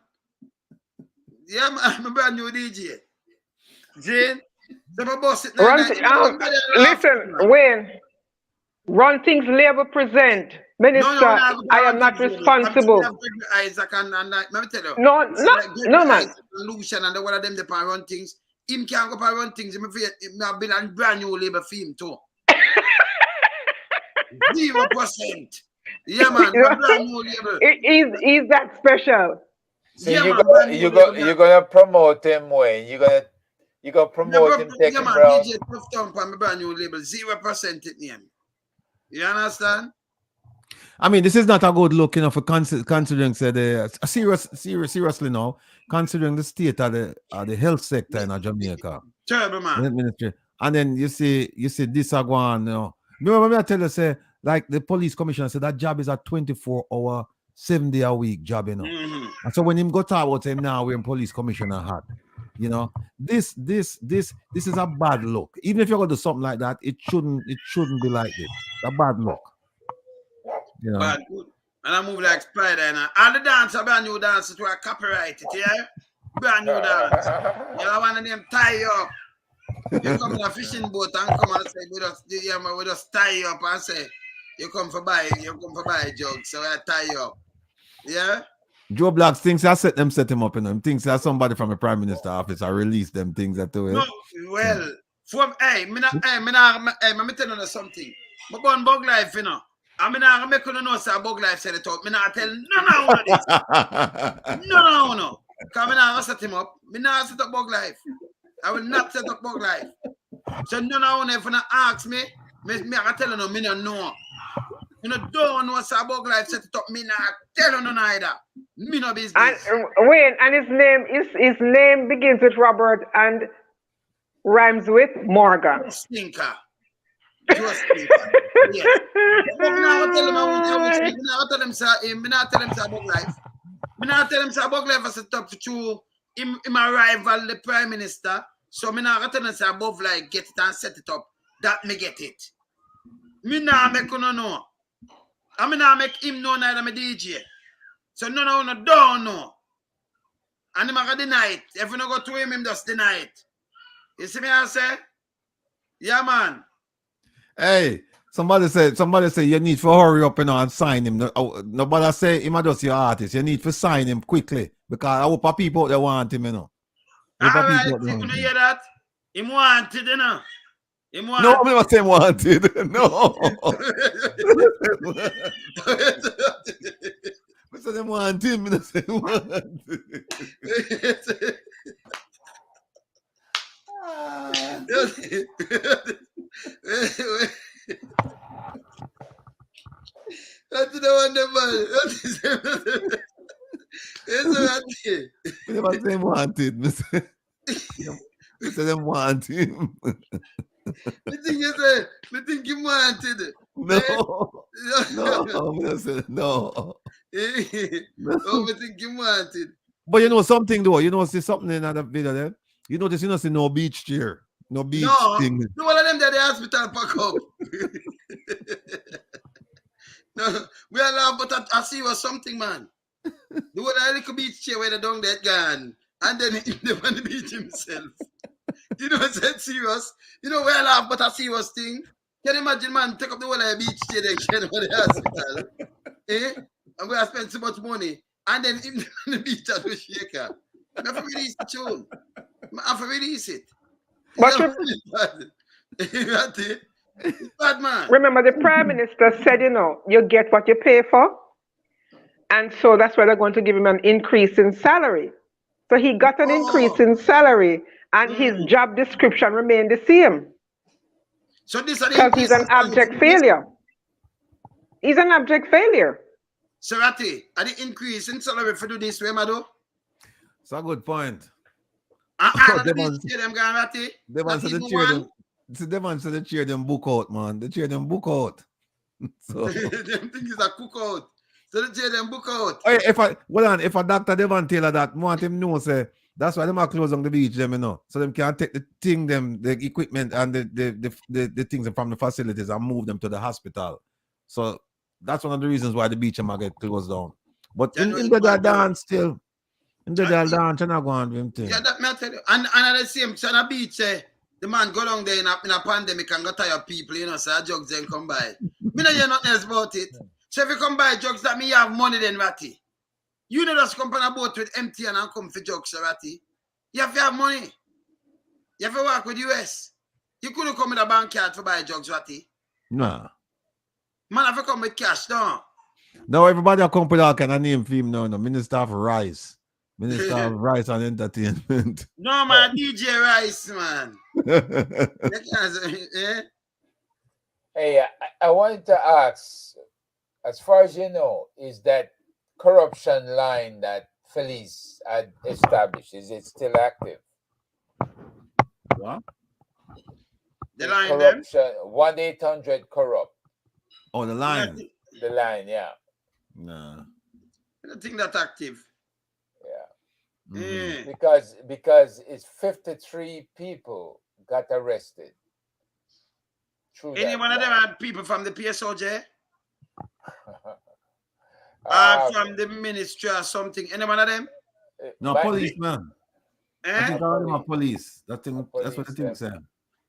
Yeah, man, I'm a brand new DJ. Jane? Listen, Wayne. Run Things Labor present. Minister, I am not responsible. No, man. Lucian and one of them, they run things. Him can't go run things. Him have been a brand new labor film too. 0%. Yeah, man. Brand new labor. Is that special? So yeah, you're gonna promote him, Wayne. You're gonna promote him. Take him around. DJ Tough Thump on my brand new label. 0% it name. You understand? I mean, this is not a good look, you know, for considering seriously now, considering the state of the health sector in Jamaica. Terrible, man. Ministry. And then you see this again, you know. Remember I tell you, say, like the police commissioner said that job is a 24-hour, 7-day-a-week job, you know. Mm-hmm. And so when him got out about him now we're in police commissioner hat, you know, this is a bad look. Even if you're gonna do something like that, it shouldn't be like this. A bad look. You know? Bad good. And I move like Spider and all the dance are brand new dances to a copyrighted, yeah? Brand new dance. You know, one of them tie you up. You come in a fishing boat and come and say, we just tie you up and say, you come for buy a jug, so I tie you up. Yeah? Joe Blacks thinks I set him up, you know. He thinks that somebody from the Prime Minister office I release them things that do it. No, well, from me tell you something. My born bug life, you know. I mean, I make you know say bug life said it out. Me not tell none of this. No. Because I not set him up. Me not set up bug life. I will not set up bug life. So none of you if you ask me I tell you no, me no know. You know, don't know say bug life set it up. Me not tell you no neither. Me no business. And Wayne, and his name begins with Robert and rhymes with Morgan. Stinker. Just stinker. Yes. But me not tell him me not tell him say bug life. Me not tell him say bug life set up to him arrival the Prime Minister. So me not tell him say above like get it and set it up. That me get it. Me not make you know. I mean not make him know neither me DJ. So none of you don't know. And him gonna deny it. If you not go to him just deny it. You see me I say? Yeah, man. Hey, somebody say you need to hurry up, you know, and sign him. Nobody say him just your artist. You need to sign him quickly because I hope people that want him, you know. All right, you gonna hear that? Him wanted, you know. No, I'm not saying wanted. No. I said them want him. I said wanted. That's the one that man. It's a never say wanted. I said them want him. Me think you wanted. No. I said no. Oh, me think you wanted. But you know something though. You know, see something in that video there. You notice you know see no beach chair. No beach thing. No one of them that the hospital pack up. No, we are laugh, but I see was something, man. The one a little beach chair where the down that gun, and then he never on the beach himself. You know, it's that serious. You know, we are laugh, but I see was thing. Can you imagine, man, take up the whole of the beach chair then get for the hospital? And we have spent so much money, and then him on the beach as we shake her. I have to release the tune. I have to release it. But Bad man. Remember, the Prime Minister said, you know, you get what you pay for. And so that's why they're going to give him an increase in salary. So he got an increase in salary, and his job description remained the same. So this because he's an abject failure. He's an abject failure. So Ratty, are the increase in salary for do this way, Mado? It's a good point. Them Ratty. Them answer the chair them book out, man. The chair them book out. So them things is a cook out. So the chair them book out. Oh, if a Dr. Devon Taylor that want him know say that's why them are close on the beach, them, you know. So them can take the thing, the equipment and the things from the facilities and move them to the hospital. So that's one of the reasons why the beach might get closed down. But in the dance still. In the dance, you're not going to do anything. Yeah, that may I tell you. And at the same time, the beach, the man go down there in a pandemic and go tire people, you know, so drugs then come by. Me not hear nothing else about it. So if you come by drugs, that mean you have money then, Ratty. You know just come on a boat with empty and come for drugs, Ratty. You have to have money. You have to work with US. You couldn't come with a bank card for buy drugs, Ratty. Nah. Man have to come with cash, no. No, everybody come with all kind of name for him now. No. Minister of Rice. Minister of Rice and Entertainment. No, man, DJ Rice, man. Hey, I wanted to ask, as far as you know, is that corruption line that Felice had established, is it still active? What? The line corruption, 1-800 corrupt. Oh, the line. The line, yeah. Nah. I don't think that's active. Yeah. Mm-hmm. Because it's 53 people got arrested. Any one of them had people from the PSOJ? From the ministry or something? Any one of them? No, policeman. I think all of them are police. That's what the thing said.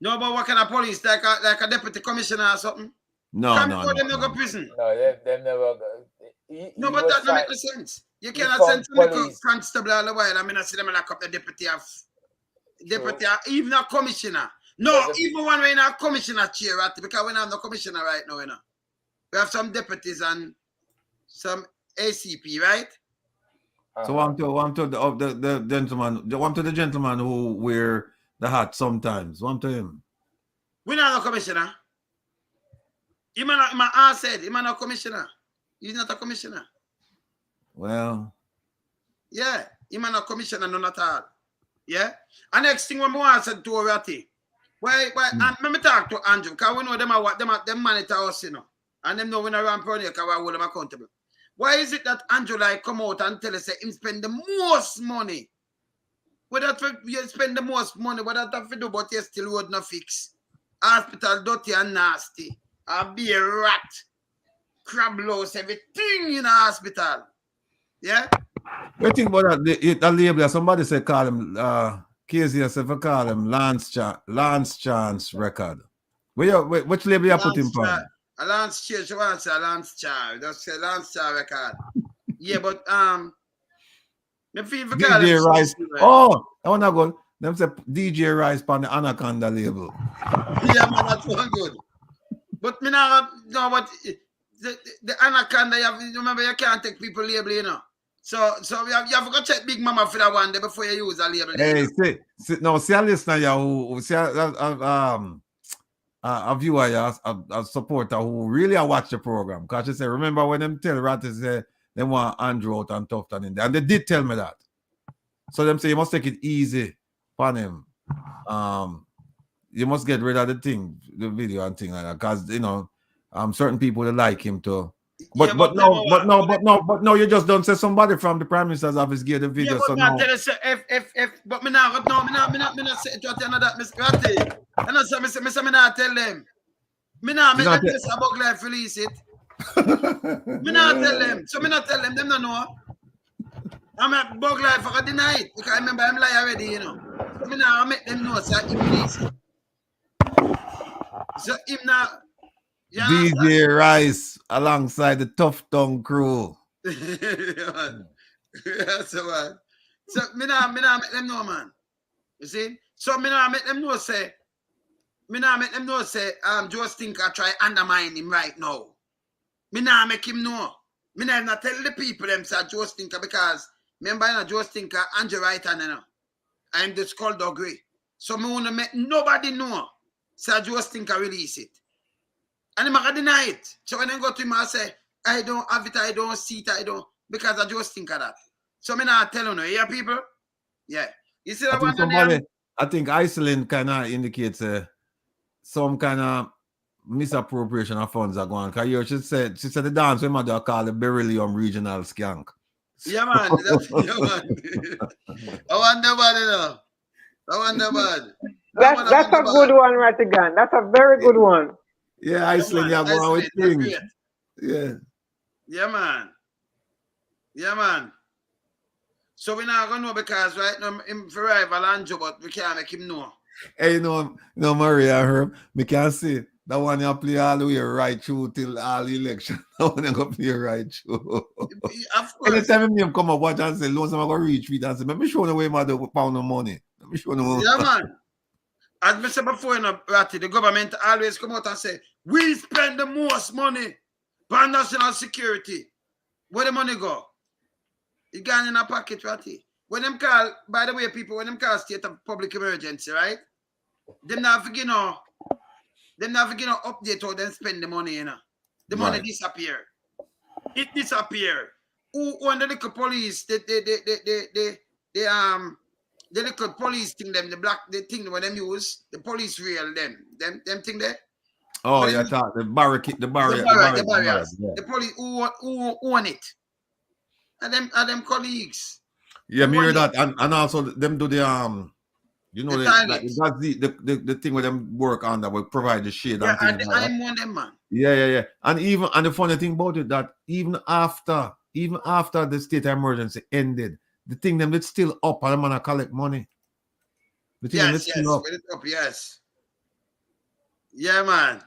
No, but what kind of police? Like a deputy commissioner or something? No. Them never go prison. No, they never go. No, but that doesn't make no sense. You cannot send some constable all the while. I mean, I see them lock up the deputy, even a commissioner. No, even one way in a commissioner chair, right? Because we don't have no commissioner right now, you know. We have some deputies and some ACP, right? So I'm to the gentleman. I'm to the gentleman who wear the hat sometimes. I'm to him. We don't have no commissioner. My said, he's not a commissioner. He's not a commissioner. Well. Yeah, he's not a commissioner, none at all. Yeah? And next thing, when we want to say to Ratty, why, and let me talk to Andrew, because we know them monitor us, you know. And them know when I run project, because we hold them accountable. Why is it that Andrew like come out and tell us that him spend the most money? Whether you spend the most money, what that have to do, but you still would not fix. Hospital dirty and nasty. Be a rat, crab louse, everything in the hospital. Yeah? I think about that label, somebody said call him KZ said call him Lance Chance record. Which label you put him on? A Lance Chance, you want to say a Lance Chance. Just say Lance Chance record. Yeah, but me feel for DJ Rice. Oh, I wanna go. Them say DJ Rice on the Anaconda label. Yeah, man, that's one good. But me now, no, but the Anaconda, remember you can't take people label, you know. So you have to go check Big Mama for that one day before you use a label. Hey, see a listener who see a viewer, a supporter who really watch the program. Because she said, remember when them tell Ratty say they want Andrew out and Tufton in there. And they did tell me that. So them say you must take it easy on him. You must get rid of the video and thing like that. Because you know, certain people like him too. But no, you just don't say somebody from the Prime Minister's office give the video. Yeah, but so now no. tell us but me not say it to another Mr. Ratty. And I say me not tell them. Me not this about life release it. Me not tell them. So me not tell them. Them don't know. I'm a bug life. I can deny it because I remember I'm lie already. You know. So me now make them know. So him release it. So him now. DJ Rice alongside the Tough Tongue crew. So man. So me now make them know, man. You see? So me now make them know say. Joe Stinker try undermine him right now. Me now make him know. Me now not tell the people them say Joe Stinker because remember you know, Joe Stinker and Joe right hand you know. I'm the skullduggery. So me wanna make nobody know say Joe Stinker release it. And him gonna deny it. So when I go to him I say, I don't have it, I don't see it, I don't because I Joe Stinker that. So me now tell you, yeah people? Yeah. You see that one I think Iceland kinda indicates some kind of misappropriation of funds are going. Because she said the dance we might call the Beryllium Regional Skank. Yeah, man. Yeah, man. I wonder bad, you know. I wonder bad. That's a good one, Rattigan. That's a very good one. Yeah, Iceland, yeah, going with things. Yeah. Yeah, man. Yeah, man. So we're not going to know because right now him for rival and Joe, but we can't make him know. Hey, you know, Maria, Herb, me can see that one you play all the way right through till all the election. That one you go play right through. Of course. Anytime him come up, watch and say, Lonesome, I'm going to reach feet and say, let me show the way my pound of money. Let me show the way. Yeah, man. As I said before, you know, Ratty, the government always come out and say, we spend the most money for national security. Where the money go? It gone in a pocket, Ratty. When them call, by the way, people, when them call state of public emergency, right? Them not forget no update how them spend the money, you know. The money disappear. It disappear. Who under the police, the little police thing, them, the thing when them use, the police rail them thing there. Oh, yeah, the barricade, the barriers. Yeah. The police who own it. And them colleagues. Yeah, me hear that, and also them do the you know the thing where them work on that will provide the shade. Yeah, and I'm one of them, man. Yeah. And the funny thing about it that even after the state of emergency ended, the thing them it's still up and I'm gonna collect money. The thing Yes. Yes. Yeah, man.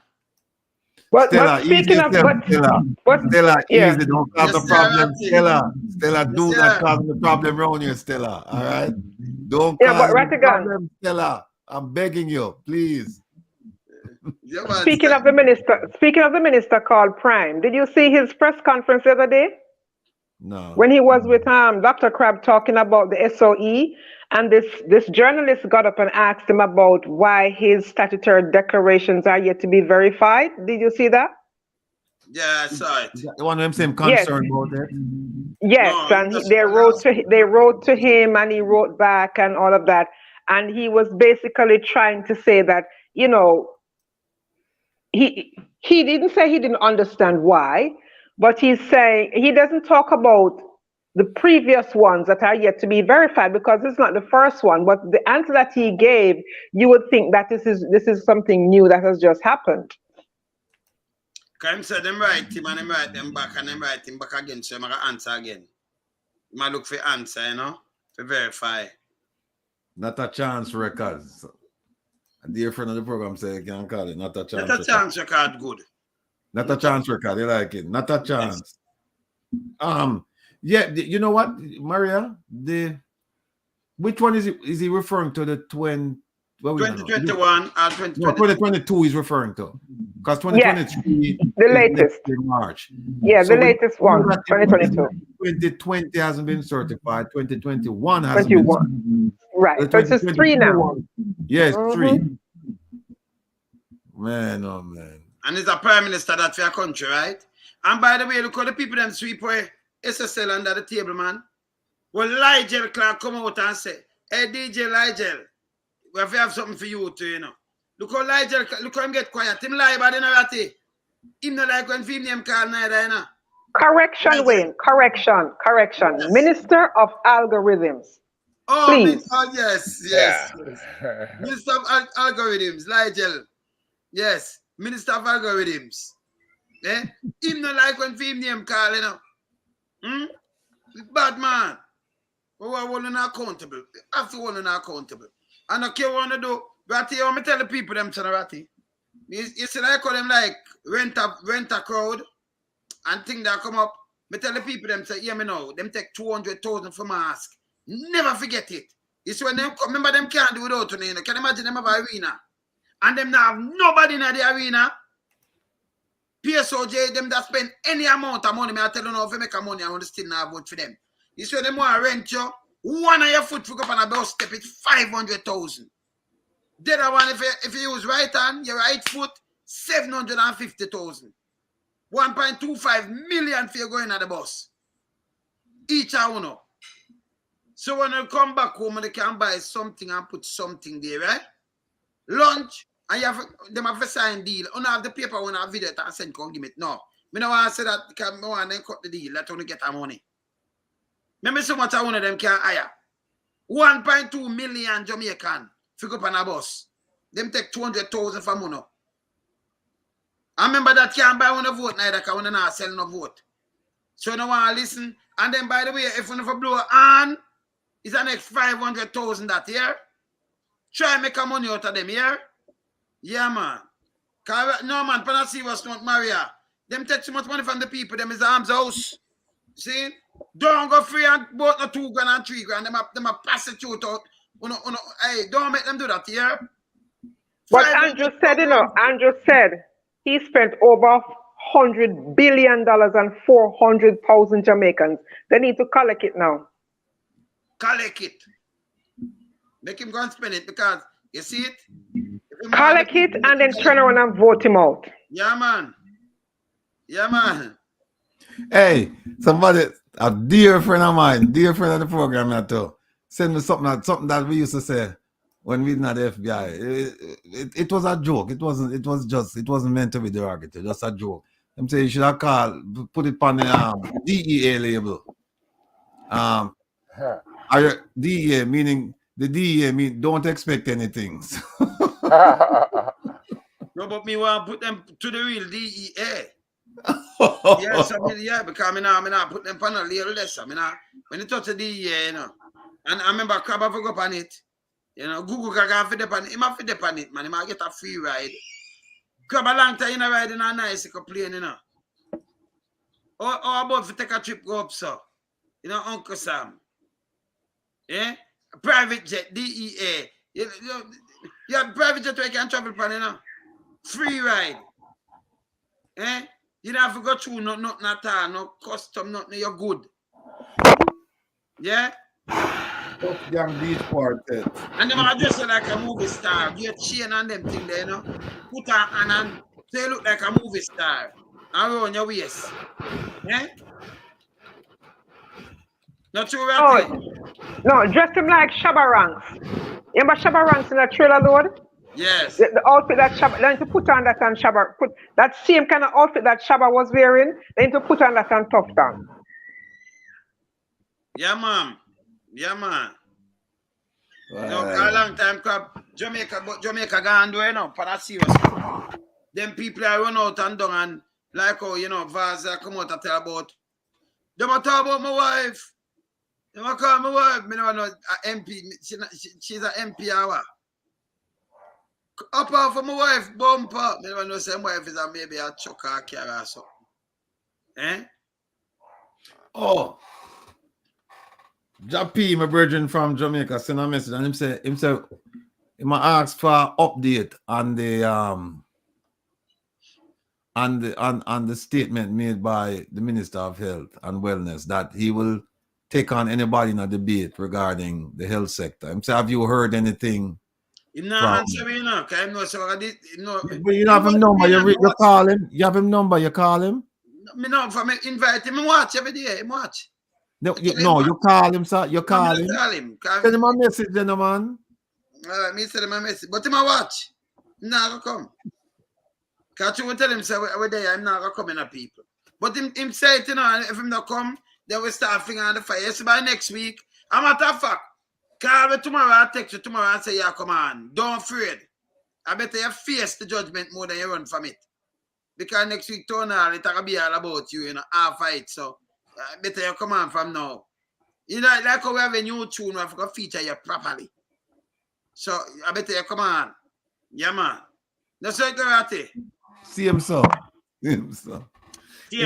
But Stella, speaking of Stella, yeah. easy, don't cause the problem, Stella, do not cause the problem around here, Stella. All right, don't cause the problem, Stella. I'm begging you, please. Yeah, man. Speaking of the minister called Prime, did you see his press conference the other day? No. When he was with Dr. Crab talking about the SOE, and this journalist got up and asked him about why his statutory declarations are yet to be verified. Did you see that? Yeah, I saw it. One of them same concern about it. Yes, no, and they wrote to him, and he wrote back, and all of that. And he was basically trying to say that, you know, he didn't say he didn't understand why, but he's saying he doesn't talk about the previous ones that are yet to be verified because it's not the first one. But the answer that he gave, you would think that this is something new that has just happened. Because said them write him and them write them back and them write him back again, so I'm going to answer again. You might look for answer, you know, to verify. Not a chance records. A dear friend of the program said you can call it not a chance. Not a chance record, good. Not a chance record, you like it. Not a chance. Yeah, you know what, Maria? Which one is he referring to? The 2021 or 2022? No, 2022 is referring to. Because 2023 the latest in March. Yeah, so the latest one, 2022. 2020 hasn't been certified. 2021 hasn't 21. Been right. So it's just 3 now. Yes, 3. Man, oh man. And it's a prime minister that's for your country, right? And by the way, look how the people them sweep away SSL under the table, man. Well, Ligel Clark come out and say, hey, DJ Ligel, we have something for you too, you know. Look how Ligel, look how him get quiet. Him lie about the narrative. Him not like when film name call neither, you know. Correction, Wayne. Correction. Yes. Minister of Algorithms. Oh, please. Yes. Minister of Algorithms, Ligel. Yes. Minister of Algorithms. Eh? Him not like when him name call, you know. Bad man. We are holding accountable. Have to hold accountable. And I care what to do. Ratty, I tell the people them to Ratty. You see, I call them like rent a crowd and thing that come up. Me tell the people them say, yeah, me know. Them take 200,000 for mask. Never forget it. It's when them come. Remember, them can't do without you. Can you imagine them have an arena? And them now have nobody in the arena. PSOJ, them that spend any amount of money. I tell you now, if you make a money, I want to still not vote for them. You see, them want to rent you. One of your foot to go up on a bus step, it's 500,000. The other one, if you use right hand, your right foot, 750,000. 1.25 million for you going at the bus. Each one. So when you come back home, they can buy something and put something there, right? Lunch, and them have a signed deal. You don't have the paper when I have video and send, come give me it. No. I don't want to say that because I want to cut the deal. Let only get our money. Remember so much one of them can hire. 1.2 million Jamaican pick up on a bus. Them take 200,000 for money. I remember that can't buy one a vote neither because one not sell no vote. So you don't want to listen. And then by the way, if one of blow on, it's an next 500,000 that year. Try and make a money out of them here. Yeah, man. No, man, when I see what's not Maria, them take too much money from the people. Them is arms house. See? Don't go free and both no 2 grand and 3 grand. Them a prostitute out. Hey, don't make them do that here. But Andrew said, Andrew said he spent over $100 billion on 400,000 Jamaicans. They need to collect it now. Collect it. Make him go and spend it because you see it. Collect it and then turn around and vote him out. Yeah, man. Yeah, man. Hey, somebody, a dear friend of mine, dear friend of the program, send me something that we used to say when we didn't have the FBI. It was a joke. It wasn't meant to be derogatory, just a joke. Them say you should have called, put it on the DEA label. DEA meaning the DEA mean don't expect anything. No, but me want to put them to the real DEA. Yes, because I mean, put them on a little less. When you touch the DEA, and I remember Crab have to go up on it. Google can go for on it. He might fit up on it, man. He might get a free ride. Crab a long time ride in a nice plane, Or about to take a trip go up, so. Uncle Sam. Yeah? Private jet, DEA. You have private jet where you can travel on, Free ride. Eh? You don't have to go through nothing at all, no custom, nothing, you're good. Yeah? Young beach quartet. And them are dressed like a movie star. You chain on them thing there, Put on and so you look like a movie star. Around your waist. Yeah? Not true, right? No, dress him like Shabba Ranks. Remember Shabba Ranks in the trailer load? Yes. The outfit that Shabba, they need to put on that on Shabba. Put that same kind of outfit that Shabba was wearing, they need to put on that on Tough Town. Yeah, man. Yeah, man. No, a long time, Jamaica gone do, for that serious. Them people are run out and down and like how, Vaza come out and tell about. Them a talk about my wife. Them a call my wife. Me know a MP. She's an MP hour. Up off for my wife, bumper. Me never know say my wife is maybe a chuck or a carry or something. Eh? Oh. Jappy, my brethren from Jamaica, sent a message and he might ask for an update on the statement made by the Minister of Health and Wellness that he will take on anybody in a debate regarding the health sector. Have you heard anything? He not answer me, because I know so I did. But you have his number, you call him. You have his number, you call him. Me no, for me invite him, watch every day. Him watch. No, you call him, sir. You call him. Send him a message, then, man. Me send him a message, but him a watch. Him not gonna come. Cause you will tell him say we're there. I'm not gonna come in a people. But him say it, if him not come, then we start finger on the fire. So by next week, I'm a matter of fact. Call me tomorrow, I'll text you tomorrow and say, yeah, come on. Don't afraid. I better you face the judgment more than you run from it. Because next week, Tonal, it'll be all about you, you know, our fight. So, better you come on from now. You know, like how we have a new tune, we have to feature you properly. So, I better you come on. Yeah, man. No, sir, Gov't. See him, so. Him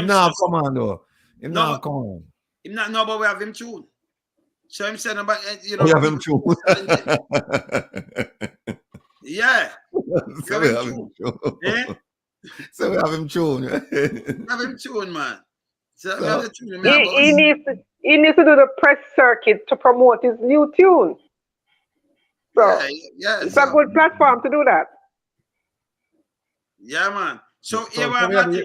now come on, though. Him now come on. Him not, no, but we have him tune. So him saying about, you know. We have him tune. Yeah. So we have him tune. Eh? So we have him tune. Have him tune, man. So we have the tune, he needs to do the press circuit to promote his new tune. So it's a good platform to do that. Yeah, man. So you're not gonna give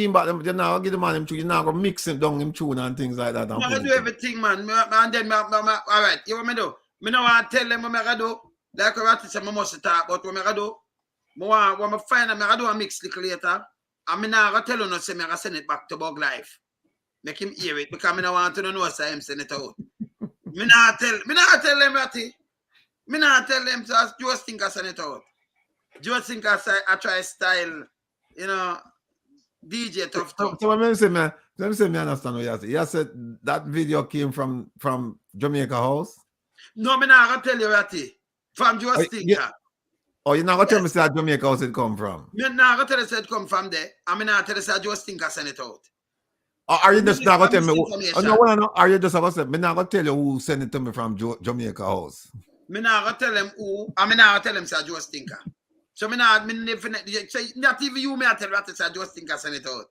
him back. You're not gonna give the man him tune. You're not gonna mix him down him tune and things like that. I'm gonna do everything, man. And then, all right. You want me to do? Me know I tell them what I do. Like a rat, I must talk about what I do. What I find, I do a mix little later. And me now I tell you, say me I send it back to Bug Life. Make him hear it because me not want to know so him send it out. Me not tell them Ratty. Me not tell them so just think I send it out. Just think I try style, you know, DJ tough. So let me say, man, understand what you said. You said that video came from Jamaica House? No, me not gonna tell you Ratty. From Just Thinker. Oh, you're not gonna tell me that Jamaica House it come from? Me not gonna tell you it come from there. I mean not tell you Just Thinker send it out. Are you just not gonna tell me? No. Are you just gonna say? Me not gonna tell you who sent it to me from Jamaica House? Me not gonna tell them who. I mean not gonna tell them say Just Thinker. So me not even you me tell Ratty say Just Thinker send it out.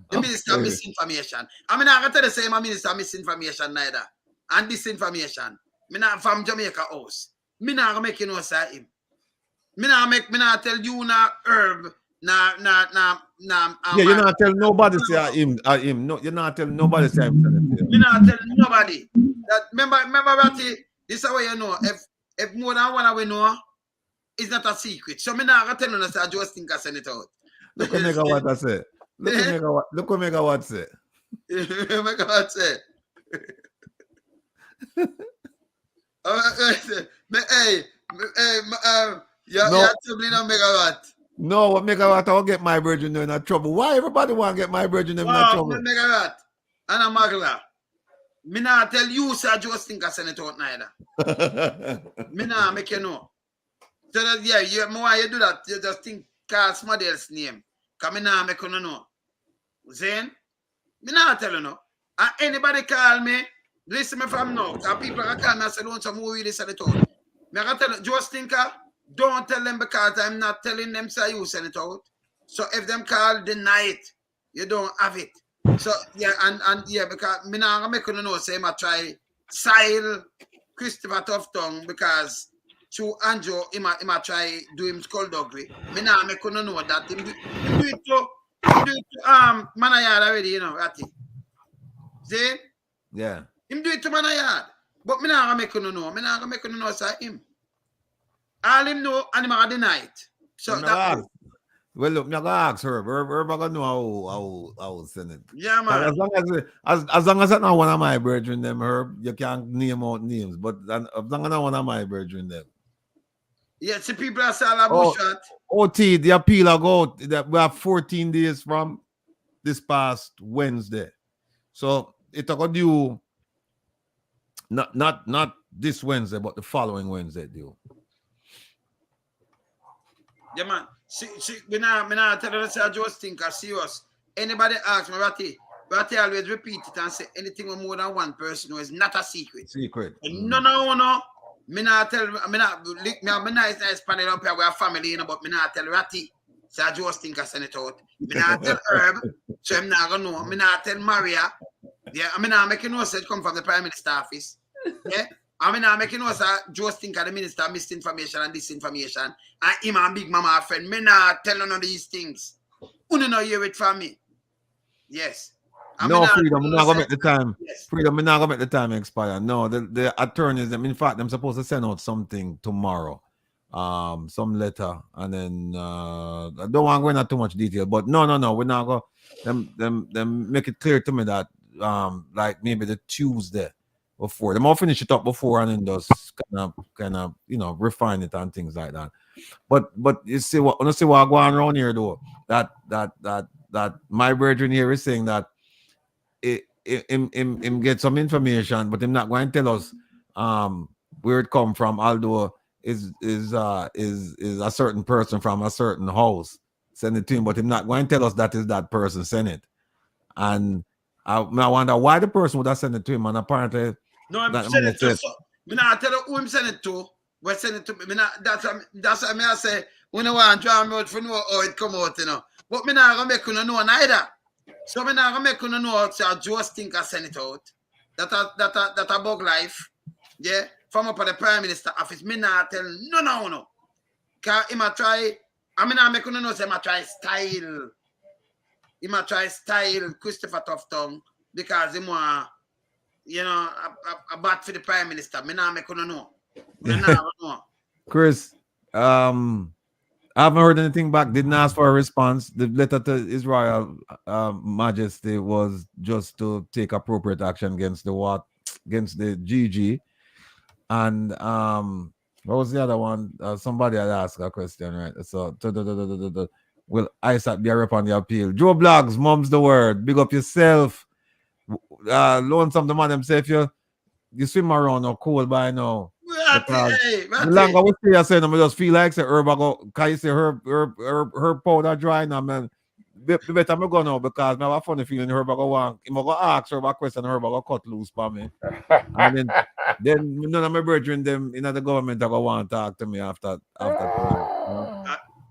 The minister misinformation. I mean not gonna tell the same minister misinformation neither. And disinformation. Me not from Jamaica House. Me not gonna make you know say him. Me not tell you na herb na. Yeah, you're not tell nobody say him. No, you're not tell nobody say him. Me not tell nobody. That remember Ratty, this is how you know. If more than one we know, it's not a secret. So me not gonna tell you that I just think I send it out. Look what Megawatt say. Look what Megawatt say. Megawatt say. You're troubling on Megawatt. No, what Megawatt, I'll get my virgin in trouble. Why everybody want to get my virgin in trouble? Megawatt and a Magla. Me not tell you, sir, just think I send it out neither. Me not make you know. So that, you do that, you just think call somebody else's name. Because me not make you know. Saying? Me not tell you no. And anybody call me, listen me from now. Because people can call me and say, Lonesome, who really send it out? Me can tell you, just think, don't tell them because I'm not telling them say you send it out. So if them call, deny it. You don't have it. So because me not make you know say I try style Christopher Tough Tongue because through Andrew he try do him skullduggery. Me not make you know that him do it to Manayard already, you know, Ratty. See? Yeah. Him do it to Manayard. But me not make you know. Me not make you know say him. All him know and him deny it. So that well, look, I'm gonna ask her. We're gonna know how send it. Yeah, man. As long as that's not one of my brethren, them Herb, you can't name out names. But as long as not one of my brethren, them. Yeah, see people are saying about shot. OT, the appeal I go that we have 14 days from this past Wednesday. So it will do not this Wednesday, but the following Wednesday due. Yeah, man. See, me not tell you that I just think I'm serious. Anybody ask me, Ratty always repeat it and say anything with more than one person is not a secret. No. Me not tell me nice panel up here with a family, you know, but me not tell Ratty. So I just think I send it out. Me not tell Herb, so I'm not gonna know. Me not tell Maria. Yeah, I mean, I'm making no sense come from the Prime Minister office. Yeah. I mean, I'm making no sense just think of the minister misinformation and disinformation. And him and Big Mama friend. Me not tell none of these things. You don't hear it from me. Yes. No, Freedom, we're not gonna make the time. Yes. Freedom, we're not gonna make the time expire. No, the attorneys, in fact, them supposed to send out something tomorrow. Some letter, and then I don't want to go into too much detail, but no, we're not gonna them make it clear to me that like maybe the Tuesday before. Them all finish it up before and then just kind of refine it and things like that. But you see what going around here though. That my brethren here is saying that him get some information, but him not going to tell us where it come from, although is a certain person from a certain house send it to him, but him not going to tell us that is that person send it. And I wonder why the person would have sent it to him, and apparently no, I'm send it to me not tell you who him send it to, but send it to me. That's what I say. When I want to draw me out for know how it come out, you know. But me not gonna make you know neither. So me not gonna make you know how Joe Stinker send it out. That a bug life. Yeah. From up at the Prime Minister office. Me not tell no. Cause he might try, I mean I make you know say he might try style. He might try style Christopher Tufton because he want, you know, a bat for the Prime Minister. Me not make you know. Me not know. Chris, I haven't heard anything back. Didn't ask for a response. The letter to Israel Majesty was just to take appropriate action against the GG. And what was the other one? Somebody had asked a question, right? So will ISAT be a rep on the appeal? Joe Blogs, mom's the word. Big up yourself. Lonesome, the man himself, you swim around or cold by now. The longer we stay, I say, I just feel like say herb go. Can you say herb powder dry now, man? Better me go now because I have a funny feeling herb go want. He go ask herb a question, herb go cut loose for me. And then none of my brethren them in the government go want to talk to me after.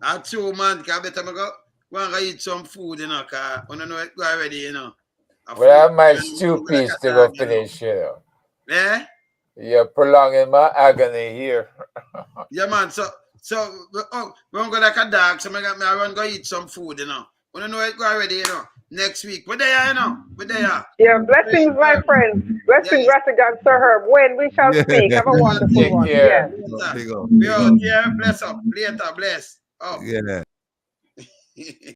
That's true, man. Because better me go want to eat some food, you know. Cause I don't know it go already, you know. Well, I have my stew piece to go finish, you know. Yeah. You're prolonging my agony here. Yeah, man. So we're going like a dog, so I run go eat some food, you know. We don't know it go already, you know. Next week. We're there, you know. We're there. Yeah, blessings, my friends. Blessings, Rattigan, Sir Herb. When we shall speak. Have a wonderful one. Yes. Be out here. Bless up. Later. Bless. Oh. Yeah.